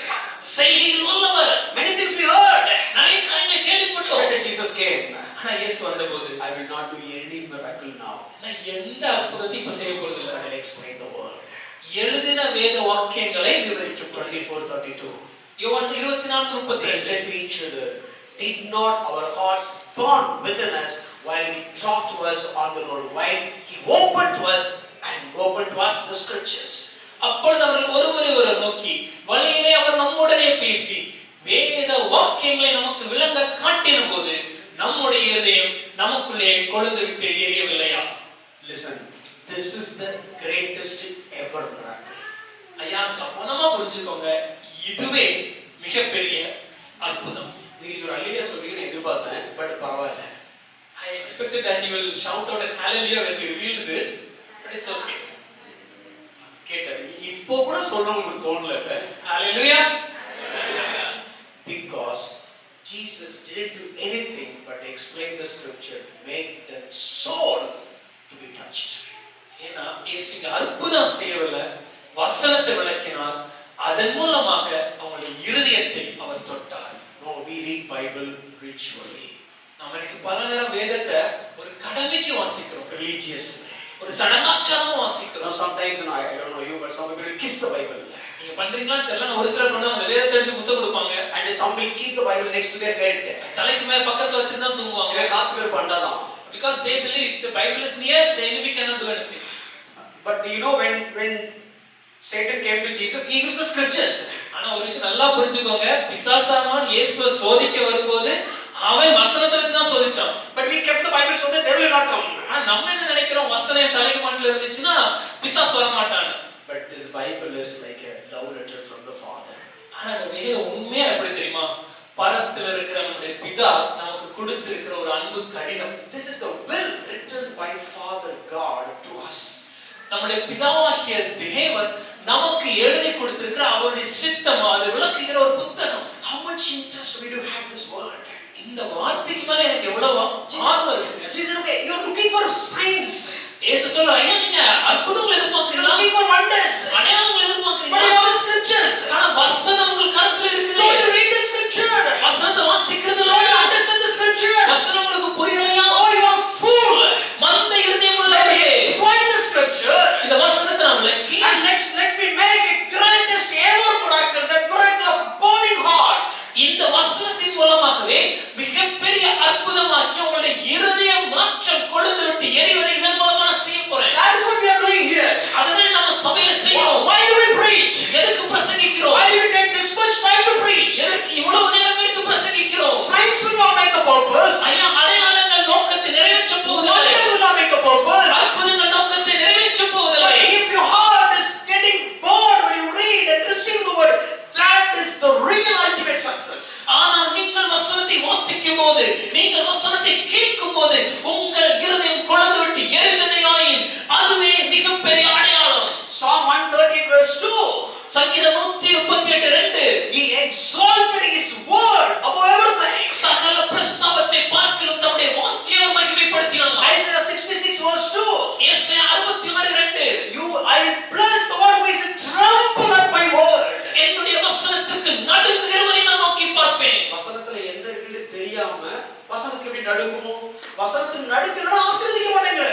B: செய்கையில் வல்லவர்.
A: Many things we heard.
B: நிறைய காரியங்களை கேள்விப்பட்டோம்.
A: When Jesus came,
B: ஆனா இயேசு வந்தபோது
A: I will not do any miracle now.
B: நான் எந்த அற்புதத்தையும் இப்ப செய்ய போறது இல்லை.
A: I will explain the word.
B: எழுதின வேத வாக்கியங்களை விவரிக்கப்படும்.
A: 24:32.
B: யோவான்
A: They
B: 24:32.
A: said to each other, did not our hearts burn within us while he talked to us on the road, while he opened to us the scriptures?
B: அப்பொழுது அவர்கள் ஒருவரை நோக்கி வழியிலே அவர் நம்முடனே பேசி வேத வாக்கியங்களை நமக்கு விளங்க காட்டின போது நம்முடைய இதயம் நமக்குள்ளே கொழுந்து விட்டு எரியவில்லையா?
A: Listen, this is the greatest ever miracle.
B: ஐயா கவனமா புரிஞ்சுக்கோங்க, இதுவே மிகப்பெரிய அற்புதம்.
A: இது ஒரு அல்லேலூயா சொல்வீங்கன்னு எதிர்பார்த்தேன், பட் பரவாயில்லை.
B: I expected that you will shout out a hallelujah when we revealed this, but it's okay.
A: கேட்டேன், இப்போ கூட சொல்லணும்னு தோணல.
B: Hallelujah.
A: Because Jesus didn't do anything but explain the scripture to make the soul to be touched.
B: ஏன்னா வசனத்தை விளக்கினார். அதன் மூலமாக அவங்களுடைய இருதயத்தை அவர் தொட்டார்.
A: No, we read Bible ritually.
B: நாம இன்னைக்கு பல நேரம் வேதத்தை ஒரு கடமைக்கு வாசிக்கிறோம்,
A: Religiously.
B: ஒரு சடங்காச்சாரமா வாசிக்கிறோம்.
A: Sometimes, I don't know you, but some people will kiss the Bible.
B: நீங்க பண்றீங்களான்னு தெரியல, ஒரு சிலர் பண்ணுவாங்க, வேதத்தை எடுத்து முத்தம் கொடுப்பாங்க.
A: And some will keep the Bible next to their head.
B: தலைக்கு மேல பக்கத்துல வச்சு தான் தூங்குவாங்க.
A: காத்து பேர் பண்ணாதான்.
B: Because they believe if the Bible is near, the enemy cannot do anything.
A: But you know, when Satan came to Jesus, he used the scriptures.
B: ஆனா ஒரு விஷயம் நல்லா புரிஞ்சுக்கோங்க, பிசாசானவன் இயேசுவை சோதிக்க வரும்போது அவன் வசனத்தை வச்சு தான் சோதிச்சான்.
A: But we kept the Bible so that they will not come.
B: ஆனா நம்ம என்ன நினைக்கிறோம், வசனம் தலைக்கு மாட்டுல இருந்துச்சுன்னா பிசாசு வர மாட்டான்.
A: But this Bible is like a love letter from the Father.
B: ஆனா இந்த வேதம் உண்மையா எப்படி தெரியுமா, பரத்துல இருக்கிற நம்முடைய பிதா நமக்கு கொடுத்திருக்கிற ஒரு அன்பு கடிதம்.
A: This is the will written by Father God to us.
B: நம்முடைய பிதாவாகிய தேவன் நமக்கு எழுதி கொடுத்திருக்கிற அவருடைய சித்தம், அதை விளக்குகிற ஒரு புத்தகம்.
A: How much interest we do have this word?
B: இந்த வார்த்தைக்கு மேல எனக்கு எவ்வளவு ஆசை இருக்கு.
A: Jesus, okay, you are looking for signs.
B: இயேசு சொல்றாரு, ஐயா நீங்க அற்புதங்கள்
A: You are
B: எதிர்பார்க்கிறீங்களா,
A: looking for wonders.
B: அடையாளங்கள்
A: But you
B: எதிர்பார்க்கிறீங்களா?
A: have the scriptures.
B: ஆனா வசனம் உங்கள் கரத்துல
A: So
B: இருக்குது.
A: you read the scripture.
B: வசனத்தை வாசிக்கிறது
A: You
B: இல்லையா?
A: understand the scripture.
B: வசனம் உங்களுக்கு புரியலையா?
A: Oh, you are fool.
B: மந்த இருதயம்
A: Let me
B: உள்ளவர்களே,
A: explain the scripture.
B: இந்த வசனத்தை நாம் விளக்கி
A: And let me make a greatest ever miracle, that miracle of burning heart.
B: இந்த வசனத்தின் மூலமாகவே மிகப்பெரிய அற்புதமாக்கி உங்களுடைய இருதய மாற்றம் கொழுந்து விட்டு எரிவதை இதன் மூலமா நான் செய்ய போறேன்.
A: That is what we are doing here.
B: அதுதான் நம்ம சபையில செய்யறோம்.
A: Why do we preach?
B: எதுக்கு பிரசங்கிக்கிறோம்?
A: Why do we take this much time to preach?
B: எதுக்கு இவ்வளவு நேரம் எடுத்து பிரசங்கிக்கிறோம்?
A: Signs will not make the purpose.
B: ஐயா அடையாளங்கள் நோக்கத்தை நிறைவேற்ற போவதில்லை.
A: Wonders will not make the purpose.
B: அற்புதங்கள் நோக்கத்தை நிறைவேற்ற
A: But
B: போவதில்லை.
A: if your heart is getting bored when you read and receive the word, that is the real ultimate success.
B: ஆனால் நீங்கள் வசனத்தை வாசிக்கும் போது, நீங்கள் வசனத்தை கேட்கும் போது உங்கள் இருதயம் கொழுந்து விட்டு எரிந்ததையாயின் அதுவே மிகப்பெரிய அடையாளம்.
A: Psalm 130 verse 2.
B: சங்கீதம் 138:2
A: He exalted his word above everything.
B: சகல பிரஸ்தாபத்தை பார்க்கிலும் தம்முடைய வார்த்தையை மகிமைப்படுத்தினார்.
A: Isaiah 66 verse 2.
B: ஏசாயா 66:2
A: I will bless the one who is a trample at my word.
B: என்னுடைய வசனத்துக்கு நடுங்குகிறவரை நான் நோக்கி பார்ப்பேன்.
A: வசனத்துல என்ன இருக்குன்னு தெரியாம வசனத்துக்கு எப்படி நடுங்குமோ, வசனத்துக்கு நடுங்கலனா ஆசீர்வதிக்க மாட்டேங்கற.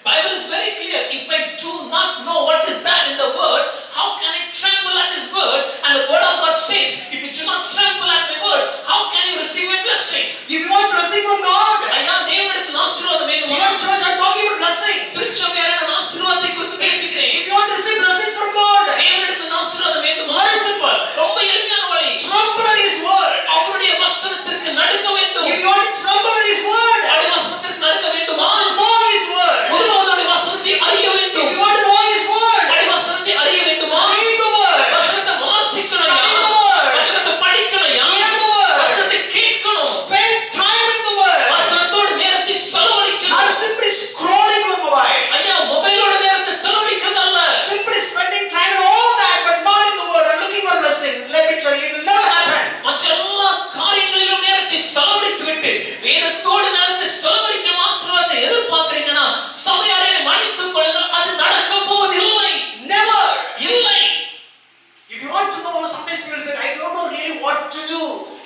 B: Bible is very clear. If I do not know what is that in the word, how can I tremble at his word? And the word of God says, if you do not tremble at my word, how can you receive a blessing?
A: If you want blessing from God,
B: ஐயா தேவனிடத்தில் ஆசீர்வாதம் வேண்டுமா?
A: here church I'm talking about blessings.
B: திருச்சபையார நான் ஆசீர்வாதத்தை குறித்து பேசுகிறேன்.
A: If you want to receive blessings from God,
B: தேவனிடத்தில் ஆசீர்வாதம் வேண்டுமா?
A: very simple.
B: ரொம்ப எளிமையான வழி.
A: Tremble at his word.
B: அவருடைய வசனத்திற்கு நடுங்க வேண்டும்.
A: If you want to tremble at his word,
B: அவருடைய வசனத்திற்கு நடுங்க வேண்டுமா?
A: know his word.
B: முதலாவது அவருடைய வசனத்தை அறிய
A: If
B: வேண்டும்.
A: you want to know his word,
B: அவருடைய வசனத்தை அறிய வேண்டுமா?
A: read the word.
B: வசனத்தை வாசிக்கணும்.
A: Study the word.
B: வசனத்தை படிக்கணும்.
A: Hear the word.
B: வசனத்தை கேட்கணும்.
A: Spend time in the word.
B: வசனத்தோடு நேரத்தை செலவழிக்கணும்.
A: Not simply scrolling your mobile.
B: ஐயா மொபைலோட நேரத்தை செலவழிக்கிறது அல்ல.
A: Simply spending time in all that but not in the word and looking for blessing. Let me tell you, it will never happen.
B: மற்ற எல்லா காரியங்களிலும் நேரத்தை செலவழித்து விட்டு வேதத்தோடு நேரத்தை செலவழிக்க ஆசீர்வாதத்தை எதிர்பார்க்கிறீங்கன்னா சபையாரை மன்னித்துக் கொள்ளுங்கள். அது நடக்க போவதில்லை.
A: Never.
B: இல்லை.
A: If you want to know, sometimes people say, I don't know really what to do.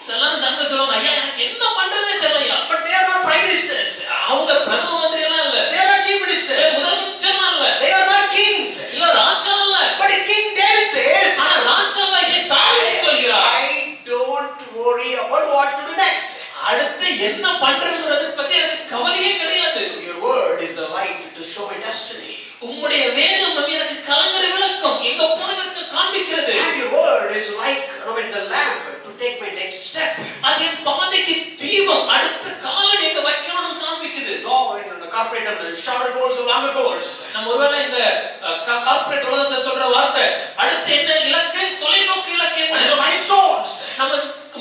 B: சிலர் ஜனங்க சொல்லுவாங்க, ஐயா எனக்கு என்ன பண்றதே தெரியலையா.
A: But they are not prime ministers.
B: அவங்க பிரதம மந்திரி எல்லாம் இல்ல.
A: They are not chief ministers.
B: முதலமைச்சர் இல்ல.
A: They are not kings.
B: இல்ல ராஜா இல்ல.
A: But in King David says,
B: ஆனா ராஜாவாகிய தாவீது சொல்கிறார்,
A: I don't worry about what to do next.
B: அடுத்து என்ன பண்றதுங்கிறது பத்தி எனக்கு கவலையே கிடையாது.
A: Your word is the light to show my destiny.
B: உம்முடைய வேதம் எனக்கு கலங்கரை விளக்கம், எங்க போனதுக்கு காண்பிக்கிறது.
A: And your word is like the lamp to take my next step.
B: அது என் பாதைக்கு தீபம், அடுத்த காலடி எங்க வைக்கணும்னு காண்பிக்குது.
A: No, in the corporate shorter goals or longer goals.
B: நம்ம ஒருவேளை இந்த கார்ப்பரேட் உலகத்துல சொல்ற வார்த்தை அடுத்து என்ன இலக்கு, தொலைநோக்கு இலக்கு என்ன?
A: These are milestones.
B: நம்ம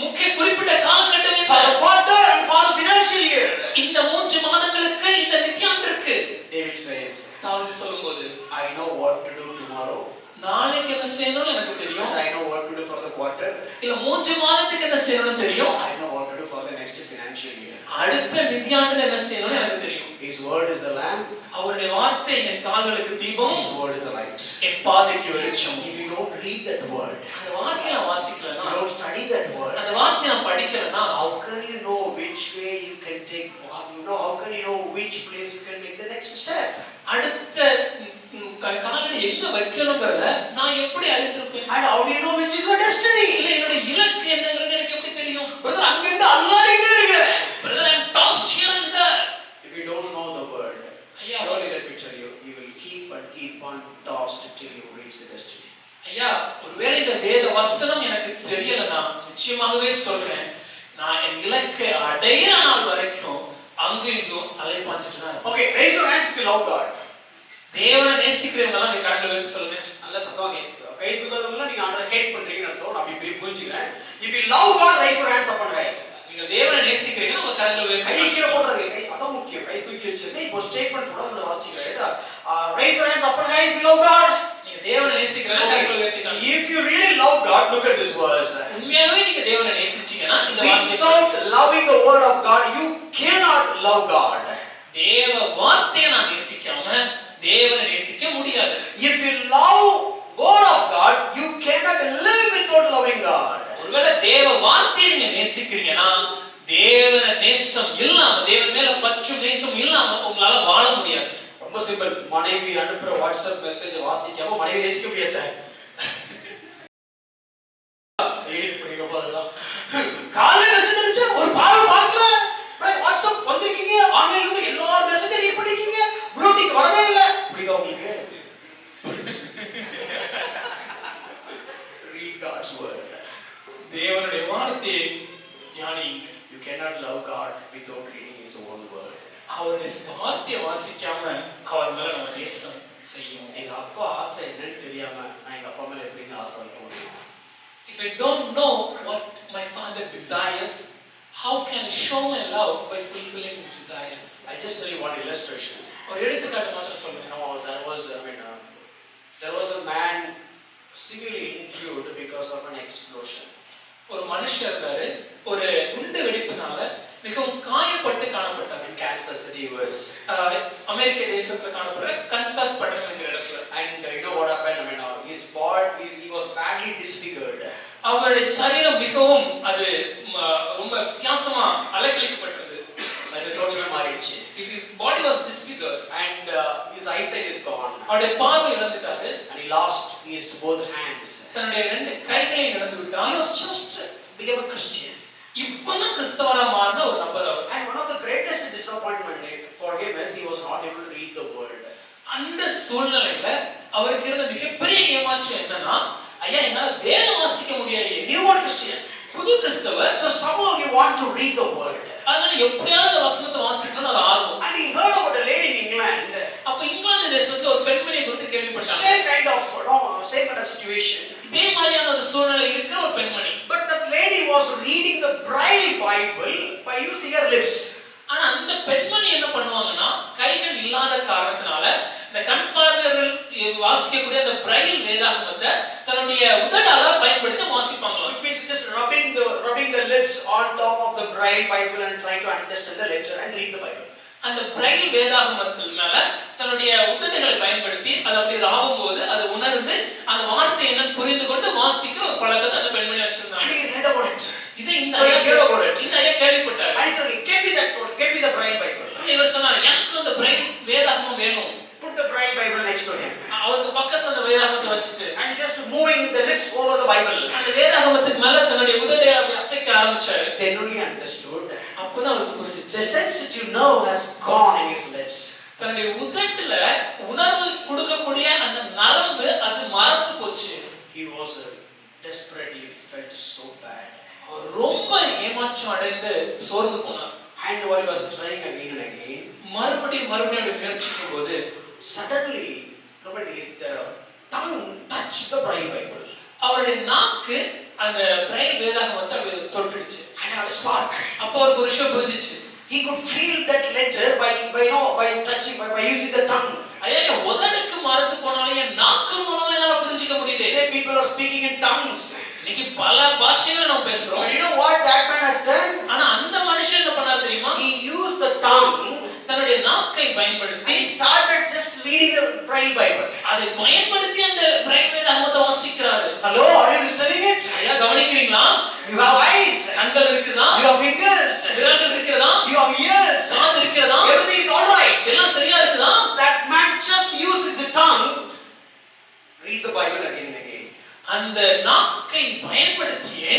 B: முக்கிய குறிப்பிட்ட காலகட்டம்
A: For
B: என்ன?
A: the quarter and for the financial year.
B: இந்த 3 மாதங்களுக்கு இந்த நிதியாண்டிற்கு
A: David says,
B: தாவீது சொல்லும்போது,
A: I know what to do tomorrow.
B: நாளைக்கு என்ன செய்யணும்னு எனக்கு தெரியும்.
A: I know what to do for the quarter.
B: இல்ல 3 மாதத்துக்கு என்ன செய்யணும்னு தெரியும்.
A: I know what to do for the next financial year.
B: அடுத்த நிதியாண்டுல என்ன செய்யணும்னு எனக்கு தெரியும்.
A: His word is the lamp.
B: அவருடைய வார்த்தை என் கால்களுக்கு தீபம்,
A: His word is the light.
B: என் பாதைக்கு வெளிச்சம்.
A: If you don't read that word,
B: அந்த வார்த்தையை நான் வாசிக்கலனா,
A: you don't study that word,
B: அந்த வார்த்தையை நான் படிக்கலனா,
A: how can you know which way you can take, how can you know which place you can make the next step?
B: அடுத்த காலடி எங்க வைக்கணும்ங்கறத நான் எப்படி அறிந்திருப்பேன்?
A: And how do you know which is your destiny?
B: இல்ல என்னோட இலக்கு என்னங்கிறது எனக்கு எப்படி தெரியும்?
A: Brother, அங்க இருந்து அல்லாடிட்டே இருக்கே.
B: Brother, I'm tossed here and there.
A: If you don't know the word, surely let me tell you, you will keep on tossed till you reach the destiny.
B: ஐயா, ஒருவேளை இந்த வேத வசனம் எனக்கு தெரியலனா நிச்சயமாகவே சொல்றேன், நான் என் இலக்கை அடையிற நாள் வரைக்கும் அங்கேயும் அலைபாஞ்சிட்டு தான் இருப்பேன்.
A: Okay, raise your hands if you love God.
B: தேவனை நேசிக்கிறவங்க எல்லாம் கரண்ட்ல வைத்து சொல்லுங்க.
A: நல்ல சத்தமா கேக்குது. கை தூக்குறதுல நீங்க ஆண்டவரை ஹேட் பண்றீங்கன்னு அர்த்தம். நான் இப்படி புரிஞ்சுக்கிறேன். If you love God, raise your hands up and high.
B: நீங்க தேவனை நேசிக்கிறீங்கன்னா உங்க கரண்ட்ல வைத்து
A: கை கீழ போடுறது கை அதான் முக்கியம். கை தூக்கி வச்சிருக்கேன். இப்போ ஸ்டேட்மென்ட் கூட வாசிக்கிறேன். Raise your hands up and high if you love God.
B: நீங்க தேவனை நேசிக்கிறீங்கன்னா கரண்ட்ல வைத்துங்க.
A: If you really love God, look at this verse.
B: உண்மையாவே நீங்க தேவனை நேசிச்சீங்கன்னா இந்த வார்த்தையை
A: Without loving the word of God, you cannot love God.
B: தேவ வார்த்தையை நான் நேசிக்காம தேவனை நேசிக்க முடியாது.
A: If you love word of God, you cannot live without loving God.
B: ஒருவேளை தேவ வார்த்தையை நீங்க நேசிக்கிறீங்கன்னா தேவனை நேசம் இல்லாம, தேவன் மேல பற்றும் நேசம் இல்லாம உங்களால வாழ முடியாது.
A: ரொம்ப சிம்பிள். மனைவி அனுப்புற வாட்ஸ்அப் மெசேஜ் வாசிக்காம மனைவி நேசிக்க முடியாது சார். காலையில மெசேஜ் அனுப்பிச்சா ஒரு பார்வை பார்க்கல. வாட்ஸ்அப் வந்திருக்கீங்க, ஆன்லைன்ல இருந்து எல்லா மெசேஜ் ரீட் பண்ணிருக்கீங்க, ப்ளூடிக் வரவே இல்ல. புரியுதா உங்களுக்கு? Read God's word.
B: தேவனுடைய வார்த்தையை தியானியுங்க.
A: You cannot love God without reading His own word.
B: அவருடைய வார்த்தையை வாசிக்காம அவர் மேல நம்ம நேசம் செய்யும்.
A: எங்க அப்பா ஆசை என்னன்னு தெரியாம நான் எங்க அப்பா மேல எப்படிங்க ஆசை வைக்க முடியும்?
B: If I don't know what my father desires, how can I show my love by fulfilling his desire?
A: I just tell you one illustration.
B: ஒரு எடுத்துக்காட்டு மாத்திரம் சொல்றேன்.
A: There was a man severely injured because of an explosion.
B: ஒரு மனுஷர் இருந்தாரு, ஒரு குண்டு வெடிப்பினால மிகவும் காயப்பட்டு காணப்பட்டார்.
A: In Kansas City was.
B: அமெரிக்க தேசத்துல காணப்படுற கன்சாஸ் பட்டணம் என்கிற இடத்துல.
A: And you know what happened? His body, he was badly disfigured.
B: அவருடைய சரீரம் மிகவும் அது ரொம்ப வித்தியாசமா அலங்கரிக்கப்பட்டது.
A: சரீர தோற்றம் மாறிடுச்சு.
B: His body was disfigured.
A: And his eyesight is gone.
B: அவருடைய பார்வை இழந்துட்டாரு.
A: And he lost his both hands.
B: தன்னுடைய 2 கைகளையும் இழந்து விட்டார்.
A: He was just became a Christian.
B: இப்பதான் கிறிஸ்தவரா மாறின ஒரு நபர் அவர்.
A: And one of the greatest disappointment for him is he was not able to read the word.
B: அந்த சூழ்நிலையில அவருக்கு இருந்த மிகப்பெரிய ஏமாற்றம் என்னன்னா, ஐயா என்னால வேதம் வாசிக்க முடியலையே.
A: He was Christian.
B: புது கிறிஸ்தவர்.
A: So somehow he want to read the word.
B: அதனால எப்படியாவது வசனத்தை வாசிக்கணும்னு ஒரு ஆர்வம்.
A: And he heard about a lady in England.
B: அப்ப இங்கிலாந்து தேசத்துல ஒரு பெண்மணியை குறித்து கேள்விப்பட்டார்.
A: Same kind of situation.
B: இதே மாதிரியான ஒரு சூழ்நிலை இருக்கிற ஒரு பெண்மணி.
A: But that lady was reading the Braille Bible by using her lips.
B: ஆனா அந்த பெண்மணி என்ன பண்ணுவாங்கன்னா, கைகள் இல்லாத காரணத்தினால இந்த கண் பார்வையர்கள் வாசிக்கக்கூடிய அந்த பிரைல் வேதாகமத்தை தன்னுடைய உதடால பயன்படுத்தி வாசிப்பாங்களாம்.
A: Which means just rubbing the lips on top of the Braille Bible and trying to understand the letter and read the Bible.
B: அந்த பிரைல் வேதாகமத்தின் மேல தன்னுடைய உதடுகளை பயன்படுத்தி அதை அப்படி ராவும்போது அதை உணர்ந்து அந்த வார்த்தை என்னன்னு புரிந்து கொண்டு வாசிக்கிற ஒரு பழக்கத்தை அந்த பெண்மணி வச்சிருந்தாங்க.
A: And he read about it.
B: இதை இந்த
A: ஐயா
B: கேள்விப்பட்டார்.
A: And he said, get me the Braille Bible.
B: இவர் சொன்னார், எனக்கு அந்த பிரைல் வேதாகமம் வேணும்.
A: Put the Braille Bible next to him.
B: அவருக்கு பக்கத்துல அந்த வேதாகமத்தை வச்சிட்டு
A: and just moving the lips over the Bible.
B: அந்த வேதாகமத்துக்கு மேல தன்னுடைய உதட்டை அப்படி அசைக்க ஆரம்பிச்சாரு.
A: Then only understood.
B: அப்பதான் அவருக்கு புரிஞ்சிச்சு.
A: The sensitive nerve has gone in his lips.
B: தன்னுடைய உதட்டுல உணர்வு கொடுக்கக்கூடிய அந்த நரம்பு அது மரத்து போச்சு.
A: He was desperately felt so bad.
B: அவர் ரொம்ப ஏமாற்றம் அடைந்து சோர்ந்து போனார்.
A: And while was trying again and again,
B: மறுபடியும் முயற்சிக்கும் போது
A: suddenly the tongue touched the Braille Bible.
B: அவருடைய நாக்கு அந்த பிரைல் வேதாகமத்தை அப்படியே தொட்டுடுச்சு.
A: And a spark.
B: அப்போ அவருக்கு ஒரு விஷயம் புரிஞ்சிச்சு.
A: He could feel that letter by touching by using the tongue.
B: ஐயா உதடுக்கு மரத்து போனாலே நாக்கு மூலமா என்னால புரிஞ்சிக்க இன்னைக்கு பல பாஷைகளை நம்ம பேசுறோம்.
A: But you know what that man has done?
B: ஆனா அந்த மனுஷன் என்ன பண்ணாரு தெரியுமா?
A: He used the tongue.
B: தன்னுடைய நாக்கை பயன்படுத்தி
A: He started just reading the Braille Bible.
B: அதை பயன்படுத்தி அந்த பிரைட் வேதாகமத்தை வாசிக்கிறாரு.
A: Hello, are you listening it?
B: ஐயா கவனிக்கிறீங்களா?
A: You have eyes.
B: கண்கள் இருக்குதா?
A: You have fingers.
B: விரல்கள் இருக்கிறதா?
A: You have ears.
B: காது இருக்கிறதா?
A: Everything is all right.
B: எல்லாம் சரியா இருக்குதா?
A: That man just uses his tongue. Read the Bible again and again.
B: அந்த நாக்கை பயன்படுத்தியே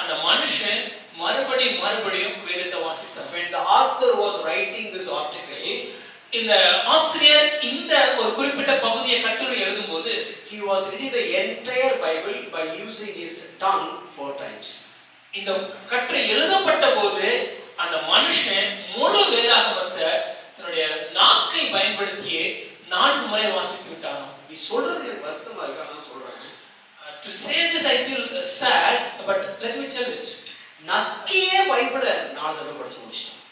B: அந்த மனுஷன் மறுபடியும் வேதத்தை வாசித்தார்.
A: When the author was writing this article,
B: இந்த ஆசிரியர் இந்த ஒரு குறிப்பிட்ட பகுதியை கட்டுரை எழுதும்போது
A: he was reading the entire Bible by using his tongue 4 times.
B: இந்த கட்டுரை எழுதப்பட்ட போது அந்த மனுஷன் முழு வேதாகமத்தை தன்னுடைய நாக்கை பயன்படுத்தியே 4 முறை வாசித்து விட்டாராம்.
A: நீ சொல்றது எனக்கு வருத்தமா இருக்கு, நான் சொல்றேன்.
B: To say this I feel sad, but let me tell it.
A: நக்கியே பைபிளை 4 தடவை படிச்சு முடிச்சிட்டான்.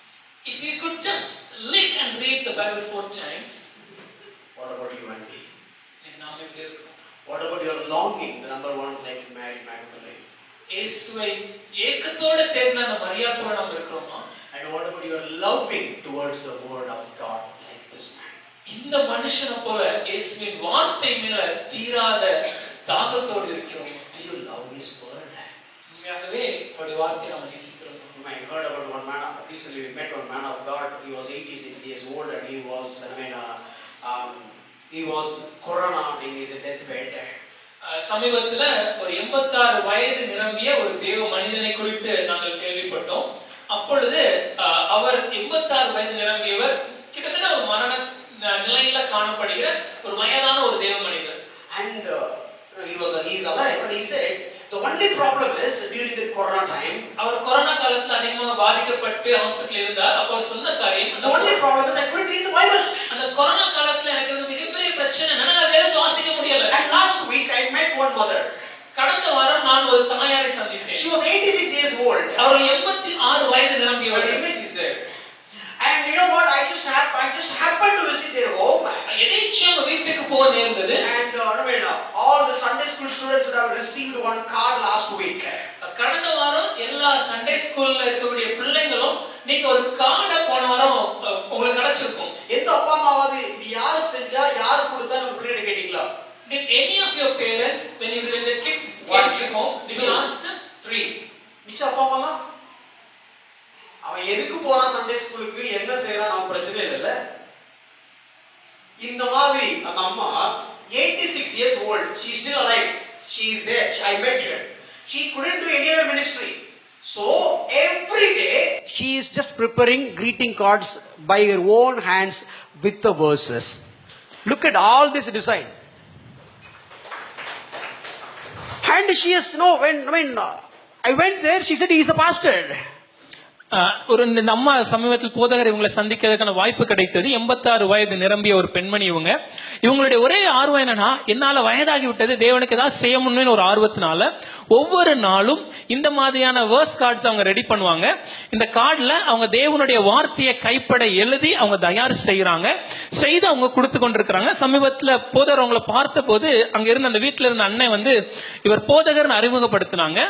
B: If you could just lick and read the Bible 4 times,
A: What about you and me?
B: நாம எப்படி இருக்கோம்?
A: What about your longing, the number one, like Mary Magdalene?
B: இயேசுவை ஏக்கத்தோட தேடின அந்த மரியாதையோட நாம இருக்கிறோமா?
A: And what about your loving towards the word of God, like this man?
B: இந்த மனுஷனை போல இயேசுவின் வார்த்தை மேல தீராத தாகத்தோடு இருக்கிறோம்.
A: Do you love his word?
B: உண்மையாகவே அவருடைய வார்த்தையை நாம் நேசிக்கிறோம்.
A: I heard about one man, recently we met one man of God. He was 86 years old and he was corona in his deathbed.
B: சமீபத்துல ஒரு 86 வயது நிரம்பிய ஒரு தேவ மனிதனை குறித்து நாங்கள் கேள்விப்பட்டோம். அப்பொழுது அவர் 86 வயது நிரம்பியவர் கிட்டத்தட்ட ஒரு மரண நிலையில காணப்படுகிற ஒரு வயதான ஒரு தேவ மனிதர்.
A: And he is alive, but he said the only problem is during the corona time.
B: அவர் கொரோனா காலத்துல அதிகமாக பாதிக்கப்பட்டு ஹாஸ்பிடல்ல இருந்தார். அப்போ சொன்ன காரியம்,
A: The only problem is I couldn't read the Bible.
B: அந்த கொரோனா காலத்துல எனக்கு இருந்த மிகப்பெரிய பிரச்சனை என்னன்னா நான் வேதத்தை வாசிக்க முடியல.
A: And last week I met one mother.
B: கடந்த வாரம் நான் ஒரு தாயாரை சந்தித்தேன்.
A: She was 86 years old.
B: அவர் 86 வயது நிரம்பியவர்.
A: Her image is there. And you know what? I just happened to visit their home.
B: எதேச்சியா வீட்டுக்கு போக நேர்ந்தது.
A: And all the Sunday school students have received one card last week.
B: கடந்த வாரம் எல்லா சண்டே ஸ்கூல்ல இருக்கக்கூடிய பிள்ளைகளும் நீங்க ஒரு கார்டை போன வாரம் உங்களுக்கு கிடைச்சிருக்கும்.
A: எந்த அப்பா அம்மாவாது இது யார் செஞ்சா யார் கொடுத்தா நம்ம பிள்ளைங்க கேட்டீங்களா?
B: Did any of your parents when the kids came to home did you ask them?
A: 3 மிச்ச அப்பா அம்மாலாம் அவன் எதுக்கு போறான் சண்டே ஸ்கூலுக்கு, என்ன செய்யறான், நம்ம பிரச்சனை இல்லைல்ல. இந்த மாதிரி அந்த அம்மா 86 years old, she is still alive, she is there, I met her. She couldn't do any other ministry, so every day she is just preparing greeting cards by her own hands with the verses. Look at all this design. And she is when I went there, she said he is a pastor.
B: ஒரு இந்த அம்மா சமீபத்தில் போதகர் இவங்களை சந்திக்கிறதுக்கான வாய்ப்பு கிடைத்தது. 86 வயது நிரம்பிய ஒரு பெண்மணி இவங்களுடைய ஒரே ஆர்வம் என்னன்னா, என்னால வயதாகி விட்டது, தேவனுக்கு ஏதாவது செய்யணும்னு ஒரு ஆர்வத்தினால ஒவ்வொரு நாளும் இந்த மாதிரியான வேர்ஸ் கார்ட்ஸ் அவங்க ரெடி பண்ணுவாங்க. இந்த கார்டுல அவங்க தேவனுடைய வார்த்தையை கைப்பட எழுதி அவங்க தயார் செய்து அவங்க கொடுத்து கொண்டிருக்கிறாங்க. சமீபத்தில் போதகர் அவங்களை பார்த்த போது அங்க இருந்த அந்த வீட்டுல இருந்த அண்ணன் இவர் போதகர்னு அறிமுகப்படுத்தினாங்க.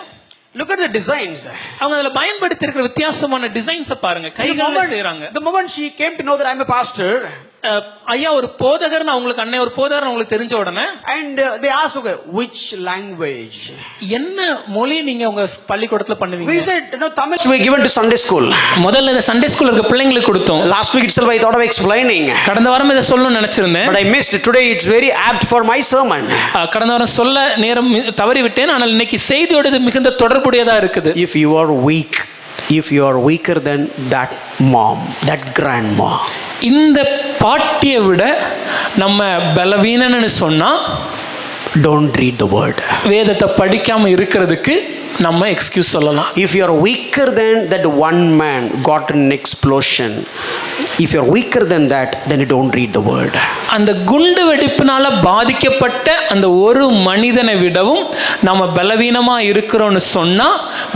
A: Look at the designs.
B: அவங்க அதுல பயன்படுத்தி இருக்கிற வித்தியாசமான டிசைன்ஸ் பாருங்க. கைகளால செய்றாங்க.
A: The moment she came to know that I am a pastor,
B: ஐயா ஒரு போதகர்னு அவங்களுக்கு அண்ணன் ஒரு போதகர்னு அவங்களுக்கு தெரிஞ்ச உடனே
A: and they asked, okay, which language,
B: என்ன மொழி நீங்க உங்க பள்ளிக்கூடத்துல பண்ணுவீங்க?
A: we said Tamil we given to Sunday school.
B: முதல்ல இந்த சண்டே ஸ்கூல்ல இருக்க பிள்ளைங்களுக்கு கொடுத்தோம்.
A: Last week itself I thought of explaining,
B: கடந்த வாரம் இத சொல்லணும்னு நினைச்சிருந்தேன்,
A: but I missed it. Today it's very apt for my sermon.
B: கடந்த வாரம் சொல்ல நேரம் தவறி விட்டேன். ஆனால் இன்னைக்கு செய்தியோட இது மிகுந்த தொடர்புடையதா இருக்குது.
A: If you are weaker than that mom, that grandma,
B: இந்த பாட்டியை விட நம்ம பலவீனன்னு சொன்னா
A: don't read the word.
B: வேதத்தை படிக்காம இருக்கிறதுக்கு நம்ம எக்ஸ்கியூஸ் சொல்லலாம்.
A: If you are weaker than that one man got an explosion, if you are weaker than that, then you don't read the word.
B: அந்த குண்டு வெடிப்பினால பாதிக்கப்பட்ட அந்த ஒரு மனிதனை விடவும் நம்ம பலவீனமா இருக்கிறோம்னு சொன்னா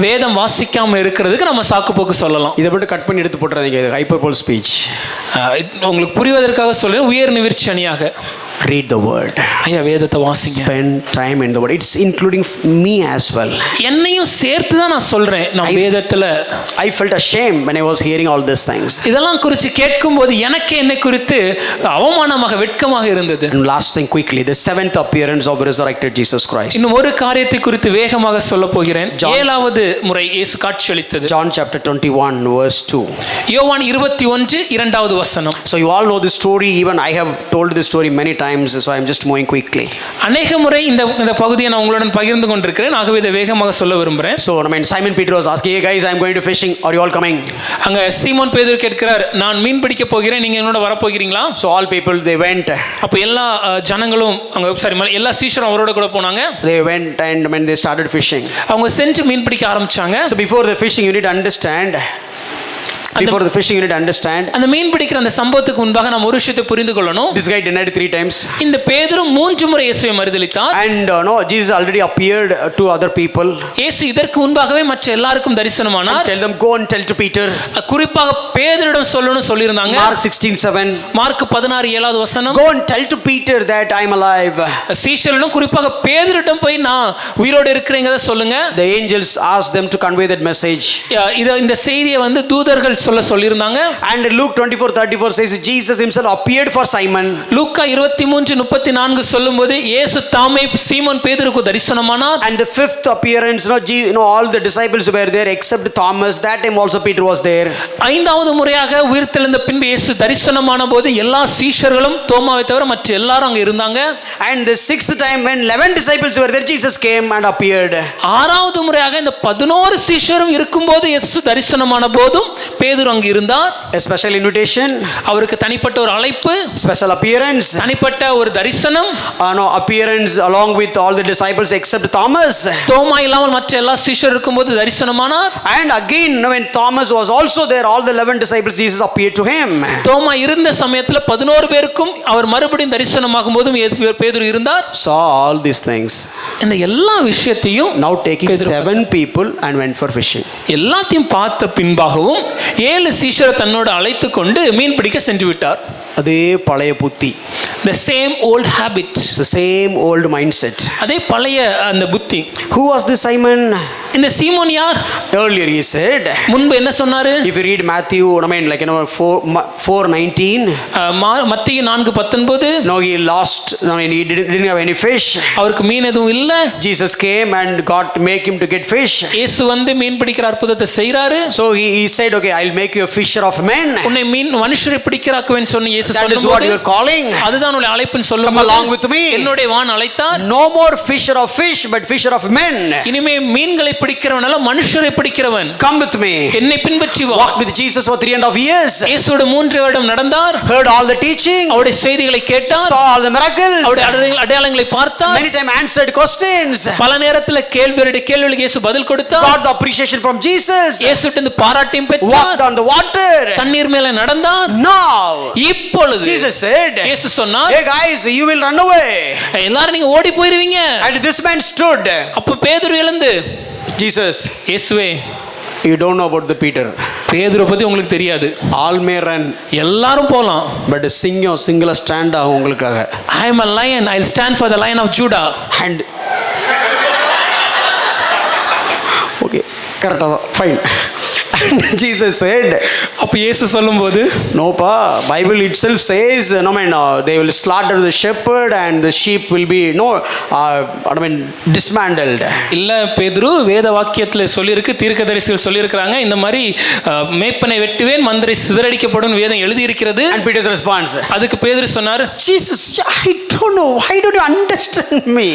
B: வேதம் வாசிக்காம இருக்கிறதுக்கு நம்ம சாக்கு போக்கு சொல்லலாம்.
A: இதை மட்டும் கட் பண்ணி எடுத்து போட்டுறாதீங்க, ஹைப்பர்போல் ஸ்பீச்.
B: உங்களுக்கு புரிவதற்காக சொல்றேன், உயர் நிவிர்ச்சி அணியாக.
A: read the word.
B: ஐயா வேதத்தை வாசிங்க.
A: Spend time in the word. It's including me as well.
B: என்னையும் சேர்த்து தான் நான் சொல்றேன். நான் வேதத்துல
A: I felt ashamed when I was hearing all these things.
B: இதெல்லாம் குறித்து கேட்கும்போது எனக்கு என்னை குறித்து அவமானமாக வெட்கமாக இருந்தது.
A: And last thing quickly, the seventh appearance of resurrected Jesus Christ.
B: இன்னும் ஒரு காரியத்தை குறித்து வேகமாக சொல்ல போகிறேன். ஏழாவது முறை இயேசு காட்சியளித்தது.
A: John chapter 21 verse 2.
B: யோவான் 21 இரண்டாவது வசனம்.
A: So you all know this story. Even I have told this story many times, so I'm just moving quickly.
B: அநேக முறை இந்த பகுதியை நான் உங்களுடன் பகிர்ந்து கொண்டிருக்கிறேன். ஆகவே இதை வேகமாக சொல்ல விரும்புகிறேன்.
A: So I mean Simon Peter was asking, "Hey guys, I'm going to fishing. Are you all coming?"
B: அங்க சீமோன் பேதுரு கேட்கிறார், நான் மீன் பிடிக்க போகிறேன், நீங்க என்னோட வர போகிறீங்களா?
A: So all people they went.
B: அப்ப எல்லா ஜனங்களும் அங்க எல்லா சீஷரும் அவரோட கூட போனாங்க.
A: They went and when they started fishing.
B: அவங்க சென்று மீன் பிடிக்க ஆரம்பிச்சாங்க.
A: So before the fishing you need to understand. Before the fishing you need to understand.
B: அந்த மீன் பிடிக்கிற அந்த சம்பவத்துக்கு முன்பாக நாம் ஒரு விஷயத்தை புரிந்து கொள்ளணும்.
A: This guy denied 3 times.
B: இந்த பேதுரு 3 முறை இயேசுவை மறுதலித்தார்.
A: And no, Jesus already appeared to other people.
B: இயேசு இதற்கு முன்பாகவே மற்ற எல்லாருக்கும் தரிசனமானார்.
A: Tell them go and tell to Peter.
B: குறிப்பாக பேதுருவிடம் சொல்லணும்னு சொல்லியிருந்தாங்க.
A: Mark 16:7.
B: மார்க் 16:7 வசனம்.
A: Go and tell to Peter that I am alive.
B: சீஷர்களும் குறிப்பாக பேதுருவிடம் போய் நான் உயிரோடு இருக்கிறேங்கறத சொல்லுங்க.
A: The angels asked them to convey that message.
B: இந்த செய்தியை வந்து தூதர்கள் சொல்லியிருந்தாங்க.
A: And Luke 24:34 says Jesus himself appeared for Simon.
B: லூக்கா 23:34 சொல்லும்போது இயேசு தாமே சீமோன் பேதுருக்கு தரிசனமானார்.
A: And the fifth appearance, all the disciples were there except Thomas. That time also Peter was there.
B: ஐந்தாவது முறையாக உயிர்த்தெழுந்த பின்பு இயேசு தரிசனமான போது எல்லா சீஷர்களும் தோமாவை தவிர மற்ற எல்லாரும் அங்க இருந்தாங்க.
A: And the sixth time when 11 disciples were there, Jesus came and appeared.
B: ஆறாவது முறையாக இந்த 11 சீஷரும் இருக்கும்போது இயேசு தரிசனமான போதும் பேதுரு அங்க இருந்தார்.
A: A special invitation,
B: அவருக்கு தனிப்பட்ட ஒரு அழைப்பு,
A: special appearance,
B: தனிப்பட்ட ஒரு தரிசனம்,
A: appearance along with all the disciples except Thomas.
B: தோமா இல்லாமல் மற்ற எல்லா சீஷர் இருக்கும்போது தரிசனமானார்.
A: And again when Thomas was also there, all the 11 disciples, Jesus appeared to him.
B: தோமா இருந்த சமயத்துல 11 பேருக்கும் அவர் மறுபடியும் தரிசனமாகும் போதும் பேதுரு இருந்தார்.
A: Saw all these things.
B: இந்த எல்லா விஷயத்தையும்
A: Now taking 7 people and went for fishing.
B: எல்லாத்தையும் பார்த்த பின்பாகவும் 7 சீஷரை தன்னோடு அழைத்து கொண்டு மீன் பிடிக்க சென்று விட்டார்.
A: அதே பழைய புத்தி.
B: The same old habit.
A: The same old mindset.
B: அதே பழைய அந்த புத்தி.
A: Who was this Simon?
B: இந்த சீமோன் யார்?
A: Earlier he said.
B: முன்பு என்ன சொன்னாரு?
A: If you read Matthew, 4:19.
B: மத்தேயு 4:19.
A: No, he lost. He didn't have any fish.
B: அவருக்கு மீன் எதுவும் இல்ல.
A: Jesus came and make him to get fish.
B: இயேசு வந்து மீன் பிடிக்கிற அற்புதத்தை செய்றாரு.
A: So he said, okay, I'll make you a fisher of men.
B: உன்னை மனுஷரை பிடிக்கிறாக்குவேன்னு சொன்ன இயேசு
A: சொல்லும்போது, that is what you are calling.
B: அதுதான் உன்னை அழைப்புன்னு சொல்லும்போது,
A: come along with me.
B: என்னோட வான் அழைத்தார்.
A: No more fisher of fish but fisher of men.
B: இனிமே மீன்களை பிடிக்கிறவன் அல்ல மனுஷரை பிடிக்கிறவன்.
A: Come with me.
B: என்னை பின்பற்றி வா.
A: Walked with Jesus for 3.5 years.
B: இயேசுவோடு 3 வருடம் நடந்தார்.
A: Heard all the teaching.
B: அவருடைய செய்திகளை கேட்டார்.
A: Saw all the miracles.
B: அவருடைய அடையாளங்களை பார்த்தார்.
A: Many times answered questions.
B: பல நேரத்தில் கேள்விகளுக்கு இயேசு பதில் கொடுத்தார்.
A: Got the appreciation from Jesus.
B: இயேசுவிடம் பாராட்டையும் பெற்றார்.
A: Walked on the water.
B: தண்ணீர் மேலே நடந்தார்.
A: Now
B: இப்பொழுது
A: Jesus said,
B: இயேசு சொன்னார்,
A: hey guys, you will run away.
B: எல்லாரும் நீங்க ஓடி போயிருவீங்க.
A: And this man stood.
B: அப்ப பேதுரு எழுந்து,
A: Jesus,
B: இயேசுவே,
A: you don't know about the Peter.
B: பேதுரு பத்தி உங்களுக்கு தெரியாது.
A: All may run.
B: எல்லாரும் போலாம்.
A: But single stand ஆகும் உங்களுக்காக.
B: I am a lion, I'll stand for the lion of Judah.
A: And okay, correct, fine. And Jesus said,
B: அப்ப இயேசு சொல்லும்போது,
A: நோப்பா, Bible itself says, they will slaughter the shepherd and the sheep will be dismantled.
B: இல்ல பேதுரு, வேத வாக்கியத்துல சொல்லிருக்கு, தீர்க்கதரிசிகள் சொல்லியிருக்காங்க, இந்த மாதிரி மேய்ப்பனை வெட்டுவேன், மந்திரி சிதறடிக்கப்படும் வேதம் எழுதி இருக்கிறது.
A: And Peter's response,
B: அதுக்கு பேதுரு சொன்னார்,
A: Jesus, I don't know, why don't you understand me?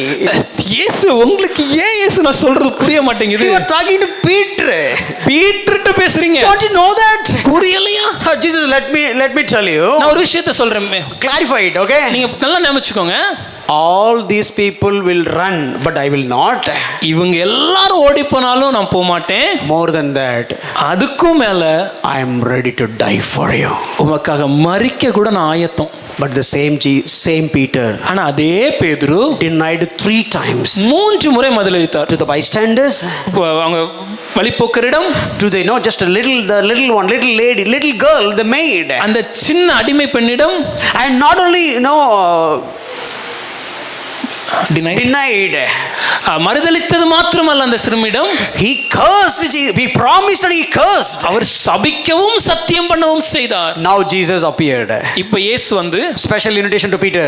B: இயேசு, உங்களுக்கு ஏன் இயேசு நான் சொல்றது புரிய மாட்டேங்குது?
A: You are talking to Peter.
B: பீட்டர்ட்ட பேசுறீங்க.
A: Don't you know that?
B: புரியலையா?
A: Jesus, let me tell you.
B: நான் ஒரு விஷயத்தை சொல்றேன்.
A: Clarify it, okay?
B: நீங்க நல்லா ஞாபகிச்சுக்கோங்க.
A: All these people will run, but I will not.
B: இவங்க எல்லாரும் ஓடி போனாலும் நான் போக மாட்டேன்.
A: More than that,
B: அதுக்கும் மேல
A: I am ready to die for you.
B: உமக்காக மரிக்க கூட நான் ஆயத்தம்.
A: But the same Peter,
B: ஆனா அதே பேதுரு
A: denied 3 times.
B: 3 முறை மறுதலித்தார்.
A: To the bystanders,
B: அவங்க வழிபோக்கரிடம்,
A: to the just a little lady, little girl, the maid,
B: அந்த சின்ன அடிமை பெண்ணிடம்,
A: and not only Denied.
B: மறுதலித்தது மாத்திரமல்ல அந்த சிறுமியிடம்,
A: He cursed. He promised and he cursed.
B: அவர் சபிக்கவும் சத்தியம் பண்ணவும் செய்தார்.
A: Now Jesus appeared.
B: இப்ப இயேசு வந்து
A: Special invitation to Peter.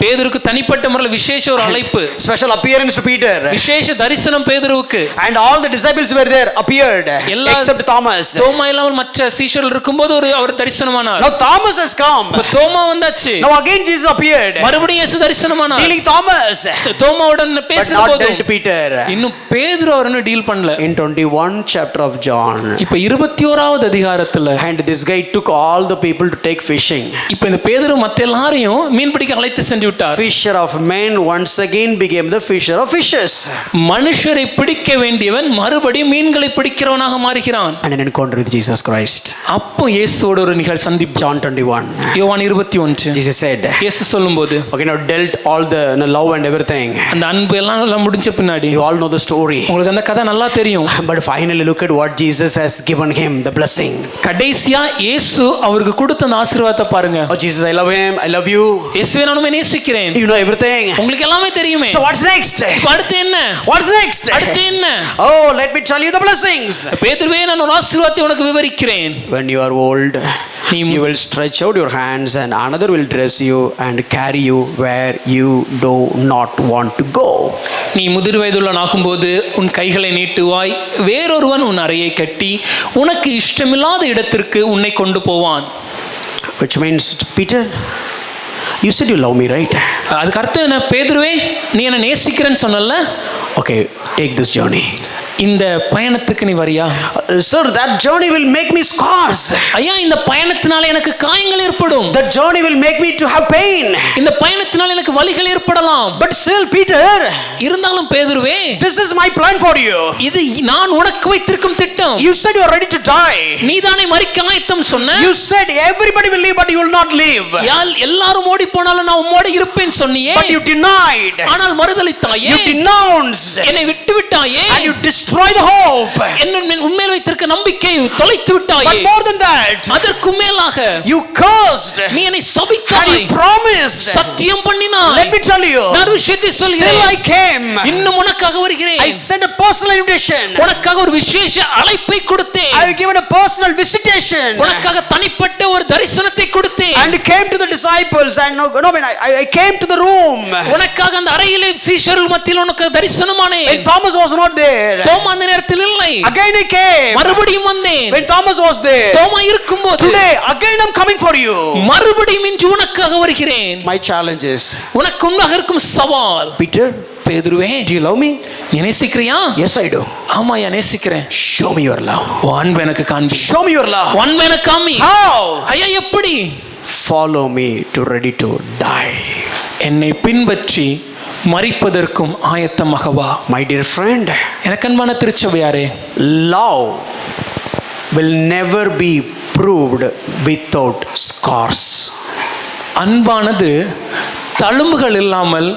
B: பேதுருக்கு தனிப்பட்ட முறையில் விசேஷ ஒரு அழைப்பு,
A: Special appearance to Peter.
B: விசேஷ தரிசனம் பேதுருவுக்கு.
A: And all the disciples were there, appeared, except Thomas.
B: தோமா இல்லாமல் மற்ற சீஷர்கள் இருக்கும்போது அவர் தரிசனமானார்.
A: Now Thomas has come.
B: தோமா வந்தாச்சு.
A: Now again Jesus appeared.
B: மறுபடியும் இயேசு தரிசனமானார்.
A: Dealing Thomas.
B: தோமாவுடன் பேசும்போது
A: Peter.
B: இன்னும் பேதுரு அவரன்னு டீல் பண்ணல.
A: In 21 chapter of John.
B: இப்ப 21வது அதிகாரத்துல,
A: and this guy took all the people to take fishing.
B: இப்ப இந்த பேதுரு மத்த எல்லாரையும் மீன் பிடிக்க அழைத்து சென்று விட்டார்.
A: Fisher of men once again became the fisher of fishes.
B: மனுஷரை பிடிக்க வேண்டியவன் மறுபடியும் மீன்களை பிடிக்கிறவனாக மாறுகிறான்.
A: And an encounter with Jesus Christ.
B: அப்போ இயேசுவோட ஒரு சந்திப்பு.
A: John 21.
B: யோவான் 21.
A: Jesus said.
B: இயேசு சொல்லும்போது,
A: okay, now dealt all the love and everything.
B: அந்த அன்பு எல்லாம் முடிஞ்ச பின்னாடி,
A: you all know the story.
B: உங்களுக்கு அந்த கதை நல்லா தெரியும்.
A: But finally look at what Jesus has given him, the blessing.
B: கடைசியா இயேசு அவருக்கு கொடுத்த அந்த ஆசீர்வாதத்தை பாருங்க.
A: Oh Jesus, I love him, I love you.
B: இயேசுவை நான் நேசிக்கிறேன்.
A: You know everything.
B: உங்களுக்கு எல்லாமே தெரியுமே.
A: So what's next?
B: அடுத்து என்ன?
A: What's next?
B: அடுத்து என்ன?
A: Oh, let me tell you the blessings.
B: பேதுருவே, நான் ஒரு ஆசீர்வாதத்தை உனக்கு விவரிக்கிறேன்.
A: When you are old, you will stretch out your hands and another will dress you and carry you where you do not want to go.
B: நீ முதிர் வயதுள்ளவனாகும்போது உன் கைகளை நீட்டுவாய், வேறொருவன் உன் அறையை கட்டி உனக்கு இஷ்டமில்லாத இடத்திற்கு உன்னை கொண்டு போவான்.
A: Which means, Peter, you said you love me, right?
B: அதுக்கு அர்த்தம் என்ன? பேதுருவே, நீ என்ன நேசிக்கிறேன்னு சொன்னல்ல?
A: Okay, take this journey.
B: இந்த பயணத்துக்கு நீ வரியா?
A: Sir, that journey will make me scars.
B: ஐயா, இந்த பயணத்தினால எனக்கு காயங்கள் ஏற்படும்.
A: That journey will make me to have pain.
B: இந்த பயணத்தினால எனக்கு வலிகள் ஏற்படலாம்.
A: But still, Peter,
B: இருந்தாலும் பேதுருவே,
A: this is my plan for you.
B: இது நான் உனக்கு வைத்திருக்கும் திட்டம்.
A: You said you are ready to die.
B: நீதானே மரிக்க ஆயத்தம் சொன்ன.
A: You said everybody will leave but you will not leave.
B: எல்லாரும் ஓடி போனாலும் நான் உம்மோடு இருப்பேன் சொன்னியே.
A: But you denied.
B: ஆனால் மறுதலித்தாயே.
A: You denounced.
B: என்னை விட்டு விட்டாயே.
A: And you destroy the hope.
B: உன்மேல் வைத்திருக்க நம்பிக்கையை தொலைத்து விட்டாயே.
A: But more than that,
B: அதற்கு மேலாக
A: you cursed.
B: நீ என்னை சபித்தாய்.
A: And you promised.
B: சத்தியம் பண்ணினாய்.
A: Let me tell you.
B: நான் ஒரு விஷயத்தை சொல்கிறேன்.
A: Still I came.
B: இன்னும் உனக்காக வருகிறேன்.
A: I sent a personal invitation.
B: உனக்காக ஒரு விசேஷ அழைப்பை கொடுத்தேன்.
A: I have given a personal visitation.
B: உனக்காக தனிப்பட்ட ஒரு தரிசனத்தை கொடுத்தேன்.
A: And came to the disciples and I came to the room.
B: உனக்காக அந்த அறையிலே சீஷர்கள் மத்தியில் உனக்கு தரிசனமானேன்.
A: When Thomas was not there.
B: தோமா அந்த நேரத்தில் இல்லை.
A: Again I came.
B: மறுபடியும் வந்தேன்.
A: When Thomas was there.
B: தோமா இருக்கும்போது.
A: Today again I'm coming for you.
B: மறுபடியும் இன்று உனக்காக வருகிறேன்.
A: My challenge is.
B: உனக்கு முன்னாக இருக்கும் சவால்.
A: Peter,
B: பேதுருவே,
A: do you love me?
B: நீ நேசிக்கிறியா?
A: Yes, I do.
B: ஆமாயா, நேசிக்கிறேன்.
A: Show me your love.
B: அன்பு எனக்கு காண்பி.
A: Show me your love.
B: அன்பு எனக்கு காமி.
A: How?
B: ஐயா, எப்படி?
A: Follow me to ready to die.
B: என்னை பின்பற்றி மரிப்பதற்கும் ஆயத்தமாக வா.
A: My dear friend,
B: எனக்கு அன்பான திருச்சபையாரே,
A: love will never be proved without scars.
B: அன்பானது தழும்புகள் இல்லாமல்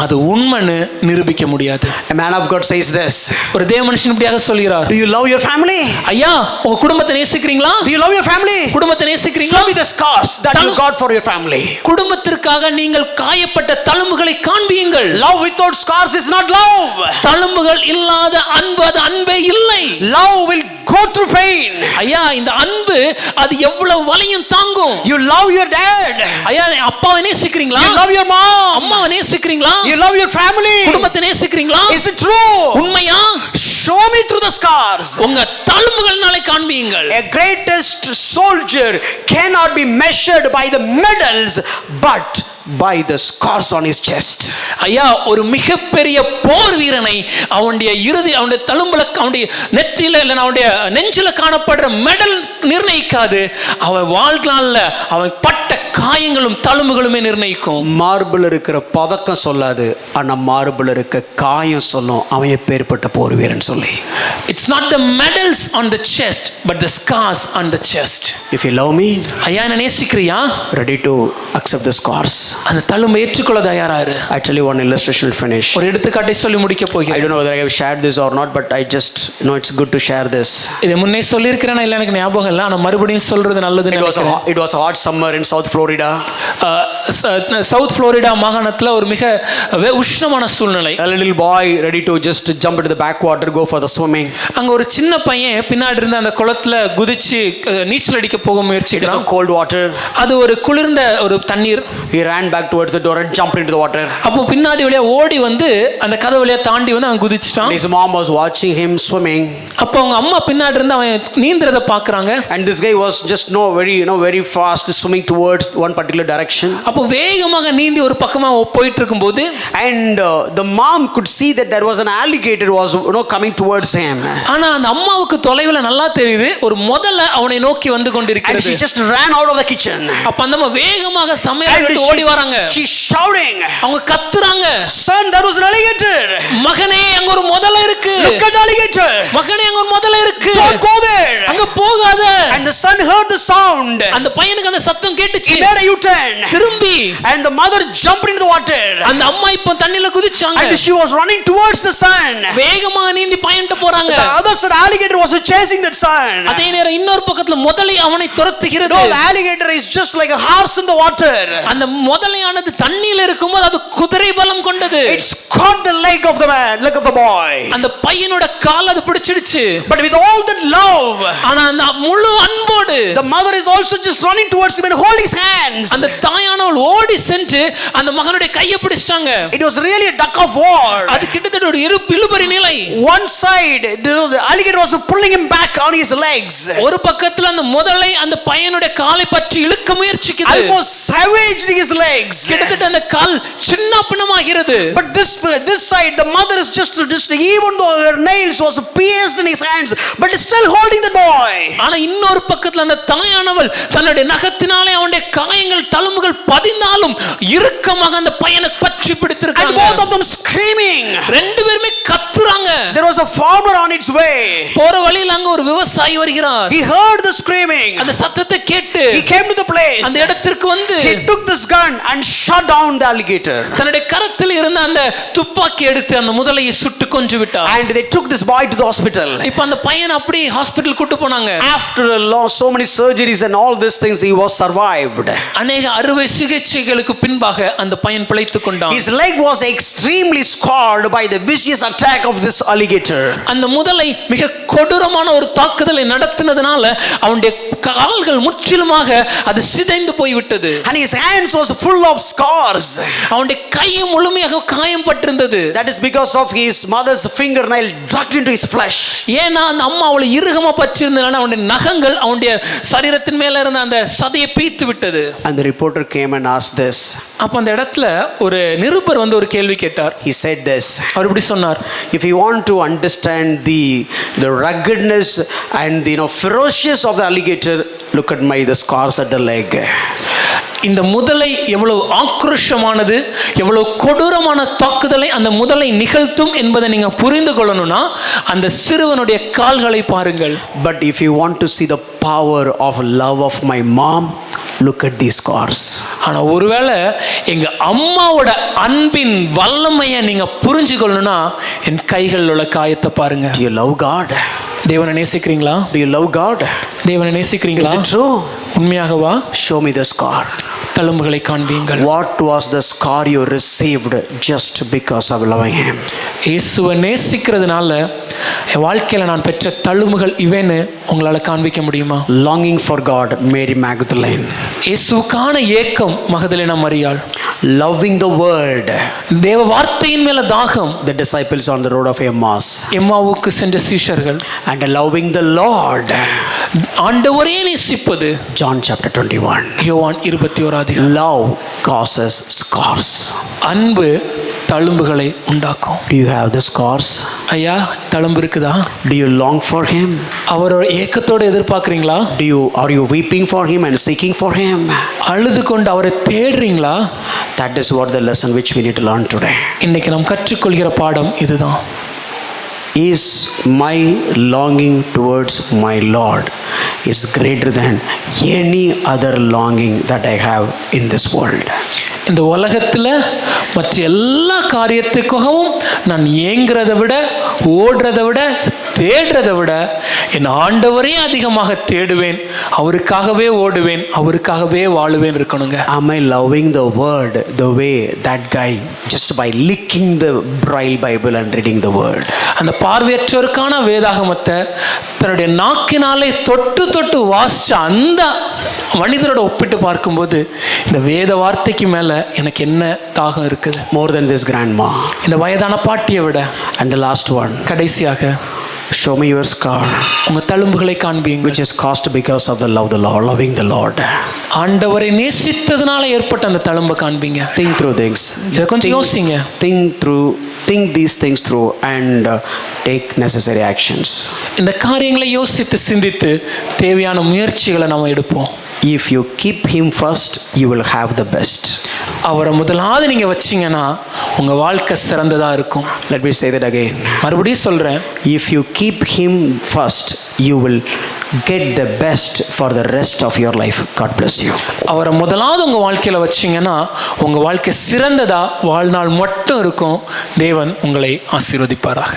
B: அது உண்மைன்னு நிரூபிக்க முடியாது.
A: A man of God says this.
B: ஒரு தேவ மனுஷன் இப்படியாக சொல்கிறார்.
A: Do you love your family?
B: ஐயா, உங்க குடும்பத்தை நேசிக்கிறீங்களா?
A: Do you love your family?
B: குடும்பத்தை நேசிக்கிறீங்களா?
A: Show me the scars that you got for your family.
B: குடும்பத்திற்காக நீங்கள் காயப்பட்ட தழும்புகளை காண்பியுங்கள்.
A: Love without scars is not love.
B: தழும்புகள் இல்லாத அன்பு அது அன்பே இல்லை.
A: Love will go through pain.
B: ஐயா, இந்த அன்பு அது எவ்வளவு வலியும் தாங்கும்.
A: You love your dad.
B: ஐயா, அப்பாவை நேசிக்கிறீங்களா?
A: You love your mom.
B: அம்மாவை நேசிக்கிறீங்களா?
A: You love your family.
B: குடும்பத்தை நேசிக்கிறீங்களா?
A: Is it true?
B: உண்மையா?
A: Show me through the scars.
B: உங்க தழும்புகள்னாலே காண்பியுங்கள்.
A: A greatest soldier cannot be measured by the medals but by the scars on his chest.
B: ஐயா, ஒரு மிகப்பெரிய போர் வீரனை அவனுடைய அவனுடைய தழும்புல அவனுடைய நெத்தியில இல்ல அவனுடைய நெஞ்சில காணப்படுற மெடல் நிர்ணயிக்காது. அவன் வாழ்நாள்ல அவன் பட்ட காயங்களும் தழும்புகளுமே நிர்ணயிக்கும்.
A: மார்பிள் இருக்கிற பதக்கம் சொல்லாது, ஆனா மார்பிள் இருக்க காயம் சொல்லும் அவன் எப்பேற்பட்ட போர் வீரன் சொல்லி.
B: It's not the medals on the chest but the scars on the chest.
A: If you love me,
B: ஐயா, என்ன நேசிக்கிறியா?
A: ready to accept the scars.
B: அந்த தழும்பை ஏற்றுக்கொள்ள தயாரா இரு.
A: I tell you one illustration will finish.
B: ஒரு எடுத்துக்காட்டை சொல்லி முடிக்க போகிறேன்.
A: I don't know whether I have shared this or not, but I just know it's good to share this.
B: இதை முன்னே சொல்லியிருக்கிறேனா இல்ல எனக்கு ஞாபகம் இல்லை, ஆனா மறுபடியும் சொல்றது நல்லதுன்னு நினைக்கிறேன்.
A: It was a hot summer in South Florida. Florida.
B: South Florida மாகாணத்துல ஒரு மிக உஷ்ணமான சூழ்நிலை.
A: A little boy ready to just jump into the backwater, go for the swimming.
B: அங்க ஒரு சின்ன பையன் பின்னாடி இருந்த அந்த குளத்துல குதிச்சு நீச்சல் அடிக்க போக
A: It is
B: முயற்சிக்கிறான்.
A: cold water.
B: அது ஒரு குளிர்ந்த ஒரு தண்ணீர்.
A: He ran back towards the door and jumped into the water.
B: அப்போ பின்னாடி வழியா ஓடி வந்து அந்த கதவு வழியா தாண்டி வந்து அவன் குதிச்சிட்டான்.
A: His mom was watching him swimming.
B: அப்போ அவங்க அம்மா பின்னாடி இருந்து அவன் நீந்திரத பாக்குறாங்க.
A: And this guy was just very fast swimming towards one particular direction.
B: அப்போ வேகமாக நீந்தி ஒரு பக்கமா போயிட்டு இருக்கும்போது
A: And the mom could see that there was an alligator was coming towards him.
B: ஆனா அந்த அம்மாவுக்கு தொலைவுல நல்லா தெரியுது ஒரு முதல்ல அவனை நோக்கி வந்து
A: And
B: கொண்டிருக்கிறது.
A: she just ran out of the kitchen.
B: அப்ப அந்த அம்மா வேகமாக சமையலை
A: And
B: விட்டு ஓடி வராங்க.
A: she's shouting,
B: அவங்க கத்துறாங்க,
A: son, there was an alligator.
B: மகனே அங்க ஒரு முதல்ல இருக்கு.
A: Look at the alligator.
B: மகனே அங்க ஒரு முதல்ல இருக்கு.
A: Don't go there.
B: அங்க போகாத.
A: And the son heard the sound.
B: அந்த பையனுக்கு அந்த சத்தம் கேட்டுச்சு.
A: He made a U-turn.
B: திரும்பி
A: And the mother jumped into the water.
B: அந்த அம்மா இப்ப தண்ணில குதிச்சாங்க.
A: And she was running towards the son.
B: வேகமா நீந்தி பயன்ட்டு போறாங்க.
A: The other side alligator was chasing that son.
B: அதே நேரம் இன்னொரு பக்கத்துல முதலை அவனை துரத்துகிறது.
A: No, the alligator is just like a horse in the water.
B: அந்த முதலையானது தண்ணில இருக்கும்போது அது குதிரை பலம் கொண்டது.
A: It's caught the leg of the boy.
B: அந்த பையனோட கால் அது பிடிச்சிடுச்சு.
A: But with all that love,
B: ஆனா அந்த முழு அன்போடு
A: the mother is also just running towards him and holding his hands.
B: அந்த தாயானவள் ஓடி சென்று அந்த மகனுடைய கையை பிடிச்சிட்டாங்க.
A: It was really a duck of war.
B: அது கிட்டத்தட்ட ஒரு இழுபறி நிலை.
A: One side, the alligator was pulling him back on his legs.
B: ஒரு பக்கத்துல அந்த முதலை அந்த பையனுடைய காலை பற்றி இழுக்க முயற்சிக்குது.
A: Almost savaged his legs.
B: கிட்டத்தட்ட அந்த கால் சின்னப்பின்னமாகிறது.
A: But this side, the mother is just even though her nails was pierced in his hands, but is still holding the boy.
B: ஆனா இன்னொரு பக்கத்துல அந்த தாயானவள் தன்னுடைய நகத்தினாலே அவனுடைய காயங்கள் தழும்புகள் பதிந்தாலும் இறுக்கமாக அந்த பையனை பற்றி பிடித்திருக்காங்க.
A: And both of them screaming.
B: ரெண்டு பேருமே கத்துறாங்க.
A: There was a farmer on its way.
B: போற வழியில அங்க ஒரு விவசாயி வருகிறார்.
A: He heard the screaming.
B: அந்த சத்தத்தை கேட்டு
A: He came to the place.
B: அந்த இடத்திற்கு வந்து
A: He took this gun and shot down the alligator.
B: தன்னுடைய கரத்தில் இருந்த அந்த துப்பாக்கி எடுத்து அந்த முதலையை சுட்டு கொன்று விட்டார்.
A: And they took this boy to the hospital.
B: இப்ப அந்த பையன் அப்படியே ஹாஸ்பிடல் கூட்டி போனாங்க.
A: After so many surgeries and all these things, he was survived.
B: அநேக அறுவை சிகிச்சைகளுக்கு பின்பாக அந்த பையன் பிழைத்துக் கொண்டான்.
A: His leg was extremely scarred by the vicious attack of this alligator.
B: அந்த முதலை மிக கொடூரமான ஒரு தாக்குதலை நடத்தினதுனால அவனுடைய கால்கள் முற்றிலுமாக அது சிதைந்து போய்விட்டது.
A: And his hands was full of scars.
B: அவனுடைய கையும் முழுமையாக காயம் பட்டிருந்தது.
A: That is because of his mother's fingernail dug into his flesh.
B: ஏன்னா அந்த அம்மா அவளை இறுகமா பற்றிருந்தனால அவனுடைய நகங்கள் அவனுடைய சரீரத்தின் மேல இருந்த அந்த சதையை பீத்து விட்டது.
A: And the reporter came and asked this.
B: அப்ப அந்த இடத்துல ஒரு நிருபர் வந்து ஒரு கேள்வி கேட்டார்.
A: He said this.
B: அவர் இப்படி சொன்னார்,
A: If you want to understand the ruggedness and the ferocious of the alligator, look at the scars at the leg.
B: இந்த முதலை எவ்வளவு ஆக்ரோஷமானது, எவ்வளவு கொடூரமான தாக்குதலை அந்த முதலை நிகழ்த்தும் என்பதை நீங்க புரிந்து கொள்ளணும்னா அந்த சிறுவனுடைய கால்களை பாருங்கள்.
A: But if you want to see the power of love of my mom, look at these scars.
B: ஆனா ஒருவேளை எங்க அம்மாவோட அன்பின் வல்லமையை நீங்க புரிஞ்சு கொள்ளணும்னா என் கைகளில் உள்ள காயத்தை பாருங்க.
A: Do you love God?
B: தேவனை நேசிக்கிறீங்களா?
A: Do you love God?
B: தேவனை நேசிக்கிறீங்களா?
A: Is it true?
B: உண்மையாகவா?
A: Show me the scar.
B: தழும்புகளை காண்பீங்கள்.
A: What was the scar you received just because of loving him?
B: இயேசுவை நேசிக்கிறதுனால என் வாழ்க்கையில நான் பெற்ற தழும்புகள் இவைன்னு உங்களால காண்பிக்க முடியுமா?
A: Longing for God, Mary Magdalene.
B: இயேசுவுக்கான ஏக்கம் மகதலேனா மரியாள்.
A: Loving the word,
B: தேவ வார்த்தையின் மேல தாகம்.
A: the disciples on the road of Emmaus.
B: எம்மாவுக்கு சென்ற சீஷர்கள்.
A: And loving the Lord,
B: ஆண்டவரே நேசிப்பது.
A: John chapter 21.
B: யோவான் 21
A: Love causes scars.
B: அன்பு தழும்புகளை உண்டாக்கும்.
A: Do you have the scars?
B: ஐயா, தழும்பு இருக்குதா?
A: Do you long for him?
B: அவரோட ஏக்கத்தோடு எதிர்பார்க்கிறீங்களா?
A: Are you weeping for him and seeking for him?
B: அழுது கொண்டு அவரை தேடுறீங்களா?
A: That is what the lesson which we need to learn today.
B: இன்னைக்கு நாம் கற்றுக்கொள்கிற பாடம் இதுதான்.
A: Is my longing towards my Lord is greater than any other longing that I have in this world.
B: இந்த உலகத்தில் மற்ற எல்லா காரியத்துக்காகவும் நான் ஏங்குறதை விட, ஓடுறதை விட,
C: தேடுறதை விட என் ஆண்டவரே அதிகமாக தேடுவேன், அவருக்காகவே ஓடுவேன், அவருக்காகவே வாழுவேன் இருக்கணுங்க.
A: Am I loving the word the way that guy just by licking the Braille Bible and reading the word?
C: அந்த பார்வையற்றோருக்கான வேதாகமத்தை தன்னுடைய நாக்கினாலே தொட்டு தொட்டு வாசிச்ச அந்த மனிதரோட ஒப்பிட்டு பார்க்கும்போது இந்த வேத வார்த்தைக்கு மேல எனக்கு என்ன தாகம் இருக்குது?
A: More than this grandma.
C: இந்த வயதான பாட்டியை விட.
A: And the last one.
C: கடைசியாக,
A: show me your scar,
C: உங்க தழும்புகளை காண்பீங்க,
A: which is caused because of the loving the Lord.
C: ஆண்டவரை நேசித்ததனால ஏற்பட்ட அந்த தழும்பை காண்பீங்க.
A: Think through things.
C: இதை கொஞ்சம் யோசிங்க.
A: Think these things through and take necessary actions.
C: இந்த காரியங்களை யோசித்து சிந்தித்து தேவையான முயற்சிகளை நாம எடுப்போம்.
A: If you keep him first, you will have the best.
C: அவரை முதலாவது நீங்க வச்சீங்கன்னா உங்க வாழ்க்கை சிறந்ததா இருக்கும்.
A: Let me say that again.
C: மறுபடியும் சொல்றேன்.
A: If you keep him first, you will get the best for the rest of your life. God bless you.
C: அவரை முதலாவது உங்க வாழ்க்கையில வச்சீங்கன்னா உங்க வாழ்க்கை சிறந்ததா வாழ்நாள் மட்டும் இருக்கும். தேவன் உங்களை ஆசீர்வதிப்பாராக.